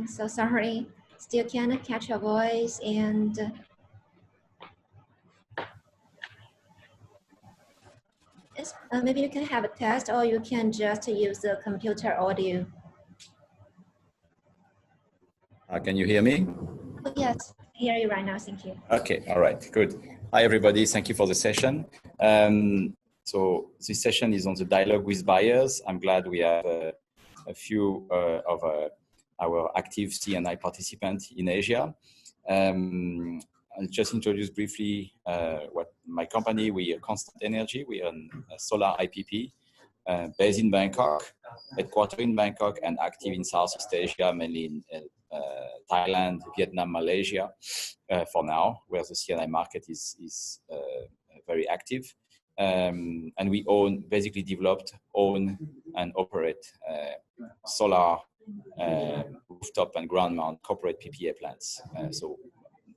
So sorry, still can't catch your voice, and maybe you can have a test, or you can just use the computer audio. Can you hear me? Oh, yes, I hear you right now, thank you. Okay, all right, good. Hi, everybody, thank you for the session. So this session is on the dialogue with buyers. I'm glad we have a few of our active C&I participants in Asia. I'll just introduce briefly what my company, we are Constant Energy. We are a solar IPP based in Bangkok, headquartered in Bangkok, and active in Southeast Asia, mainly in Thailand, Vietnam, Malaysia, for now, where the C&I market is very active. And we basically developed, own, and operate solar rooftop and ground mount corporate PPA plants. So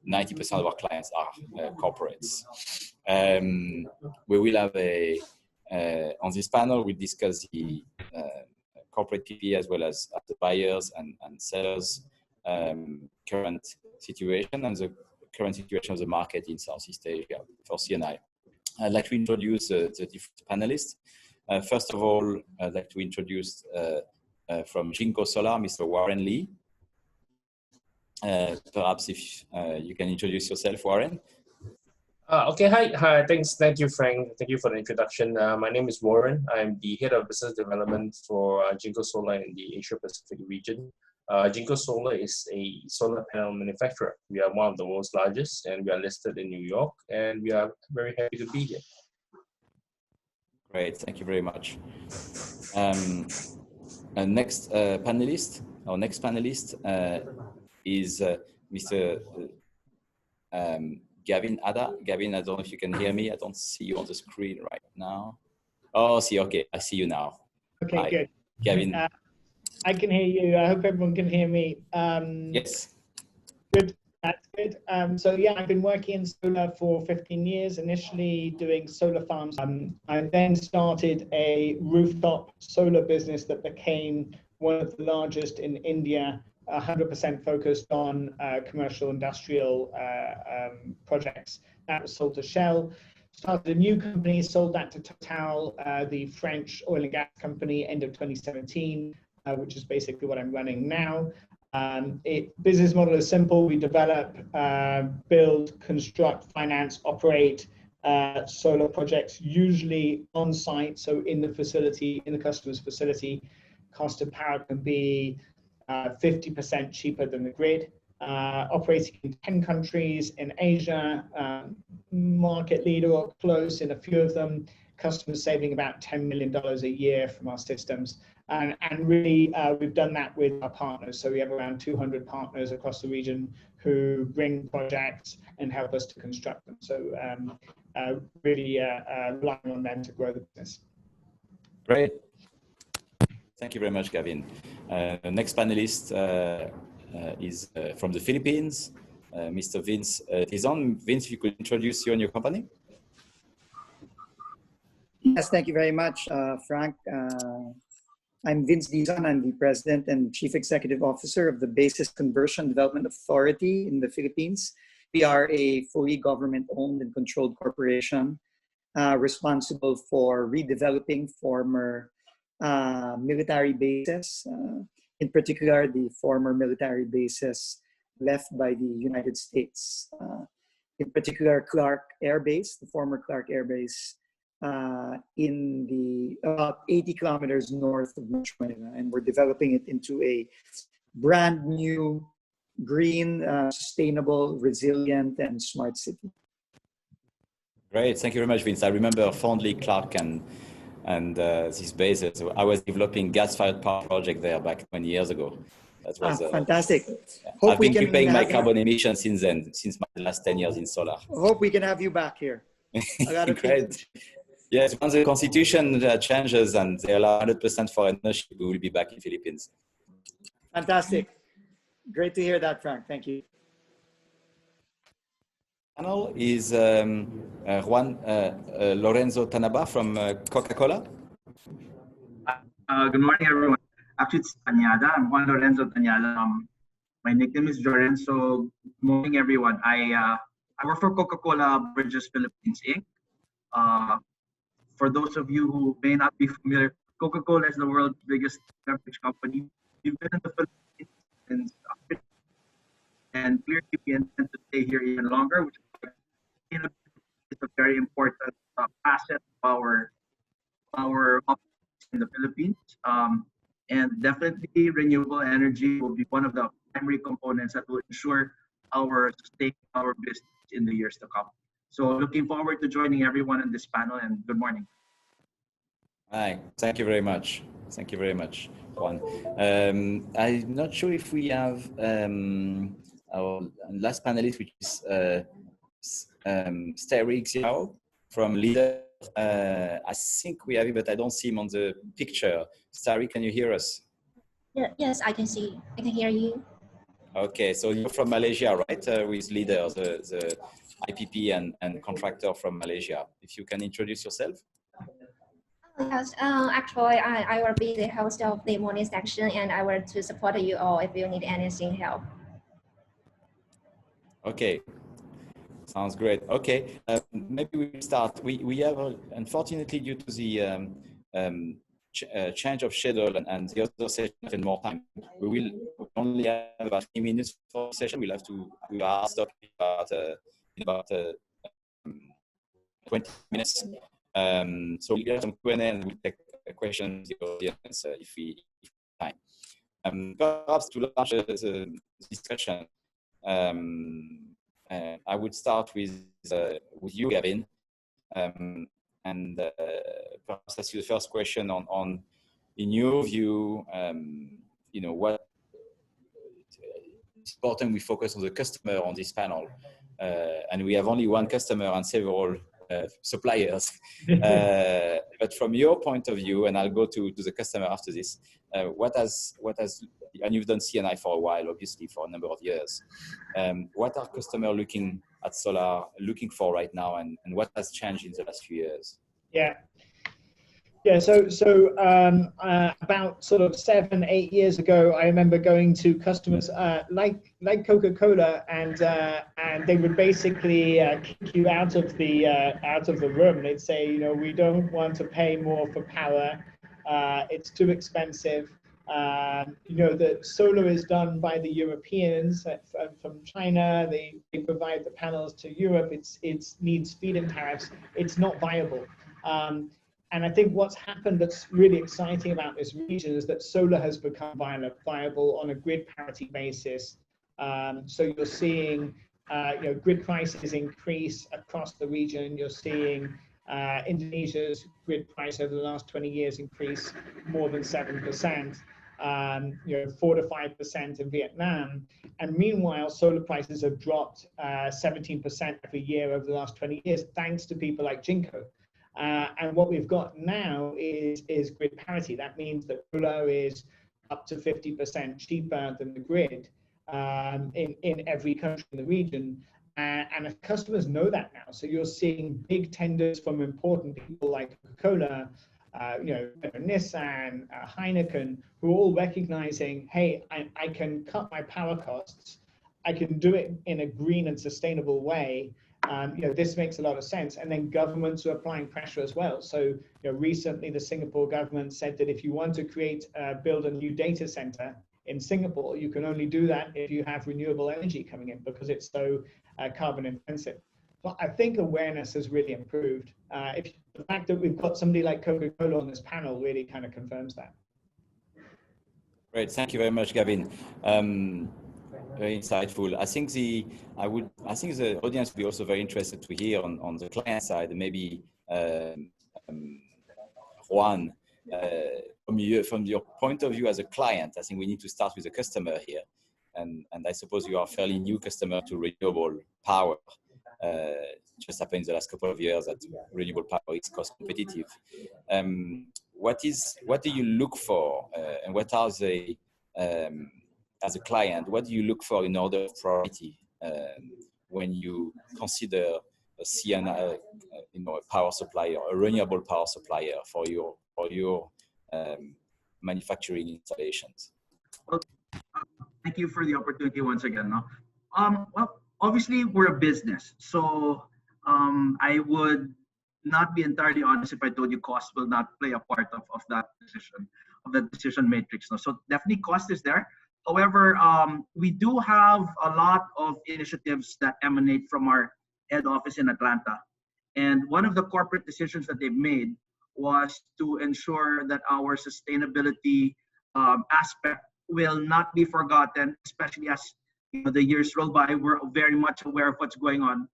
90% of our clients are corporates. We will have on this panel, we'll discuss the corporate PPA as well as the buyers and sellers current situation and the current situation of the market in Southeast Asia for C&I. I'd like to introduce the different panelists. First of all, I'd like to introduce from Jinko Solar, Mr. Warren Lee. Perhaps if you can introduce yourself, Warren. Okay, hi, thank you, Frank. Thank you for the introduction. My name is Warren. I'm the head of business development for Jinko Solar in the Asia Pacific region. Jinko Solar is a solar panel manufacturer. We are one of the world's largest, and we are listed in New York, and we are very happy to be here. Great, thank you very much. Next panelist, our next panelist is Mr. Gavin Ada. Gavin, I don't know if you can hear me. I don't see you on the screen right now. Oh, see, okay, I see you now. Okay, hi. Good. Gavin. I can hear you. I hope everyone can hear me. Yes. Good. That's good. So yeah, I've been working in solar for 15 years, initially doing solar farms. I then started a rooftop solar business that became one of the largest in India, 100% focused on commercial industrial projects. That was sold to Shell. Started a new company, sold that to Total, the French oil and gas company, end of 2017, which is basically what I'm running now. Business model is simple. We develop, build, construct, finance, operate solar projects, usually on site. So in the facility, in the customer's facility, cost of power can be 50% cheaper than the grid. Operating in 10 countries in Asia, market leader or close in a few of them, customers saving about $10 million a year from our systems. And really, we've done that with our partners. So we have around 200 partners across the region who bring projects and help us to construct them. So really relying on them to grow the business. Great. Thank you very much, Gavin. Next panelist is from the Philippines, Mr. Vince Tizon. Vince, if you could introduce you and your company. Yes, thank you very much, Frank. I'm Vince Dizon. I'm the President and Chief Executive Officer of the Basis Conversion Development Authority in the Philippines. We are a fully government-owned and controlled corporation responsible for redeveloping former military bases, in particular the former military bases left by the United States. In particular, Clark Air Base, the former Clark Air Base, in the about 80 kilometers north of Metro Manila, and we're developing it into a brand new, green, sustainable, resilient, and smart city. Great, thank you very much, Vince. I remember fondly Clark and these bases. I was developing gas-fired power project there back 20 years ago. That was fantastic. I've been preparing my carbon emissions since then, since my last 10 years in solar. Hope we can have you back here. Great. Yes, once the constitution changes and they allow 100% foreign ownership, we will be back in Philippines. Fantastic. Great to hear that, Frank. Thank you. Panel is Juan Lorenzo Tanaba from Coca-Cola. Good morning, everyone. Actually, it's Tanyada. I'm Juan Lorenzo Tanyada. My nickname is Joren. So, good morning, everyone. I work for Coca-Cola Beverages Philippines, Inc. For those of you who may not be familiar, Coca-Cola is the world's biggest beverage company. We've been in the Philippines since and clearly we intend to stay here even longer, which is a very important facet of our operations in the Philippines. And definitely renewable energy will be one of the primary components that will ensure our sustaining our business in the years to come. So looking forward to joining everyone in this panel, and good morning. Hi, thank you very much. Thank you very much, Juan. I'm not sure if we have our last panelist, which is Sterry Xiao from Leader. I think we have it, but I don't see him on the picture. Sterry, can you hear us? Yeah, yes, I can see. I can hear you. Okay, so you're from Malaysia, right? With Leader, the IPP and contractor from Malaysia. If you can introduce yourself. Yes, actually, I will be the host of the morning section, and I will to support you all if you need anything help. Okay, sounds great. Okay, maybe we start. We have, unfortunately, due to the change of schedule and the other session in more time, we will only have about 3 minutes for the session. We'll have to stop about 20 minutes. So we'll have some Q&A and we'll take questions from the audience if we have time. Perhaps to launch the discussion, I would start with you, Gavin, and perhaps ask you the first question on in your view, you know, what it's important we focus on the customer on this panel, and we have only one customer and several suppliers. But from your point of view, and I'll go to the customer after this, what has, and you've done CNI for a while, obviously, for a number of years. What are customers looking at solar looking for right now, and what has changed in the last few years? Yeah, so about sort of 7-8 years ago, I remember going to customers like Coca-Cola, and they would basically kick you out of the room. They'd say, you know, we don't want to pay more for power. It's too expensive. You know, the solar is done by the Europeans from China. They provide the panels to Europe. It needs feed-in tariffs. It's not viable. And I think what's happened that's really exciting about this region is that solar has become viable on a grid parity basis. So you're seeing you know, grid prices increase across the region. You're seeing Indonesia's grid price over the last 20 years increase more than 7%. You know, 4 to 5% in Vietnam. And meanwhile, solar prices have dropped 17% every year over the last 20 years, thanks to people like Jinko. And what we've got now is grid parity. That means that solar is up to 50% cheaper than the grid in every country in the region. And customers know that now. So you're seeing big tenders from important people like Coca-Cola, you know, Nissan, Heineken, who are all recognizing, hey, I can cut my power costs. I can do it in a green and sustainable way. You know, this makes a lot of sense. And then governments are applying pressure as well. So, you know, recently the Singapore government said that if you want to build a new data center in Singapore, you can only do that if you have renewable energy coming in, because it's so carbon intensive. So I think awareness has really improved. The fact that we've got somebody like Coca-Cola on this panel really kind of confirms that. Great, thank you very much, Gavin. Very insightful. I think the audience will be also very interested to hear on the client side, maybe Juan, from your point of view as a client. I think we need to start with the customer here, and I suppose you are a fairly new customer to renewable power. Just happened in the last couple of years that renewable power is cost competitive. What do you look for, and what are the as a client, what do you look for in order of priority when you consider a CNI, you know, a power supplier, a renewable power supplier for your manufacturing installations? Well, thank you for the opportunity once again. Well, obviously we're a business, so I would not be entirely honest if I told you cost will not play a part of that decision matrix. So definitely cost is there. However, we do have a lot of initiatives that emanate from our head office in Atlanta. And one of the corporate decisions that they've made was to ensure that our sustainability aspect will not be forgotten, especially as, you know, the years roll by. We're very much aware of what's going on,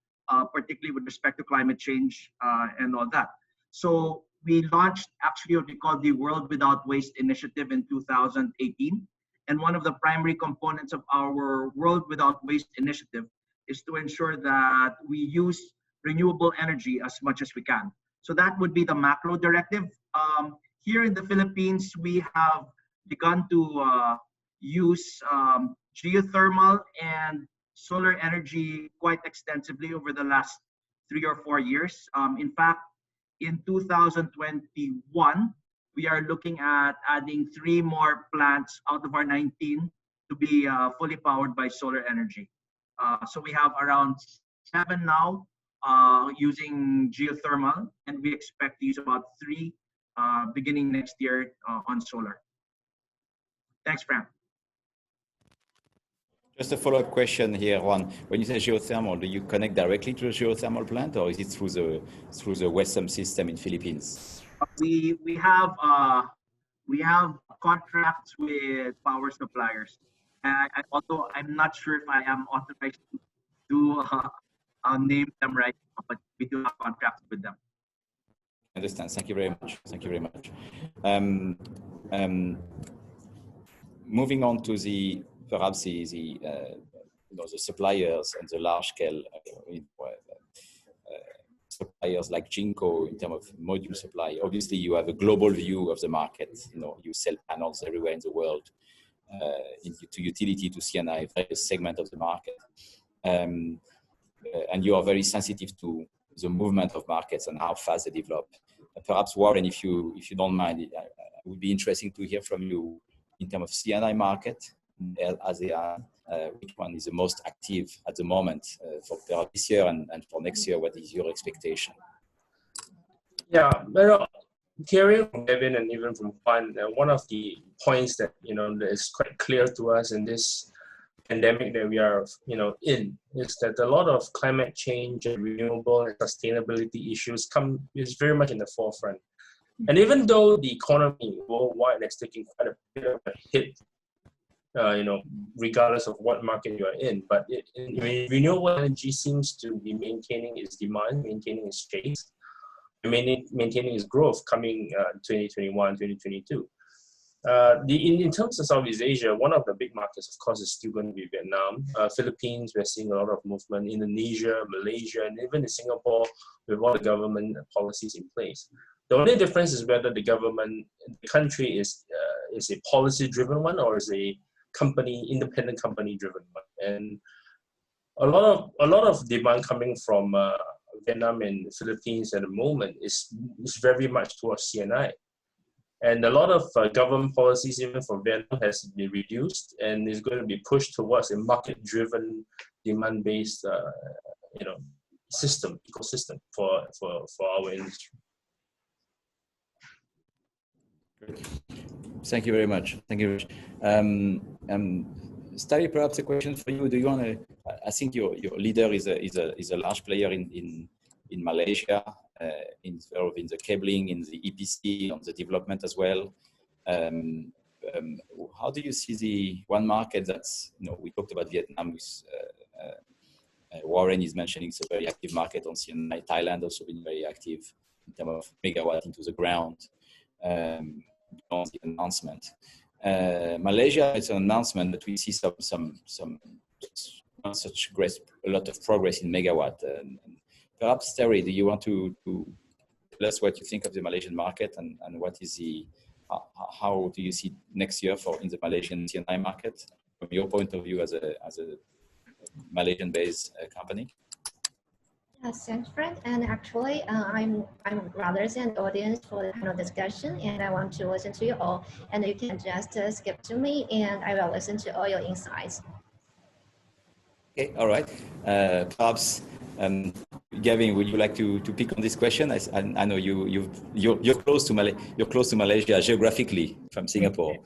particularly with respect to climate change and all that. So we launched actually what we call the World Without Waste initiative in 2018. And one of the primary components of our World Without Waste initiative is to ensure that we use renewable energy as much as we can. So that would be the macro directive. Here in the Philippines, we have begun to use geothermal and solar energy quite extensively over the last 3 or 4 years. In fact, in 2021, we are looking at adding 3 more plants out of our 19 to be fully powered by solar energy. So we have around 7 now using geothermal, and we expect to use about 3 beginning next year on solar. Thanks, Frank. Just a follow-up question here, Juan. When you say geothermal, do you connect directly to the geothermal plant, or is it through the WESM system in Philippines? We have contracts with power suppliers. Although I'm not sure if I am authorized to name them right now, but we do have contracts with them. I understand. Thank you very much. Thank you very much. Moving on to the perhaps the suppliers and the large scale suppliers like Jinko in terms of module supply, obviously you have a global view of the market. You know, you sell panels everywhere in the world, to utility, to CNI, various segment of the market. And you are very sensitive to the movement of markets and how fast they develop. Perhaps Warren, if you don't mind, it would be interesting to hear from you in terms of CNI market, ASEAN, which one is the most active at the moment for this year and for next year? What is your expectation? Yeah, but hearing from Kevin and even from Juan, one of the points that that is quite clear to us in this pandemic that we are in is that a lot of climate change and renewable and sustainability issues is very much in the forefront. And even though the economy worldwide is taking quite a bit of a hit, regardless of what market you are in, but renewable energy seems to be maintaining its demand, maintaining its pace, maintaining its growth coming 2021, 2022. In terms of Southeast Asia, one of the big markets, of course, is still going to be Vietnam. Philippines, we're seeing a lot of movement. Indonesia, Malaysia, and even in Singapore, with all the government policies in place. The only difference is whether the country is a policy-driven one or is a independent company-driven one. And a lot of demand coming from Vietnam and Philippines at the moment is very much towards CNI. And a lot of government policies, even for Vietnam, has been reduced and is going to be pushed towards a market-driven, demand-based, ecosystem for our industry. Thank you very much. Thank you. Stary, perhaps a question for you. Do you want to? I think your leader is a large player in Malaysia, involved in the cabling, in the EPC, on the development as well. How do you see the one market that's, we talked about Vietnam with Warren is mentioning it's a very active market on CNI. Thailand also been very active in terms of megawatt into the ground on the announcement. Malaysia, it's an announcement, but we see a lot of progress in megawatt. Perhaps, Terry, do you want to tell us what you think of the Malaysian market and what is how do you see next year in the Malaysian CNI market from your point of view as a Malaysian-based company? Yes, thanks, Frank. And actually, I'm rather an audience for the panel discussion, and I want to listen to you all. And you can just skip to me, and I will listen to all your insights. Okay, all right. Perhaps, Gavin, would you like to pick on this question? I know you're close to Malaysia geographically from Singapore.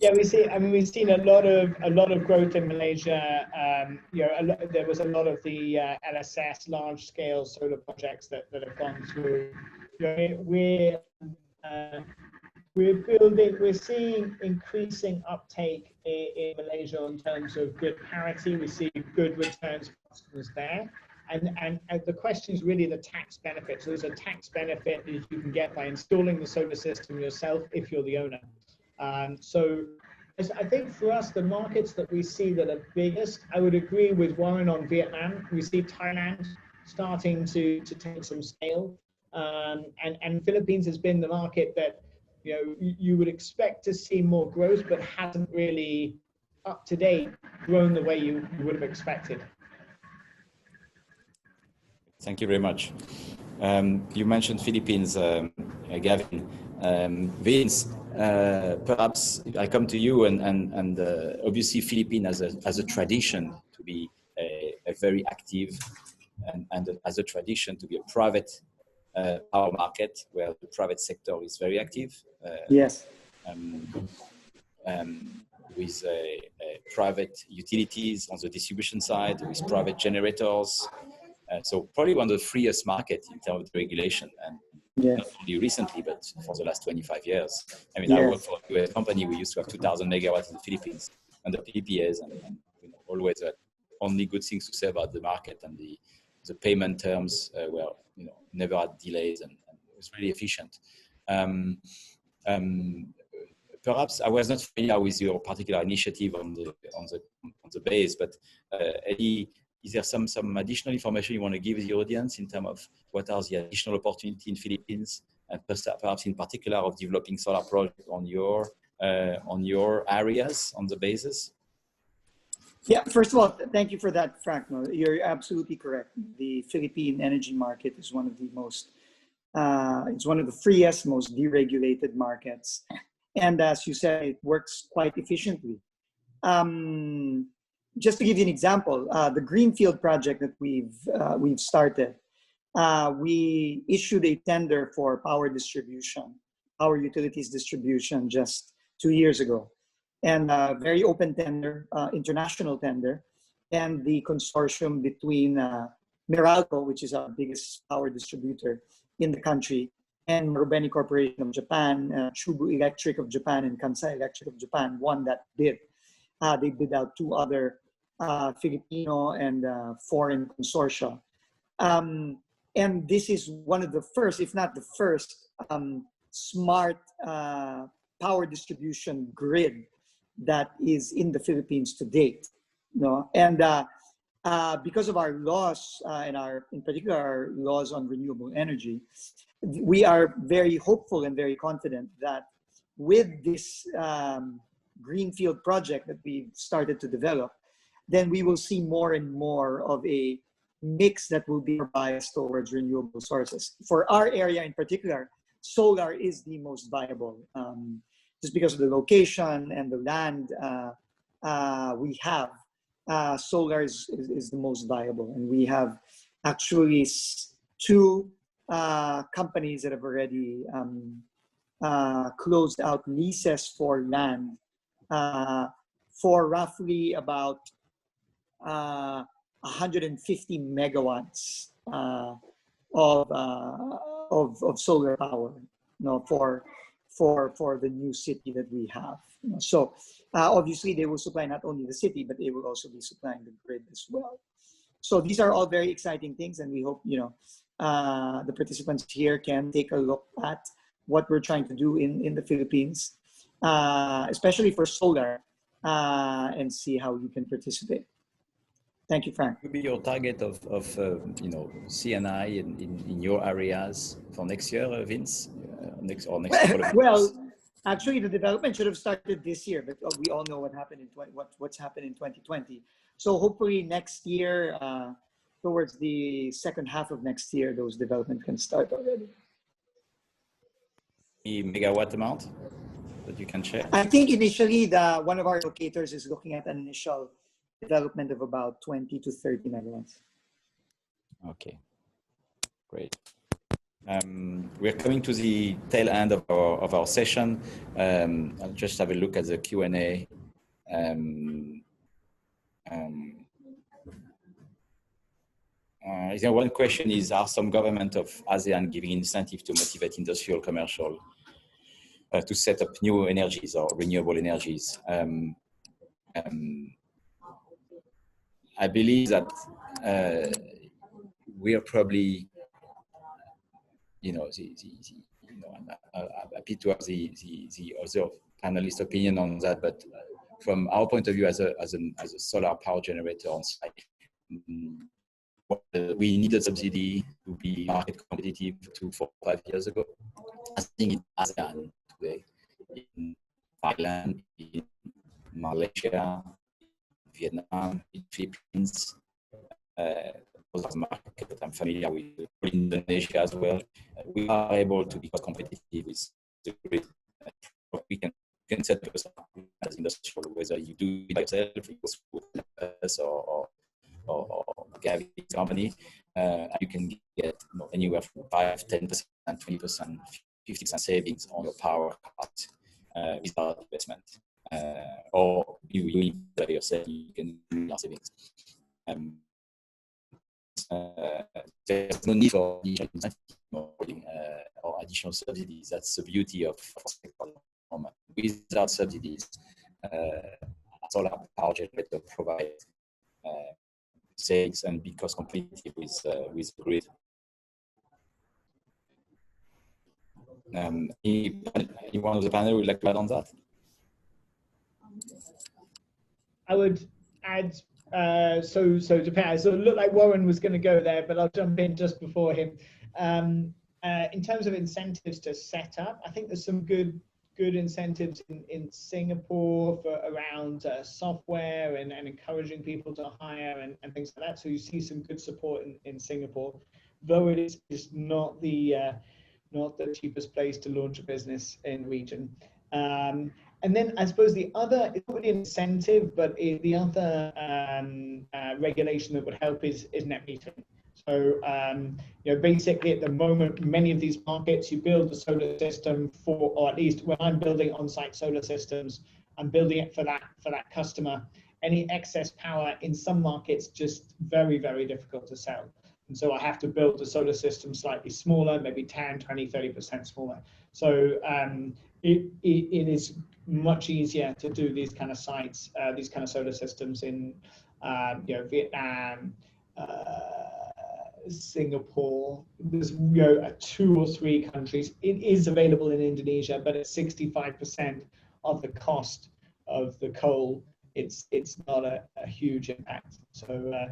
Yeah, we've seen a lot of growth in Malaysia. There was a lot of the LSS large-scale solar projects that have gone through. We're seeing increasing uptake in Malaysia in terms of grid parity. We see good returns for customers there. And the question is really the tax benefit. So there's a tax benefit that you can get by installing the solar system yourself if you're the owner. So I think for us, the markets that we see that are biggest, I would agree with Warren on Vietnam. We see Thailand starting to take some scale. And Philippines has been the market that you would expect to see more growth, but hasn't really up to date grown the way you would have expected. Thank you very much. You mentioned Philippines, Gavin. Vince, perhaps I come to you and obviously Philippines has a tradition to be a very active and as a tradition to be a private power market where the private sector is very active. Yes. With private utilities on the distribution side, with private generators. So probably one of the freest markets in terms of regulation, and not only recently, but for the last 25 years. I mean, I work for a US company. We used to have 2,000 megawatts in the Philippines under PPAs, and always only good things to say about the market, and the payment terms were never had delays, and it was really efficient. Perhaps I was not familiar with your particular initiative on the base, but any is there some additional information you want to give the audience in terms of what are the additional opportunities in Philippines, and perhaps in particular of developing solar projects on your areas, on the basis? Yeah, first of all, thank you for that, Frank. No, you're absolutely correct. The Philippine energy market is one of the most, it's one of the freest, most deregulated markets. And as you said, it works quite efficiently. Just to give you an example, the Greenfield project that we've started, we issued a tender for power distribution, power utilities distribution just 2 years ago. And very open tender, international tender, and the consortium between Meralco, which is our biggest power distributor in the country, and Marubeni Corporation of Japan, Chubu Electric of Japan, and Kansai Electric of Japan won that bid. They bid out 2 other Filipino and foreign consortia. And this is one of the first, if not the first, smart power distribution grid that is in the Philippines to date. No? And because of our laws, in particular our laws on renewable energy, we are very hopeful and very confident that with this greenfield project that we've started to develop, then we will see more and more of a mix that will be biased towards renewable sources. For our area in particular, solar is the most viable, just because of the location and the land we have. Solar is the most viable, and we have actually 2 companies that have already closed out leases for land for roughly about 150 megawatts of solar power, for the new city that we have. So obviously they will supply not only the city, but they will also be supplying the grid as well. So these are all very exciting things, and we hope the participants here can take a look at what we're trying to do in the Philippines, especially for solar, and see how you can participate. Thank you, Frank. What will be your target of CNI in your areas for next year, Vince? Next Well, actually, the development should have started this year, but we all know what happened what's happened in 2020. So hopefully next year, towards the second half of next year, those development can start already. The megawatt amount that you can share? I think initially one of our locators is looking at an initial development of about 20 to 30 megawatts. Okay, great. We're coming to the tail end of our session. I'll just have a look at the Q&A. One question is, are some government of ASEAN giving incentive to motivate industrial, commercial to set up new energies or renewable energies? I believe that we are probably, I'm happy to have the other panelist opinion on that, but from our point of view as a solar power generator on site, we needed subsidy to be market competitive 2, 4, 5 years ago. I think in ASEAN today, in Thailand, in Malaysia, Vietnam, in Philippines, those are markets I'm familiar with, Indonesia as well. We are able to be competitive with the grid. We can set us up as industrial, whether you do it by yourself, us or Gavi's company, you can get anywhere from 5, 10%, 20%, 50% savings on your power cost without investment. Or you by yourself, you can do your savings. There's no need for or additional subsidies. That's the beauty of without subsidies. Solar power generator provide savings and be cost competitive with the grid. Anyone of the panel would like to add on that? I would add so Japan. So it looked like Warren was going to go there, but I'll jump in just before him. In terms of incentives to set up, I think there's some good incentives in Singapore for around software and encouraging people to hire and things like that. So you see some good support in Singapore, though it is not the cheapest place to launch a business in region. And then I suppose the other, it's not really an incentive, but the other regulation that would help is net metering. So, you know, basically at the moment, many of these markets, you build a solar system for, or at least when I'm building on-site solar systems, I'm building it for that customer. Any excess power in some markets, just very, very difficult to sell. And so I have to build the solar system slightly smaller, maybe 10, 20, 30% smaller. So it is much easier to do these kind of sites, these kind of solar systems in you know, Vietnam, Singapore. There's 2 or 3 countries. It is available in Indonesia, but at 65% of the cost of the coal, it's not a huge impact. So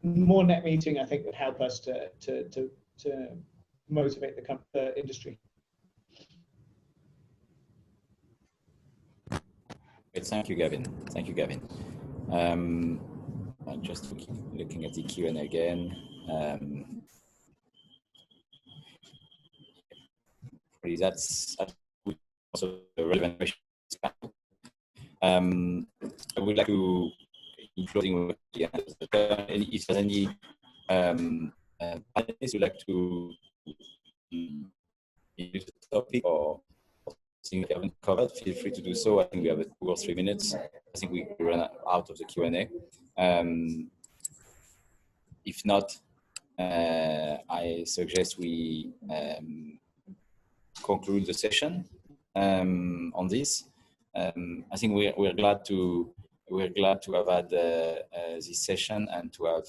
more net metering, I think, would help us to motivate the industry. Thank you, Gavin. Thank you, Gavin. I'm just looking at the Q&A again. That's also a relevant question. I would like to, in closing, if there's any panelists would like to use the topic or something we haven't covered, feel free to do so. I think we have 2 or 3 minutes. I think we run out of the Q&A. If not, I suggest we conclude the session on this. I think we're glad to have had this session and to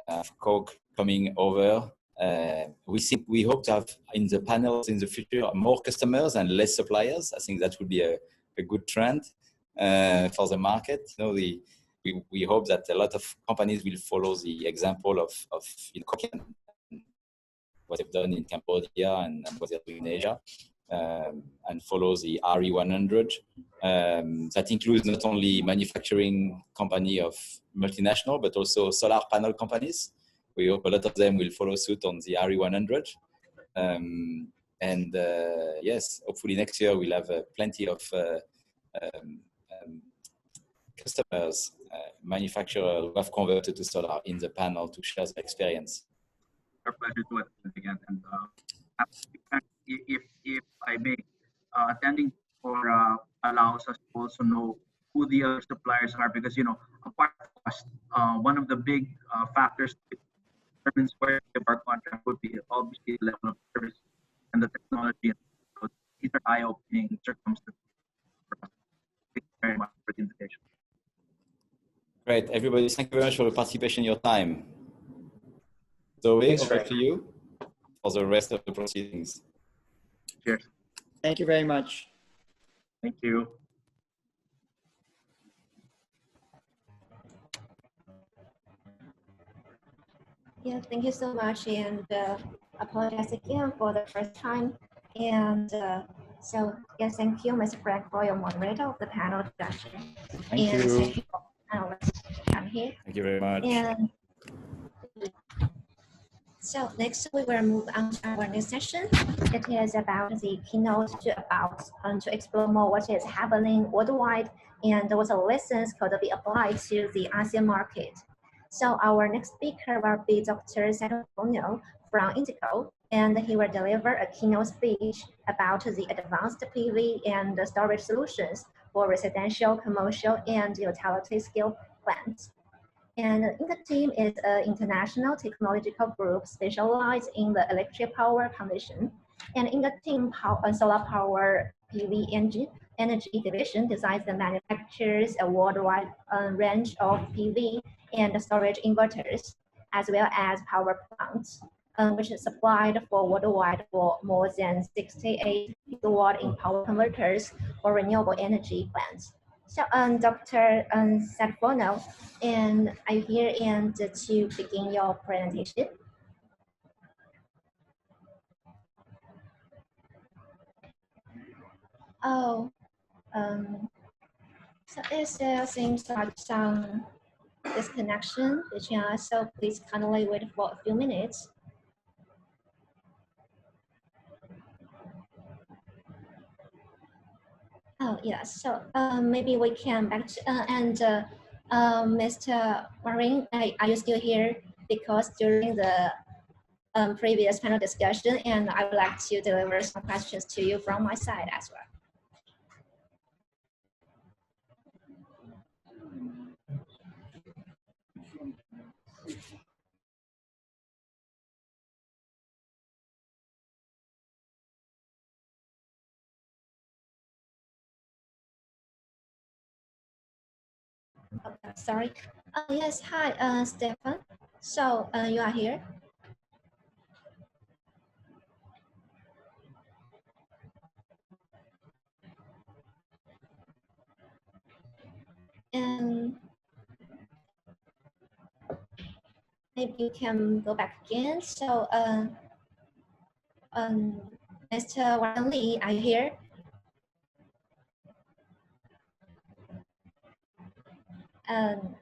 have Coke coming over. We hope to have in the panels in the future more customers and less suppliers. I think that would be a good trend for the market. You know, we hope that a lot of companies will follow the example of Coke and what they've done in Cambodia and what they're doing in Asia, and follow the RE100. That includes not only manufacturing company of multinational, but also solar panel companies. We hope a lot of them will follow suit on the RE100. Yes, hopefully next year we'll have plenty of customers, manufacturers who have converted to solar in the panel to share their experience. Our pleasure to attend again. And if I may, attending for allows us to also know who the other suppliers are, because, you know, apart from cost, one of the big factors that determines where our contract would be obviously the level of service and the technology. So these are eye-opening circumstances for us. Thank you very much for the invitation. Great, everybody. Thank you very much for the participation, your time. Zoe, over to you for the rest of the proceedings. Cheers. Thank you very much. Thank you. Yeah, thank you so much, and apologize again for the first time. And so, yes, thank you, Mr. Frank, for your moderator of the panel discussion. Thank you. Thank you for panelists to come here. Thank you very much. And so next we will move on to our next session. It is about the keynote to explore more what is happening worldwide and what lessons could be applied to the ASEAN market. So our next speaker will be Dr. Antonio from Indigo, and he will deliver a keynote speech about the advanced PV and storage solutions for residential, commercial, and utility scale plants. And Inga team is an international technological group specialized in the electric power conversion. And Inga team solar power PV energy division designs and manufactures a worldwide range of PV and storage inverters, as well as power plants, which is supplied for worldwide for more than 68 gigawatt in power converters for renewable energy plants. So, Dr. Sarfono, and I'm here and to begin your presentation. Oh, so it seems like some disconnection between us, so please kindly wait for a few minutes. Oh, yes. So maybe we can back to, Mr. Marin, are you still here? Because during the previous panel discussion, and I would like to deliver some questions to you from my side as well. Okay, sorry. Yes, hi, Stefan. So you are here? And maybe you can go back again. So Mr. Wang Li, are you here? Um,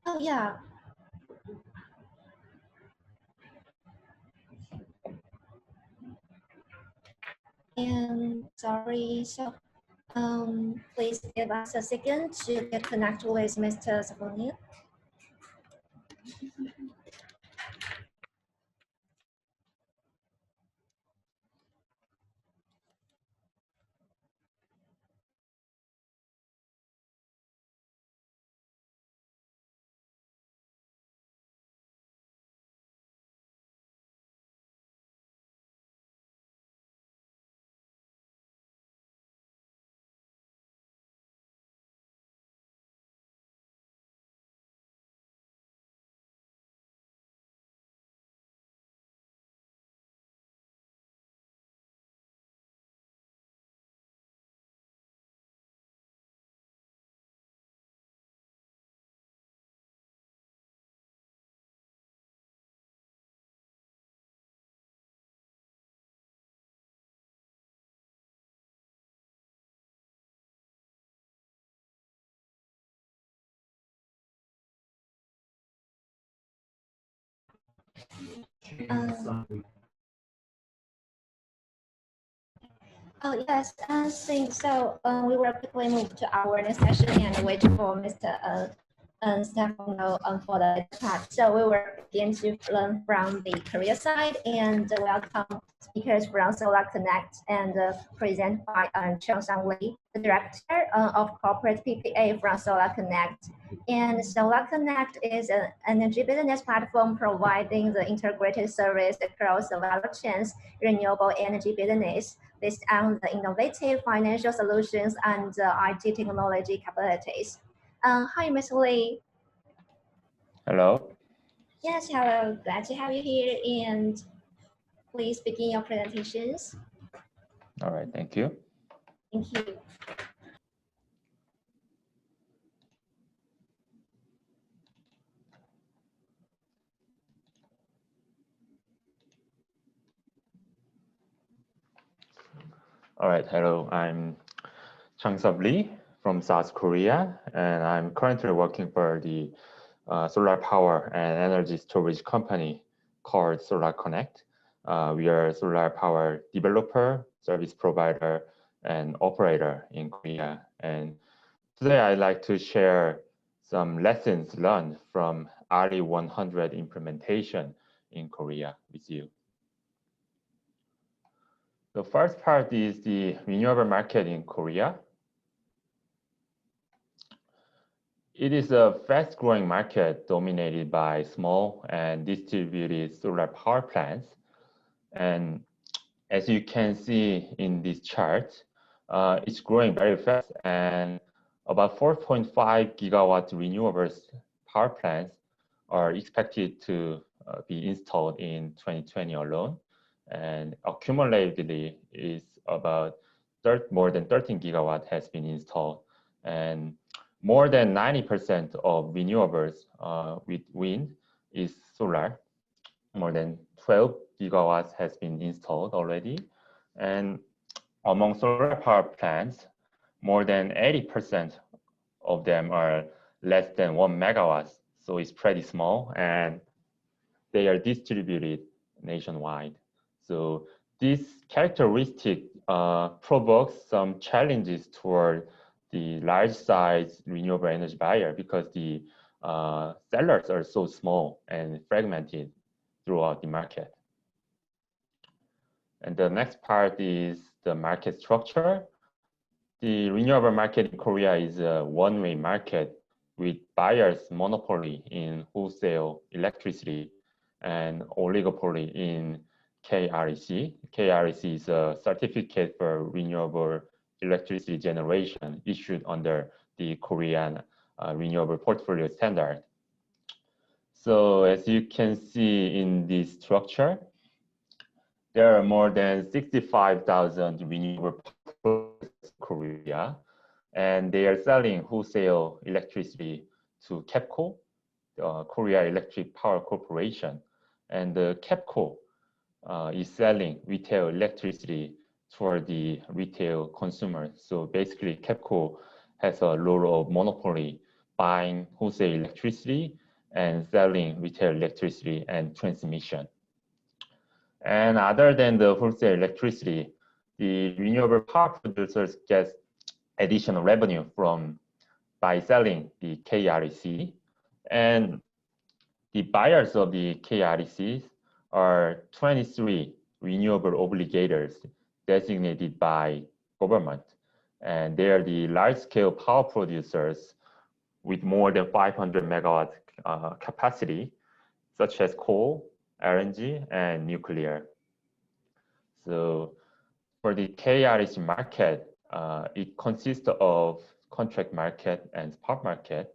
oh yeah. And sorry, so please give us a second to get connected with Mr. Saboni. Oh yes, I think so. We will quickly move to our next session and wait for Mr. Stefano for the part. So we will begin to learn from the career side and welcome speakers from Solar Connect and present by Cheng Sang Lee, the Director of Corporate PPA from Solar Connect. And Solar Connect is an energy business platform providing the integrated service across the value chains renewable energy business based on the innovative financial solutions and IT technology capabilities. Hi, Ms. Lee. Hello. Yes, hello. Glad to have you here. And please begin your presentations. All right, thank you. Thank you. All right, hello. I'm Chang-Sub Lee from South Korea, and I'm currently working for the solar power and energy storage company called Solar Connect. We are a solar power developer, service provider, and operator in Korea. And today I'd like to share some lessons learned from RE100 implementation in Korea with you. The first part is the renewable market in Korea. It is a fast-growing market dominated by small and distributed solar power plants. And as you can see in this chart, it's growing very fast, and about 4.5 gigawatt renewables power plants are expected to be installed in 2020 alone, and accumulatively is about more than 13 gigawatt has been installed, and more than 90% of renewables with wind is solar. More than 12 gigawatts has been installed already, and among solar power plants, more than 80% of them are less than 1 megawatts, so it's pretty small, and they are distributed nationwide. So this characteristic provokes some challenges toward the large size renewable energy buyer, because the sellers are so small and fragmented throughout the market. And the next part is the market structure. The renewable market in Korea is a one-way market with buyers' monopoly in wholesale electricity and oligopoly in KREC. KREC is a certificate for renewable electricity generation issued under the Korean Renewable Portfolio Standard. So as you can see in this structure, there are more than 65,000 renewable projects in Korea, and they are selling wholesale electricity to KEPCO, Korea Electric Power Corporation. And the KEPCO is selling retail electricity for the retail consumers. So basically, KEPCO has a role of monopoly buying wholesale electricity and selling retail electricity and transmission. And other than the wholesale electricity, the renewable power producers get additional revenue by selling the KREC. And the buyers of the KRECs are 23 renewable obligators designated by government. And they are the large-scale power producers with more than 500 megawatt capacity, such as coal, LNG, and nuclear. So for the KREC market, it consists of contract market and spot market.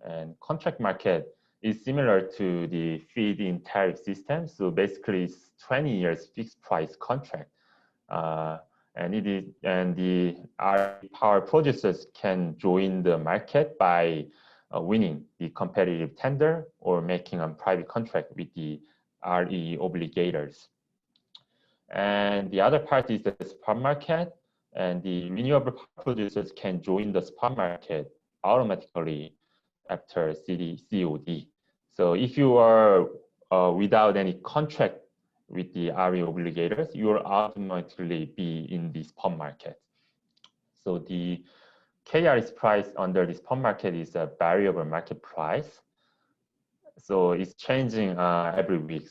And contract market is similar to the feed-in tariff system. So basically, it's 20 years fixed price contract. And the power producers can join the market by winning the competitive tender or making a private contract with the RE obligators. And the other part is the spot market, and the renewable power producers can join the spot market automatically after COD. So if you are without any contract with the RE obligators, you will automatically be in the spot market. So the KREC price under the spot market is a variable market price. So it's changing every week.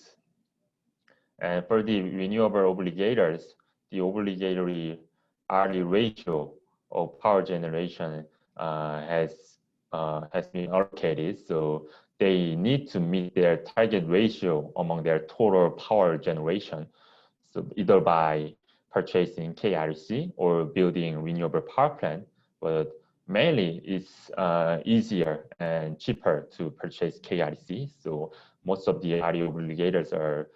And for the renewable obligators, the obligatory RE ratio of power generation has been allocated. So they need to meet their target ratio among their total power generation. So either by purchasing KREC or building renewable power plant, but mainly it's easier and cheaper to purchase KREC. So most of the RE obligators are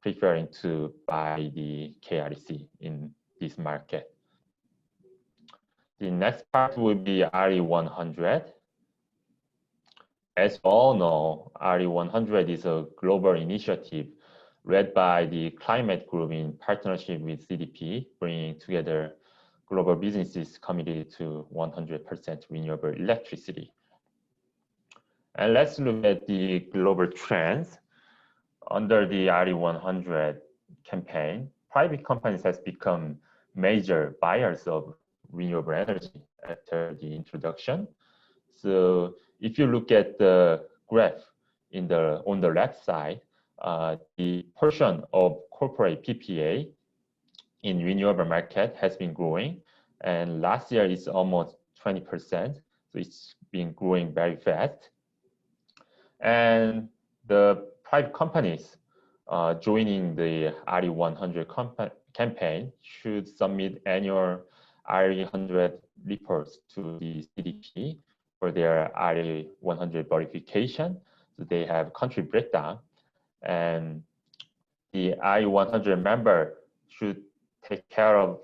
preferring to buy the KREC in this market. The next part will be RE100. As you all know, RE100 is a global initiative led by the Climate Group in partnership with CDP, bringing together global businesses committed to 100% renewable electricity. And let's look at the global trends. Under the RE100 campaign, private companies has become major buyers of renewable energy after the introduction. So if you look at the graph on the left side, the portion of corporate PPA in renewable market has been growing, and last year it's almost 20%. So it's been growing very fast. And the private companies joining the RE100 campaign should submit annual RE100 reports to the CDP for their RE100 verification. So they have country breakdown, and the RE100 member should take care of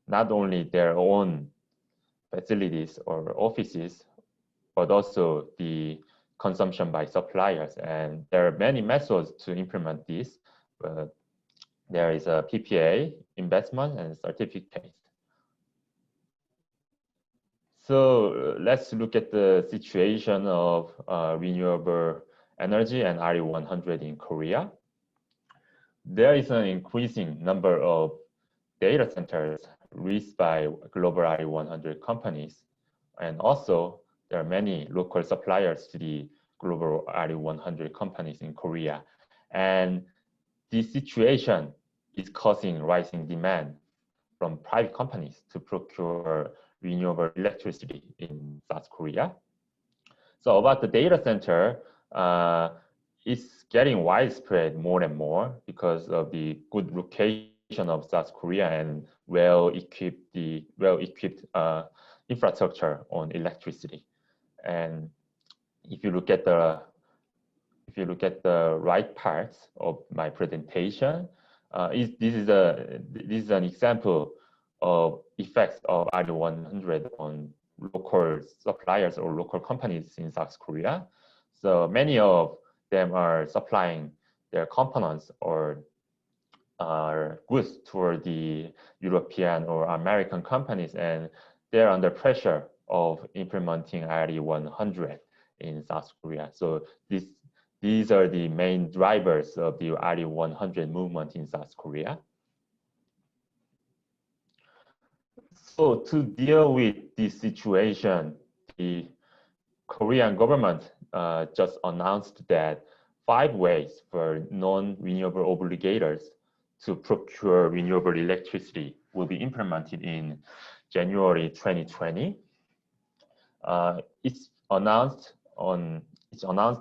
not only their own facilities or offices, but also the consumption by suppliers. And there are many methods to implement this, but there is a PPA, investment, and certificate. So let's look at the situation of renewable energy and RE100 in Korea. There is an increasing number of data centers leased by global RE100 companies. And also, there are many local suppliers to the global RE100 companies in Korea. And this situation is causing rising demand from private companies to procure renewable electricity in South Korea. So about the data center, it's getting widespread more and more because of the good location of South Korea and well-equipped infrastructure on electricity. And if you look at the right parts of my presentation, this is an example of effects of RE100 on local suppliers or local companies in South Korea. So many of them are supplying their components or goods toward the European or American companies, and they're under pressure of implementing RE100 in South Korea. So these are the main drivers of the RE100 movement in South Korea. So to deal with this situation, the Korean government just announced that 5 ways for non-renewable obligators to procure renewable electricity will be implemented in January 2020. It's announced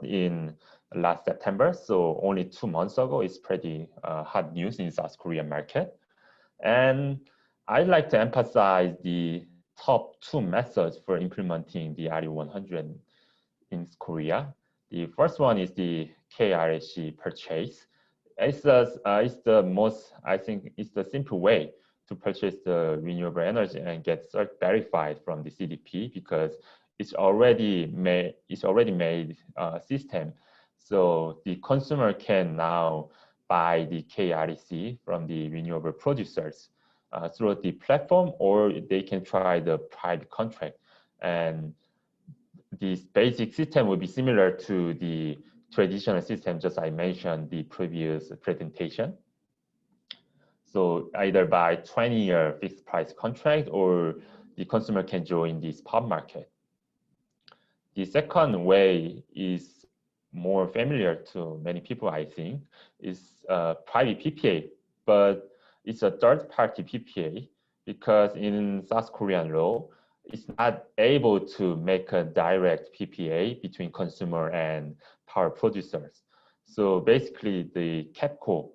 in last September, so only 2 months ago. It's pretty hot news in South Korean market. And I'd like to emphasize the top 2 methods for implementing the RE100 in Korea. The first one is the KRSC purchase. It's the most, I think, it's the simple way to purchase the renewable energy and get verified from the CDP because it's already made system. So the consumer can now buy the KREC from the renewable producers through the platform, or they can try the private contract. And this basic system will be similar to the traditional system just I mentioned the previous presentation. So either by 20-year fixed price contract or the consumer can join the spot market. The second way is more familiar to many people, I think, is private PPA, but it's a third-party PPA because in South Korean law, it's not able to make a direct PPA between consumer and power producers. So basically, the KEPCO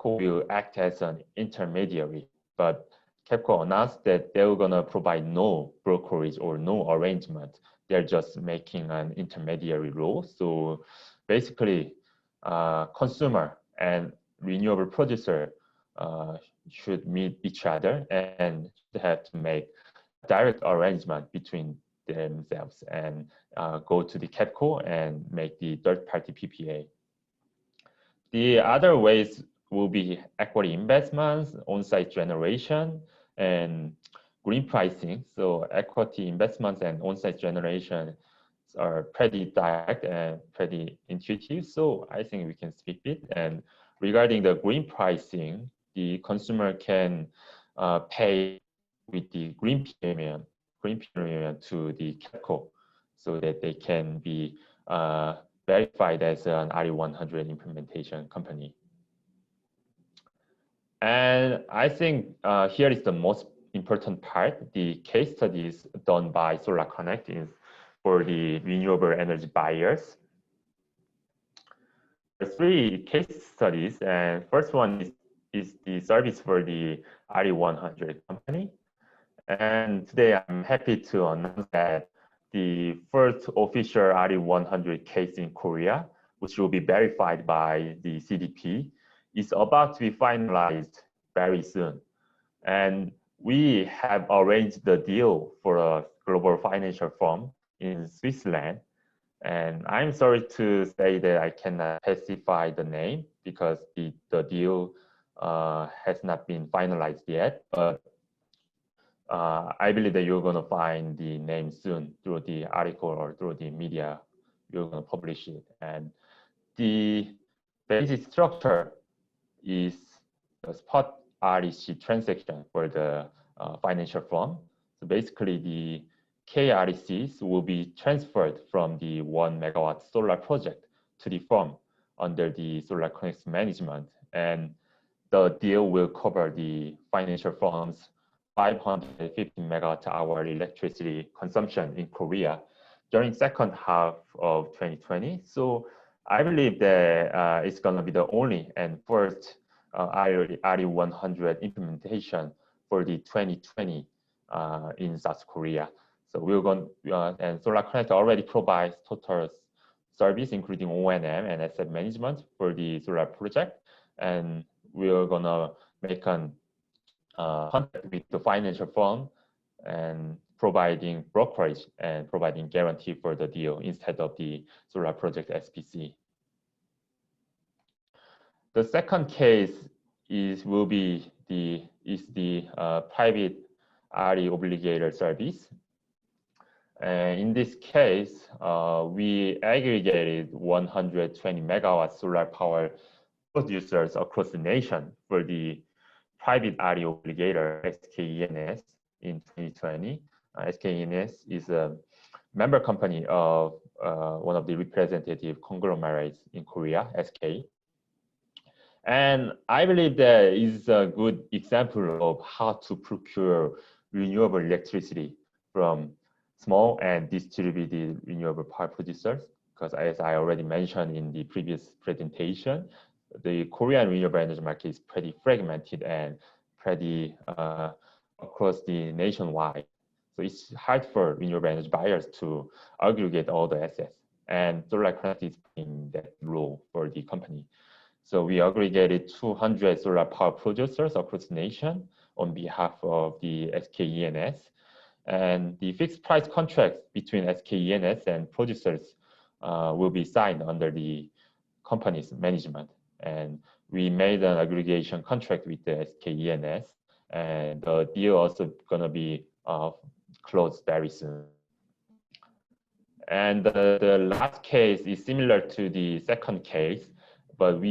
will act as an intermediary, but KEPCO announced that they were going to provide no brokerage or no arrangement. They're just making an intermediary role. So basically, consumer and renewable producer should meet each other and have to make direct arrangement between themselves and go to the KEPCO and make the third-party PPA. The other ways will be equity investments, on-site generation, and green pricing. So equity investments and on-site generation are pretty direct and pretty intuitive. So I think we can skip it. And regarding the green pricing, the consumer can pay with the green premium to the KEPCO so that they can be verified as an RE100 implementation company. And I think here is the most important part. The case studies done by Solar Connect is for the renewable energy buyers. There are 3 case studies, and first one is the service for the RE100 company. And today I'm happy to announce that the first official RE100 case in Korea, which will be verified by the CDP, is about to be finalized very soon. And we have arranged the deal for a global financial firm in Switzerland. And I'm sorry to say that I cannot specify the name because the deal has not been finalized yet. But I believe that you're going to find the name soon through the article or through the media. You're going to publish it. And the basic structure is the spot REC transaction for the financial firm. So basically, the KRECs will be transferred from the 1 megawatt solar project to the firm under the Solar Connect management. And the deal will cover the financial firm's 550 megawatt hour electricity consumption in Korea during second half of 2020. So I believe that it's going to be the only and first RE100 implementation for the 2020 in South Korea. So we're going and Solar Connect already provides total service, including O&M and asset management for the solar project. And we're gonna make a contract with the financial firm and providing brokerage and providing guarantee for the deal instead of the solar project SPC. The second case is the private RE obligator service. And in this case, we aggregated 120 megawatt solar power producers across the nation for the private RE obligator SKENS in 2020. SKENS is a member company of one of the representative conglomerates in Korea, SK. And I believe that is a good example of how to procure renewable electricity from small and distributed renewable power producers. Because as I already mentioned in the previous presentation, the Korean renewable energy market is pretty fragmented and pretty across the nationwide. So it's hard for renewable energy buyers to aggregate all the assets. And Solar Connect is playing that role for the company. So we aggregated 200 solar power producers across the nation on behalf of the SKENS. And the fixed price contracts between SKENS and producers will be signed under the company's management. And we made an aggregation contract with the SKENS, and the deal also gonna be closed very soon. And the last case is similar to the second case, but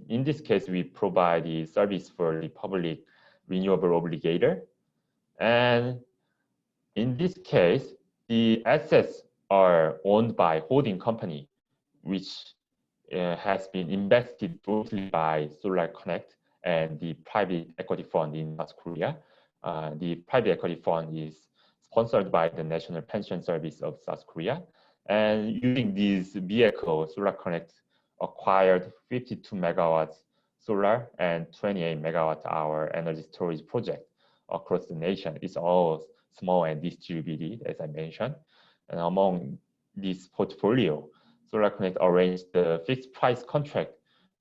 in this case, we provide the service for the public renewable obligator. And in this case, the assets are owned by holding company, which has been invested jointly by Solar Connect and the private equity fund in South Korea. The private equity fund is sponsored by the National Pension Service of South Korea. And using these vehicles, Solar Connect acquired 52 megawatts solar and 28 megawatt hour energy storage project across the nation. It's all small and distributed, as I mentioned. And among this portfolio, Solar Connect arranged the fixed price contract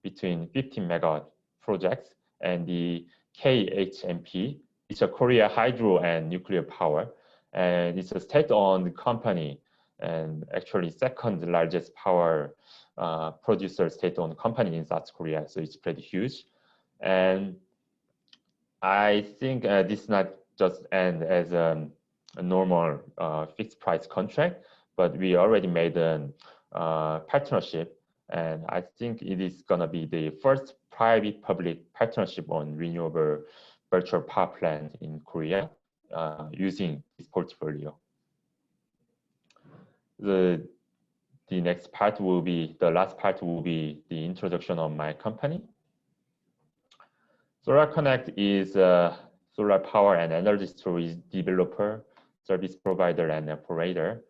between 15 megawatt projects and the KHNP. It's a Korea hydro and nuclear power, and it's a state-owned company and actually second largest power producer state-owned company in South Korea. So it's pretty huge. And I think this not just end as a normal fixed price contract, but we already made a partnership. And I think it is gonna be the first private-public partnership on renewable virtual power plant in Korea using this portfolio. The next part will be, the last part will be the introduction of my company. Solar Connect is a solar power and energy storage developer, service provider, and operator.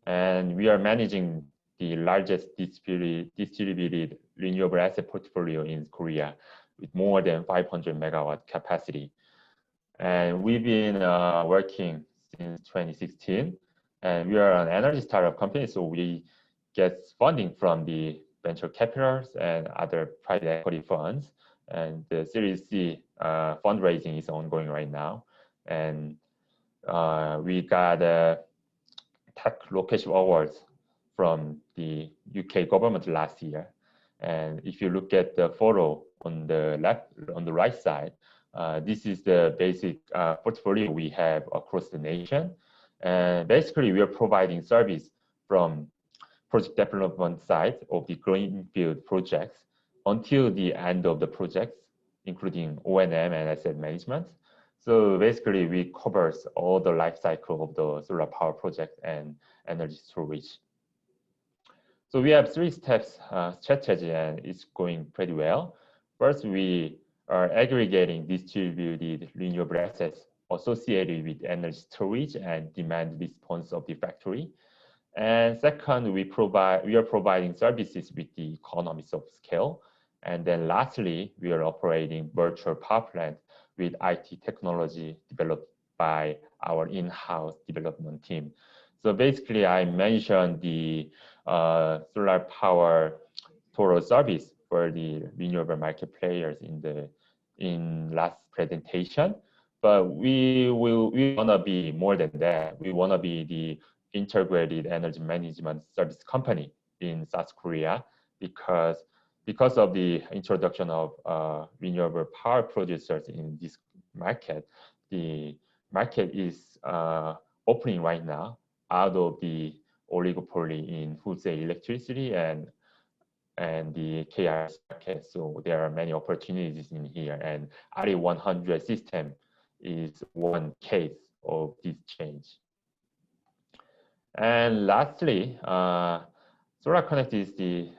And we are managing the largest distributed renewable asset portfolio in Korea with more than 500 megawatt capacity. And we've been working since 2016. And we are an energy startup company, so we get funding from the venture capitals and other private equity funds. And the Series C fundraising is ongoing right now. And we got tech location awards from the UK government last year. And if you look at the photo on the right side, this is the basic portfolio we have across the nation. And basically, we are providing service from project development side of the greenfield projects until the end of the projects, including O&M and asset management. So basically, we covers all the life cycle of the solar power project and energy storage. So we have 3 steps strategy, and it's going pretty well. First, we are aggregating distributed renewable assets associated with energy storage and demand response of the factory. And second, we are providing services with the economies of scale. And then lastly, we are operating virtual power plant with IT technology developed by our in-house development team. So basically, I mentioned the solar power total service for the renewable market players in last presentation, but we want to be more than that. We want to be the integrated energy management service company in South Korea because of the introduction of renewable power producers in this market. The market is opening right now out of the oligopoly in wholesale electricity and the KRS market. So there are many opportunities in here, and RE100 system is one case of this change. And lastly, Solar Connect is the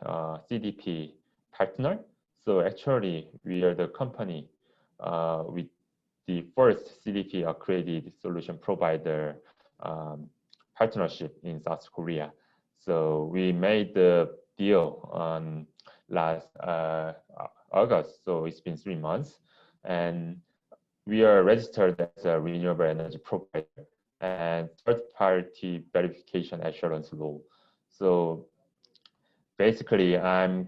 CDP partner. So actually, we are the company with the first CDP accredited solution provider partnership in South Korea. So we made the deal on last August, so it's been 3 months, and we are registered as a renewable energy provider and third-party verification assurance law. So basically, I'm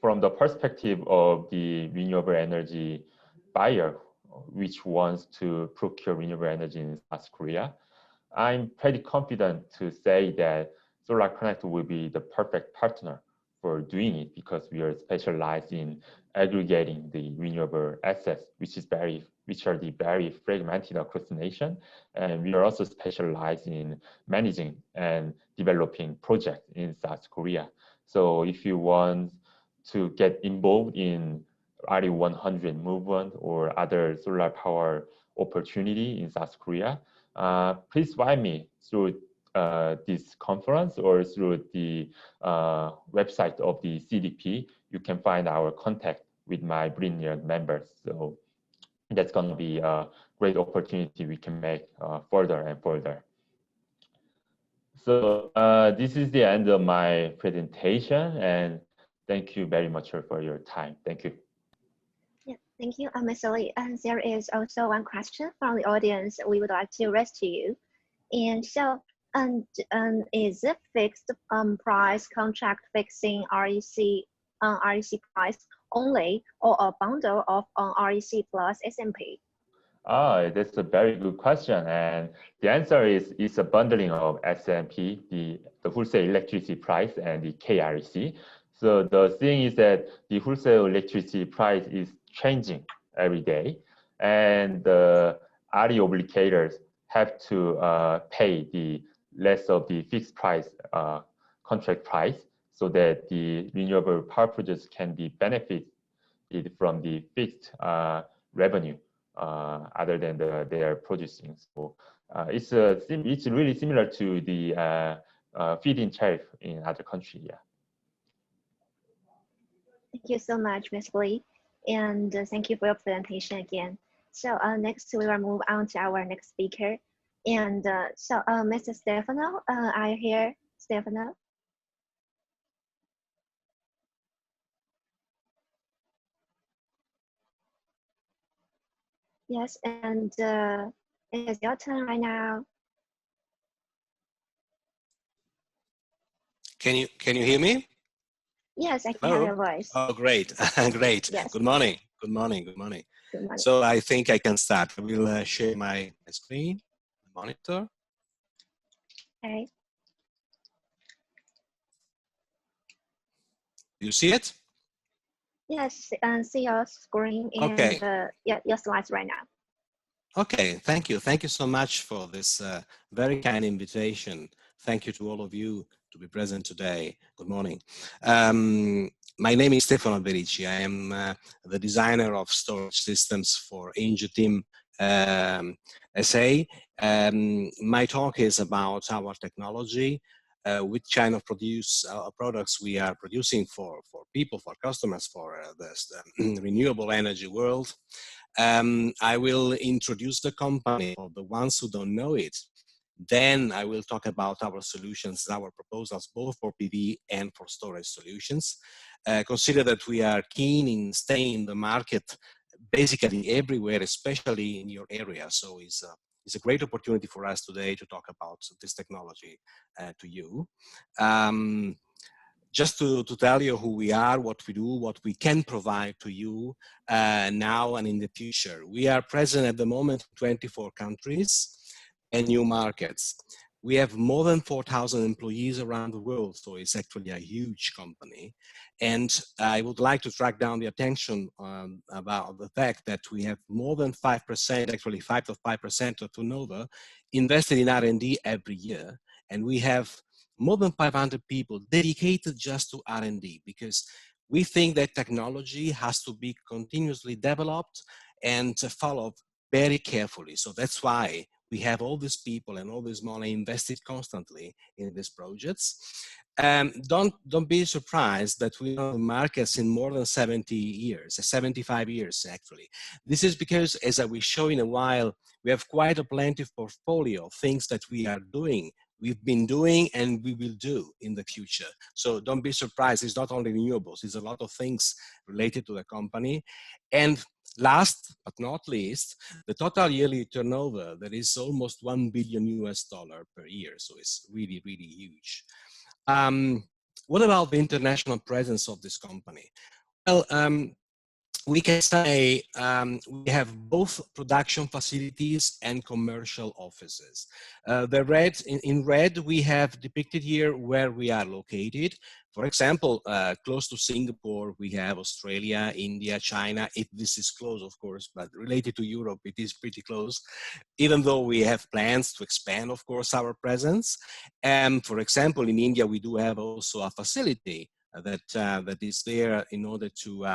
from the perspective of the renewable energy buyer, which wants to procure renewable energy in South Korea. I'm pretty confident to say that Solar Connect will be the perfect partner for doing it because we are specialized in aggregating the renewable assets, which are very fragmented across the nation. And we are also specialized in managing and developing projects in South Korea. So if you want to get involved in RE100 movement or other solar power opportunity in South Korea, please find me through this conference or through the website of the CDP. You can find our contact with my brilliant members. So that's going to be a great opportunity we can make further and further. So this is the end of my presentation, and thank you very much for your time. Thank you. Yeah, thank you, Mr. Lee. And there is also one question from the audience we would like to raise to you. And so, is it fixed price contract fixing REC price only, or a bundle of REC plus SMP? That's a very good question, and the answer is it's a bundling of SMP, the wholesale electricity price, and the KREC. So the thing is that the wholesale electricity price is changing every day, and the RE obligators have to pay the less of the fixed price contract price, so that the renewable power producers can be benefited from the fixed revenue other than they are producing. So it's really similar to the feed-in tariff in other countries. Yeah. Thank you so much, Ms. Lee, and thank you for your presentation again. So next we will move on to our next speaker. And so Mr. Stefano, are you here, Stefano? Yes, and it's your turn right now. Can you hear me? Yes, I can Hello? hear your voice. Oh, great, great. Yes. Good morning. Good morning. Good morning. Good morning. So I think I can start. I will share my screen, monitor. Okay. You see it? Yes, and see your screen and Okay. yeah, your slides right now. Okay, thank you. Thank you so much for this very kind invitation. Thank you to all of you to be present today. Good morning. My name is Stefano Berici. I am the designer of storage systems for Ingeteam SA. My talk is about our technology, which kind of products we are producing for people, for customers, for the renewable energy world. I will introduce the company for the ones who don't know it. Then I will talk about our solutions, our proposals, both for PV and for storage solutions. Consider that we are keen in staying in the market basically everywhere, especially in your area. So it's a great opportunity for us today to talk about this technology to you. Just to tell you who we are, what we do, what we can provide to you now and in the future. We are present at the moment in 24 countries and new markets. We have more than 4,000 employees around the world, so it's actually a huge company. And I would like to track down the attention about the fact that we have more than 5%, actually 5 to 5% of turnover invested in R&D every year. And we have more than 500 people dedicated just to R&D, because we think that technology has to be continuously developed and followed very carefully. So that's why we have all these people and all this money invested constantly in these projects. Don't be surprised that we are on the markets in more than 70 years, 75 years actually. This is because, as I will show in a while, we have quite a plentiful portfolio of things that we are doing, we've been doing, and we will do in the future. So don't be surprised, it's not only renewables, it's a lot of things related to the company. And last but not least, the total yearly turnover, that is almost $1 billion per year. So it's really, really huge. What about the international presence of this company? Well, we can say we have both production facilities and commercial offices. In red, we have depicted here where we are located. For example, close to Singapore, we have Australia, India, China. This is close, of course, but related to Europe, it is pretty close, even though we have plans to expand, of course, our presence. And for example, in India, we do have also a facility that is there in order to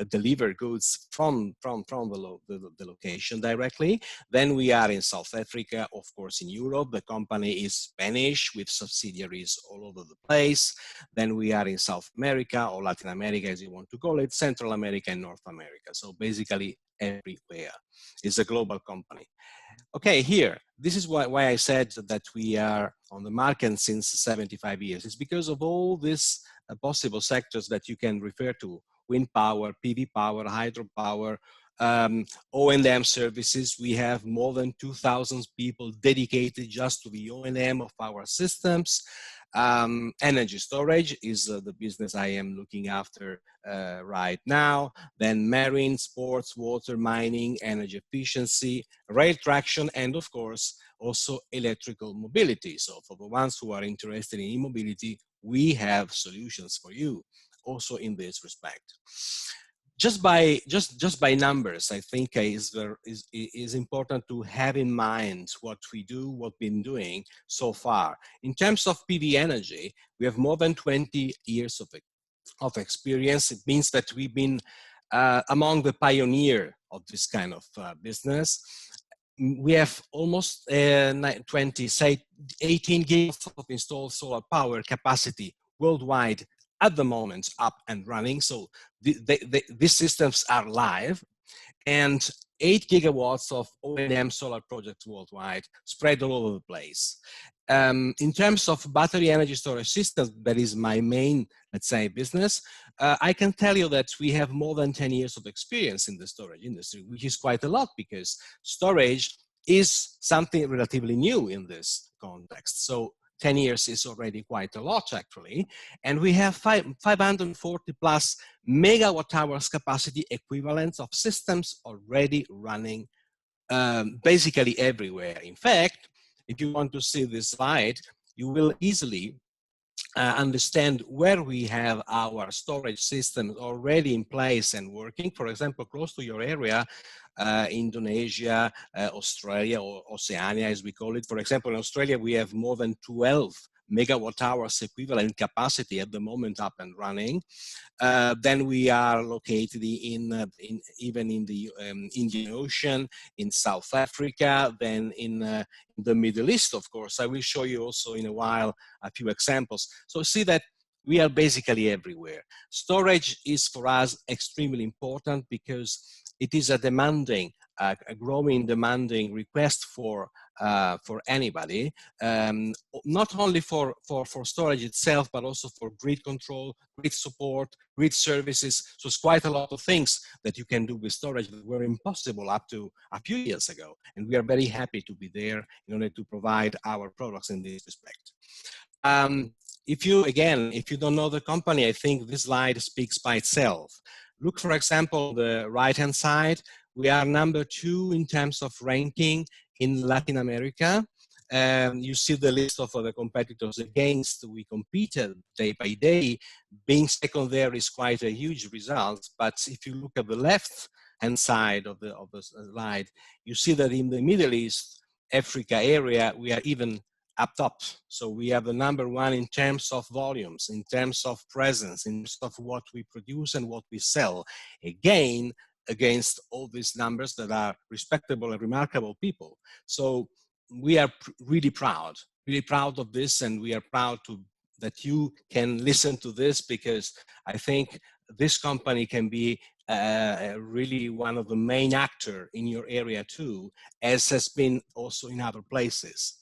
deliver goods from the location directly. Then we are in South Africa, of course, in Europe. The company is Spanish with subsidiaries all over the place. Then we are in South America, or Latin America, as you want to call it, Central America and North America. So basically everywhere. It's a global company. Okay, here, this is why I said that we are on the market since 75 years. It's because of all these possible sectors that you can refer to: wind power, PV power, hydropower, O&M services. We have more than 2,000 people dedicated just to the O&M of our systems. Energy storage is the business I am looking after right now. Then marine, sports, water, mining, energy efficiency, rail traction, and of course, also electrical mobility. So for the ones who are interested in e-mobility, we have solutions for you also in this respect. Just by numbers, I think is important to have in mind what we do, what we've been doing so far. In terms of PV energy, we have more than 20 years of experience. It means that we've been among the pioneer of this kind of business. We have almost 18 gigawatts of installed solar power capacity worldwide at the moment, up and running. So these systems are live, and 8 gigawatts of O&M solar projects worldwide spread all over the place. In terms of battery energy storage systems, that is my main, let's say, business. I can tell you that we have more than 10 years of experience in the storage industry, which is quite a lot because storage is something relatively new in this context. So 10 years is already quite a lot, actually. And we have 540 plus megawatt hours capacity equivalents of systems already running basically everywhere. In fact, if you want to see this slide, you will easily understand where we have our storage systems already in place and working. For example, close to your area, Indonesia, Australia, or Oceania as we call it. For example, in Australia, we have more than 12 megawatt hours equivalent capacity at the moment up and running. Then we are located even in the Indian Ocean, in South Africa, then in the Middle East, of course. I will show you also in a while a few examples. So see that we are basically everywhere. Storage is for us extremely important because it is a demanding, a growing demanding request for anybody, not only for storage itself, but also for grid control, grid support, grid services. So it's quite a lot of things that you can do with storage that were impossible up to a few years ago. And we are very happy to be there in order to provide our products in this respect. If you don't know the company, I think this slide speaks by itself. Look, for example, the right-hand side. We are number 2 in terms of ranking in Latin America. You see the list of other competitors against we competed day by day. Being second there is quite a huge result. But if you look at the left-hand side of the slide, you see that in the Middle East, Africa area, we are even up top. So we are the number 1 in terms of volumes, in terms of presence, in terms of what we produce and what we sell. Again, against all these numbers that are respectable and remarkable people. So we are really proud of this, and we are proud that you can listen to this, because I think this company can be really one of the main actors in your area too, as has been also in other places.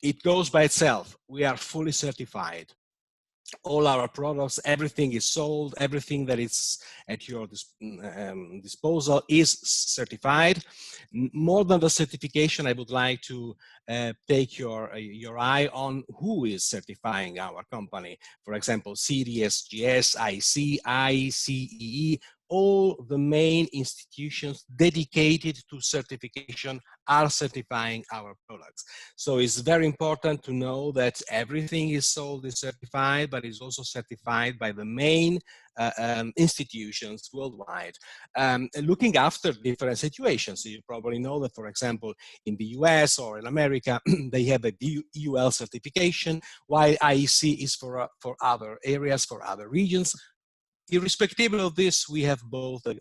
It goes by itself. We are fully certified. All our products, everything is sold, everything that is at your disposal is certified. More than the certification, I would like to take your eye on who is certifying our company. For example, CDSGS, IC, ICEE, all the main institutions dedicated to certification are certifying our products. So it's very important to know that everything is sold is certified, but is also certified by the main institutions worldwide, looking after different situations. So you probably know that, for example, in the US or in America, they have a UL certification, while IEC is for other areas, for other regions. Irrespective of this, we have both the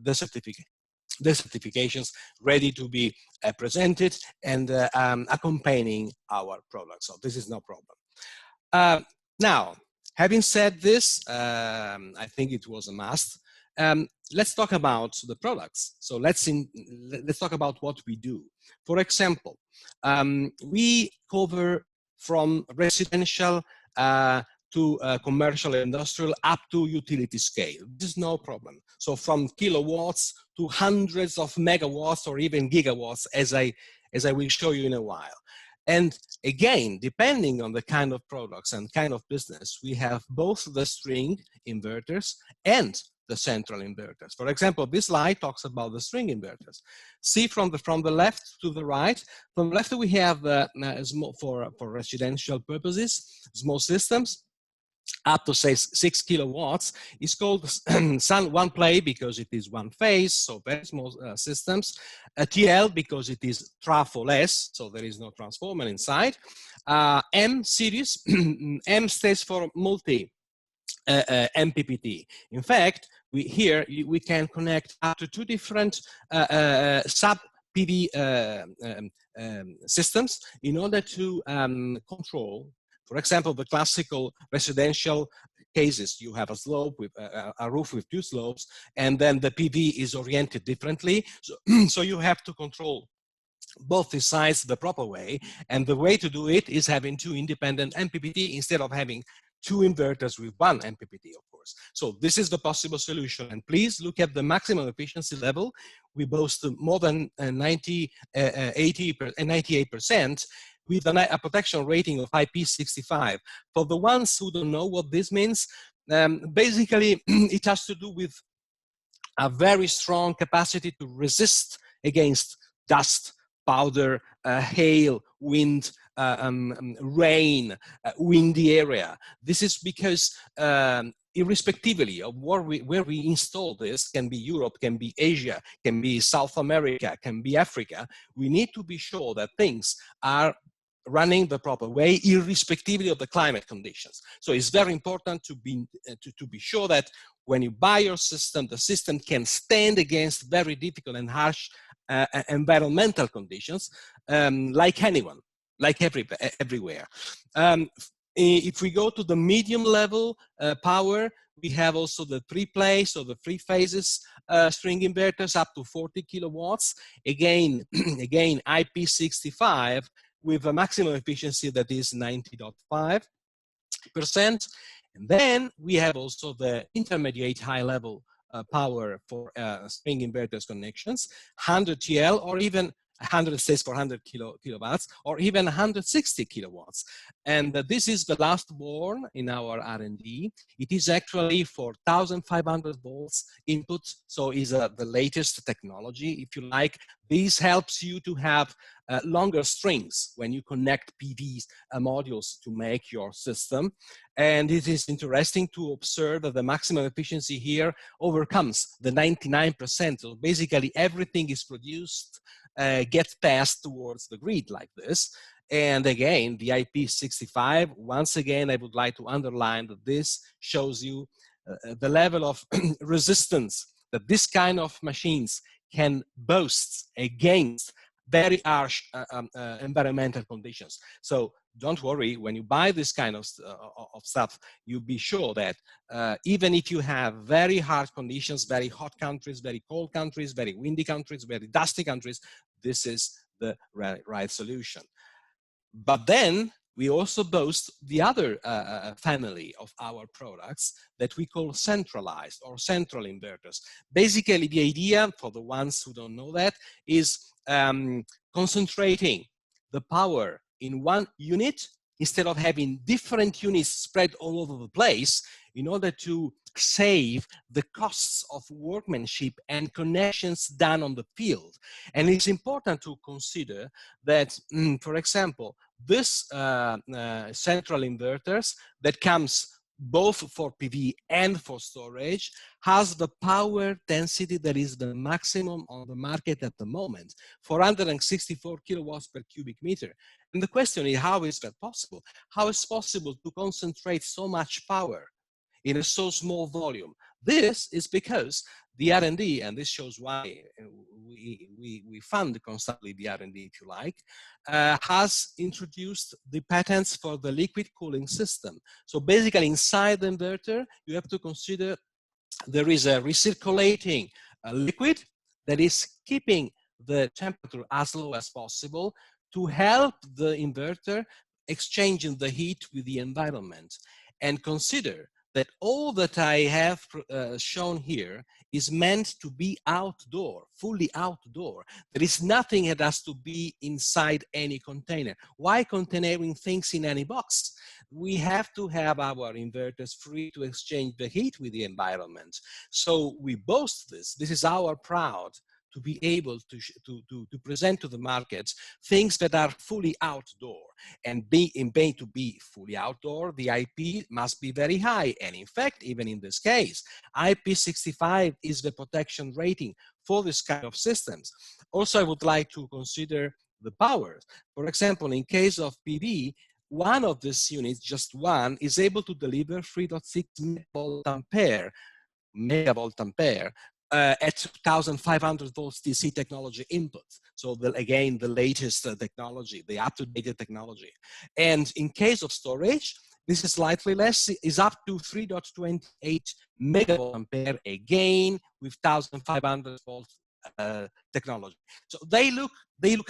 certifications ready to be presented and accompanying our products. So this is no problem. Now, having said this, I think it was a must. Let's talk about the products. So let's talk about what we do. For example, we cover from residential to commercial and industrial up to utility scale. This is no problem. So from kilowatts to hundreds of megawatts or even gigawatts, as I will show you in a while. And again, depending on the kind of products and kind of business, we have both the string inverters and the central inverters. For example, this slide talks about the string inverters. See from the left to the right. From the left, we have for residential purposes, small systems, up to say 6 kilowatts. It's called Sun One Play because it is one phase, so very small systems. TL because it is trafo-less, so there is no transformer inside. M series, M stands for multi MPPT. In fact, we can connect up to 2 different sub PV systems in order to control. For example, the classical residential cases, you have a slope with a roof with 2 slopes, and then the PV is oriented differently. So you have to control both the sides the proper way. And the way to do it is having 2 independent MPPT instead of having 2 inverters with 1 MPPT, of course. So this is the possible solution. And please look at the maximum efficiency level. We boast more than 98%, with a protection rating of IP65. For the ones who don't know what this means, basically it has to do with a very strong capacity to resist against dust, powder, hail, wind, rain, windy area. This is because irrespectively of where we install this, can be Europe, can be Asia, can be South America, can be Africa, we need to be sure that things are running the proper way, irrespectively of the climate conditions. So it's very important to be sure that when you buy your system, the system can stand against very difficult and harsh environmental conditions, like anyone, like everywhere. If we go to the medium level power, we have also the three-play, so the three phases string inverters up to 40 kilowatts. Again, IP65 with a maximum efficiency that is 90.5%. And then we have also the intermediate high level power for string inverters connections, 100 TL or even 100 stays for 100 kilowatts or even 160 kilowatts. And this is the last born in our R&D. It is actually for 1,500 volts input. So is the latest technology, if you like. This helps you to have longer strings when you connect PV modules to make your system. And it is interesting to observe that the maximum efficiency here overcomes the 99%. So basically everything is produced, gets passed towards the grid like this. And again, the IP65, once again, I would like to underline that this shows you the level of resistance that this kind of machines can boast against very harsh environmental conditions. So don't worry, when you buy this kind of stuff, you be sure that even if you have very hard conditions, very hot countries, very cold countries, very windy countries, very dusty countries, this is the right solution. But then we also boast the other family of our products that we call centralized or central inverters. Basically, the idea, for the ones who don't know that, is concentrating the power in one unit instead of having different units spread all over the place, in order to save the costs of workmanship and connections done on the field. And it's important to consider that, for example, this central inverters that comes both for PV and for storage has the power density that is the maximum on the market at the moment, 464 kilowatts per cubic meter. And the question is, how is that possible? How is it possible to concentrate so much power in a so small volume? This is because the R&D, and this shows why we fund constantly the R&D, if you like, has introduced the patents for the liquid cooling system. So basically inside the inverter, you have to consider there is a recirculating liquid that is keeping the temperature as low as possible to help the inverter exchanging the heat with the environment. And consider that all that I have shown here is meant to be outdoor, fully outdoor. There is nothing that has to be inside any container. Why containering things in any box? We have to have our inverters free to exchange the heat with the environment. So we boast this. This is our proud to be able to present to the markets things that are fully outdoor. And to be fully outdoor, the IP must be very high. And in fact, even in this case, IP65 is the protection rating for this kind of systems. Also, I would like to consider the power. For example, in case of PV, one of these units, just one, is able to deliver 3.6 megavolt ampere at 1,500 volts DC technology input. So again, the latest technology, the up-to-date technology. And in case of storage, this is slightly less, is up to 3.28 megavolt ampere, again with 1,500 volts technology. So they look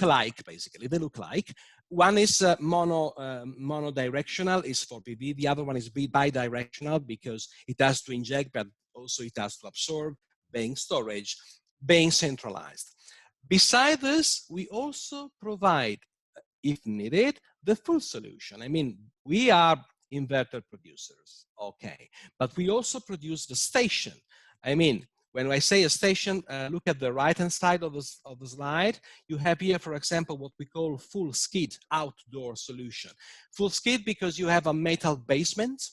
alike, basically. They look alike. One is monodirectional, is for PV. The other one is bidirectional because it has to inject, but also it has to absorb, being storage, being centralized. Beside this, we also provide, if needed, the full solution. I mean, we are inverter producers, okay, but we also produce the station. I mean, when I say a station, look at the right-hand side of the slide. You have here, for example, what we call full skid outdoor solution. Full skid because you have a metal basement,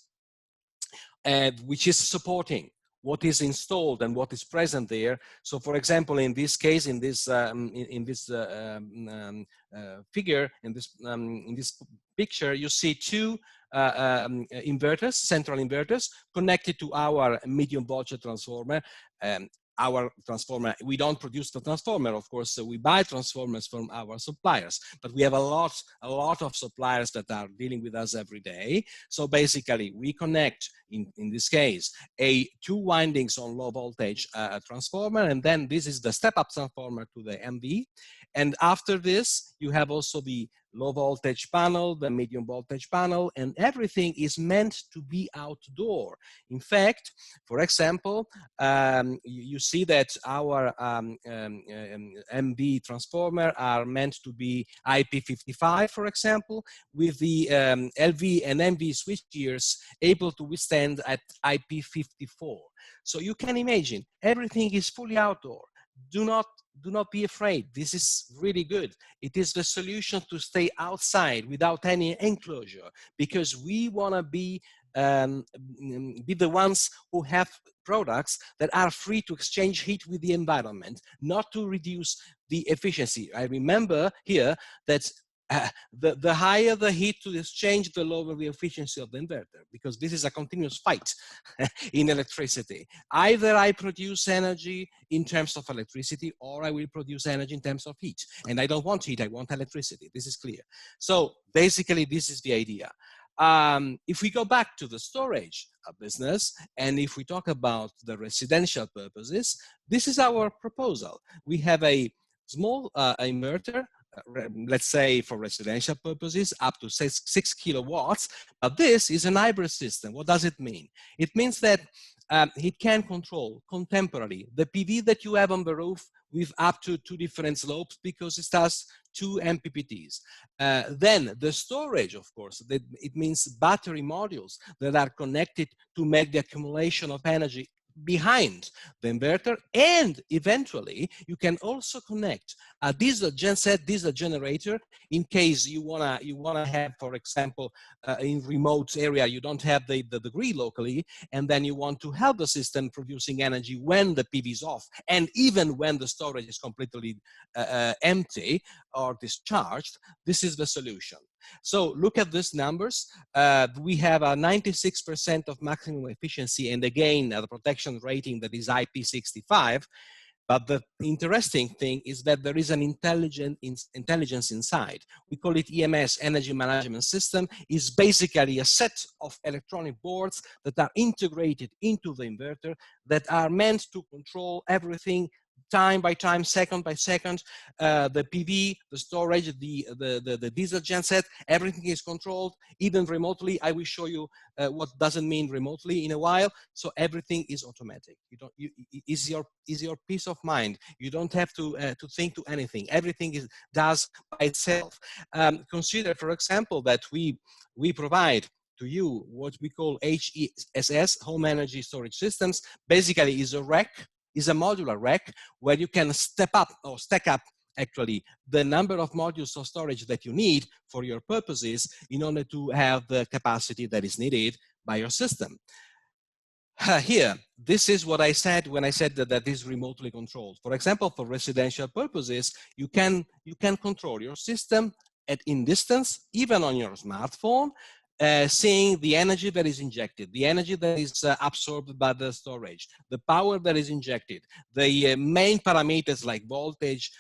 which is supporting what is installed and what is present there. So, for example, in this case, in this figure, in this picture, you see two inverters, central inverters, connected to our medium voltage transformer. Our transformer, we don't produce the transformer, of course, so we buy transformers from our suppliers, but we have a lot of suppliers that are dealing with us every day. So basically we connect, in this case, two windings on low voltage transformer, and then this is the step-up transformer to the MV. And after this, you have also the low voltage panel, the medium voltage panel, and everything is meant to be outdoor. In fact, for example, you see that our MV transformer are meant to be IP55, for example, with the LV and MV switchgears able to withstand at IP54. So you can imagine, everything is fully outdoor. Do not be afraid. This is really good. It is the solution to stay outside without any enclosure, because we want to be the ones who have products that are free to exchange heat with the environment, not to reduce the efficiency. I remember here that the higher the heat to exchange, the lower the efficiency of the inverter, because this is a continuous fight in electricity. Either I produce energy in terms of electricity, or I will produce energy in terms of heat. And I don't want heat, I want electricity. This is clear. So basically, this is the idea. If we go back to the storage business, and if we talk about the residential purposes, this is our proposal. We have a small inverter, let's say for residential purposes, up to 6 kilowatts, but this is an hybrid system. What does it mean? It means that it can control contemporarily the PV that you have on the roof with up to 2 different slopes, because it has 2 MPPTs. Then the storage, of course, it means battery modules that are connected to make the accumulation of energy behind the inverter, and eventually you can also connect a diesel genset, diesel generator, in case you wanna have, for example, in remote area you don't have the grid locally, and then you want to help the system producing energy when the PV is off, and even when the storage is completely empty or discharged. This is the solution. So look at these numbers. We have a 96% of maximum efficiency, and again, the protection rating that is IP65. But the interesting thing is that there is an intelligence inside. We call it EMS, Energy Management System. Is basically a set of electronic boards that are integrated into the inverter that are meant to control everything time by time, second by second. The PV, the storage, the diesel genset, everything is controlled, even remotely. I will show you what doesn't mean remotely in a while. So everything is automatic. Is your peace of mind. You don't have to think to anything. Everything does by itself. Consider, for example, that we provide to you what we call HESS, Home Energy Storage Systems. Basically, is a rack. Is a modular rack where you can step up or stack up actually the number of modules of storage that you need for your purposes in order to have the capacity that is needed by your system. Here, this is what I said when I said that is remotely controlled. For example, for residential purposes, you can control your system in distance, even on your smartphone, seeing the energy that is injected, the energy that is absorbed by the storage, the power that is injected, the main parameters like voltage,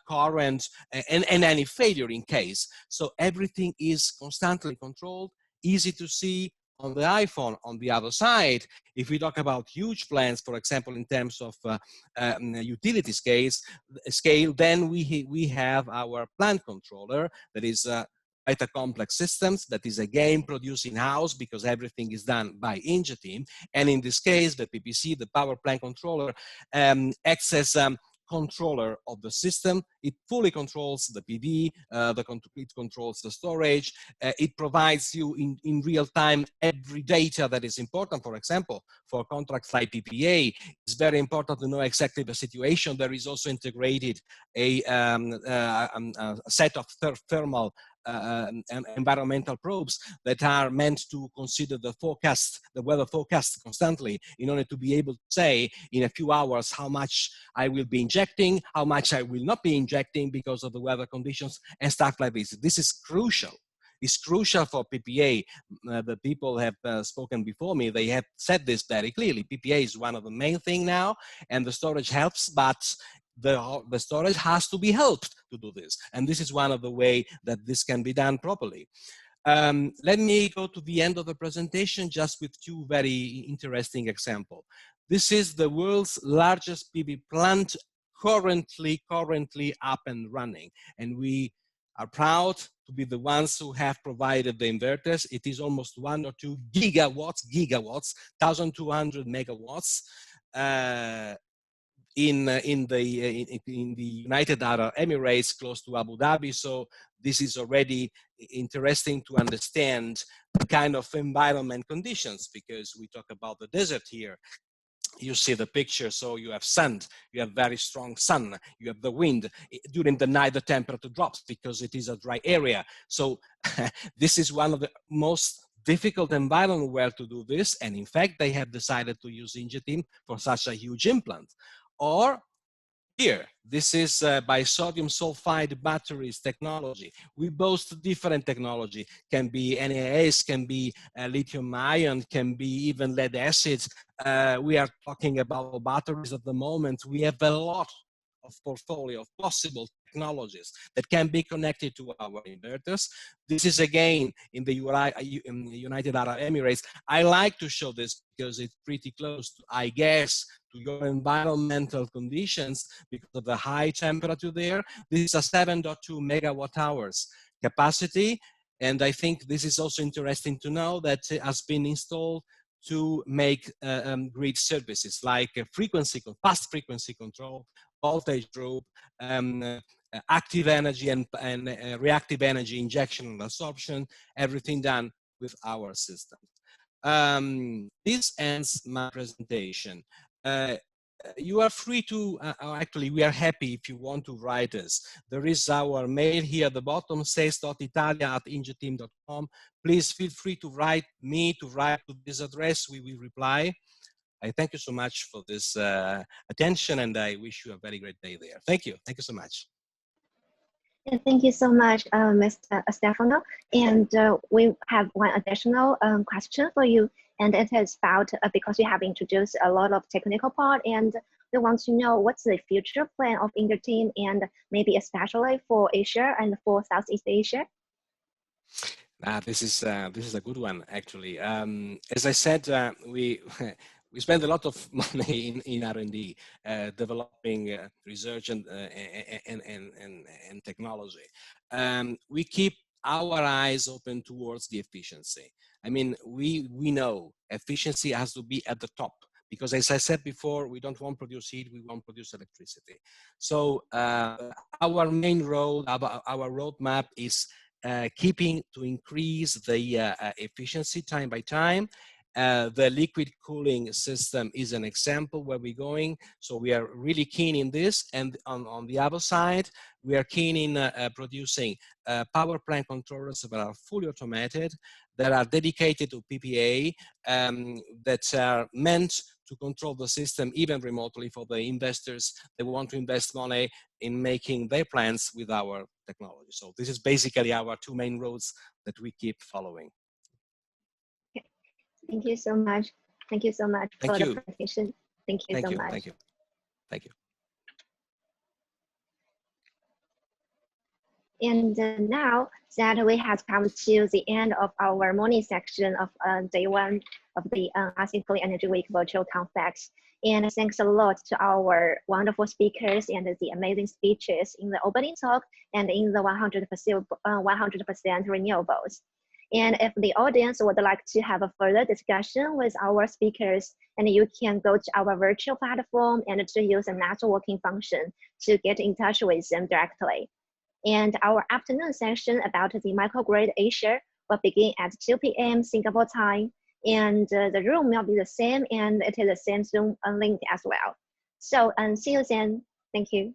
current, and any failure in case. So everything is constantly controlled, easy to see on the iPhone. On the other side, if we talk about huge plants, for example, in terms of utility scale, then we have our plant controller that is quite a complex systems that is again produced in-house because everything is done by Ingeteam. And in this case, the PPC, the power plant controller, acts as controller of the system. It fully controls the PV, it controls the storage. It provides you in real time every data that is important. For example, for contracts like PPA, it's very important to know exactly the situation. There is also integrated a set of thermal environmental probes that are meant to consider the forecast, the weather forecast constantly, in order to be able to say in a few hours how much I will be injecting, how much I will not be injecting because of the weather conditions and stuff like this. This is crucial. It's crucial for PPA. The people have spoken before me. They have said this very clearly. PPA is one of the main things now, and the storage helps, but the storage has to be helped to do this. And this is one of the ways that this can be done properly. Let me go to the end of the presentation just with two very interesting examples. This is the world's largest PV plant currently up and running. And we are proud to be the ones who have provided the inverters. It is almost 1 or 2 gigawatts, 1,200 megawatts. In the United Arab Emirates, close to Abu Dhabi. So this is already interesting to understand the kind of environment conditions, because we talk about the desert here. You see the picture, so you have sand, you have very strong sun, you have the wind. During the night, the temperature drops because it is a dry area. So this is one of the most difficult environment where to do this. And in fact, they have decided to use Ingeteam for such a huge implant. Or here, this is by sodium sulfide batteries technology. We boast different technology. Can be NAS, can be lithium ion, can be even lead acid. We are talking about batteries at the moment. We have a lot of portfolio of possible technologies that can be connected to our inverters. This is again in the United Arab Emirates. I like to show this because it's pretty close to, I guess, to your environmental conditions because of the high temperature there. This is a 7.2 megawatt hours capacity. And I think this is also interesting to know that it has been installed to make grid services like fast frequency control, voltage group, active energy and reactive energy injection and absorption, everything done with our system. This ends my presentation. You are free to, actually, we are happy if you want to write us. There is our mail here at the bottom, sales.italia@ingeteam.com. Please feel free to write me, to write to this address. We will reply. I thank you so much for this attention, and I wish you a very great day there. Thank you. Thank you so much. Thank you so much, Mr. Stefano. And we have one additional question for you. And it is about, because you have introduced a lot of technical part, and we want to know what's the future plan of Ingeteam, and maybe especially for Asia and for Southeast Asia. This is a good one, actually. As I said, we spend a lot of money in R&D, developing research and technology. We keep our eyes open towards the efficiency. I mean, we know efficiency has to be at the top, because as I said before, we don't want to produce heat, we want to produce electricity. So our main road, our roadmap is keeping to increase the efficiency time by time. The liquid cooling system is an example where we're going. So we are really keen in this. And on the other side, we are keen in producing power plant controllers that are fully automated, that are dedicated to PPA, that are meant to control the system even remotely for the investors that want to invest money in making their plans with our technology. So this is basically our two main roads that we keep following. Thank you so much. Thank you so much for the presentation. Thank you so much. Thank you. Thank you. And now that we have come to the end of our morning section of day one of the ASEAN Clean Energy Week virtual conference. And thanks a lot to our wonderful speakers and the amazing speeches in the opening talk and in the 100% renewables. And if the audience would like to have a further discussion with our speakers, and you can go to our virtual platform and to use a networking function to get in touch with them directly. And our afternoon session about the microgrid Asia will begin at 2 p.m. Singapore time. And the room will be the same, and it is the same Zoom link as well. So, see you then. Thank you.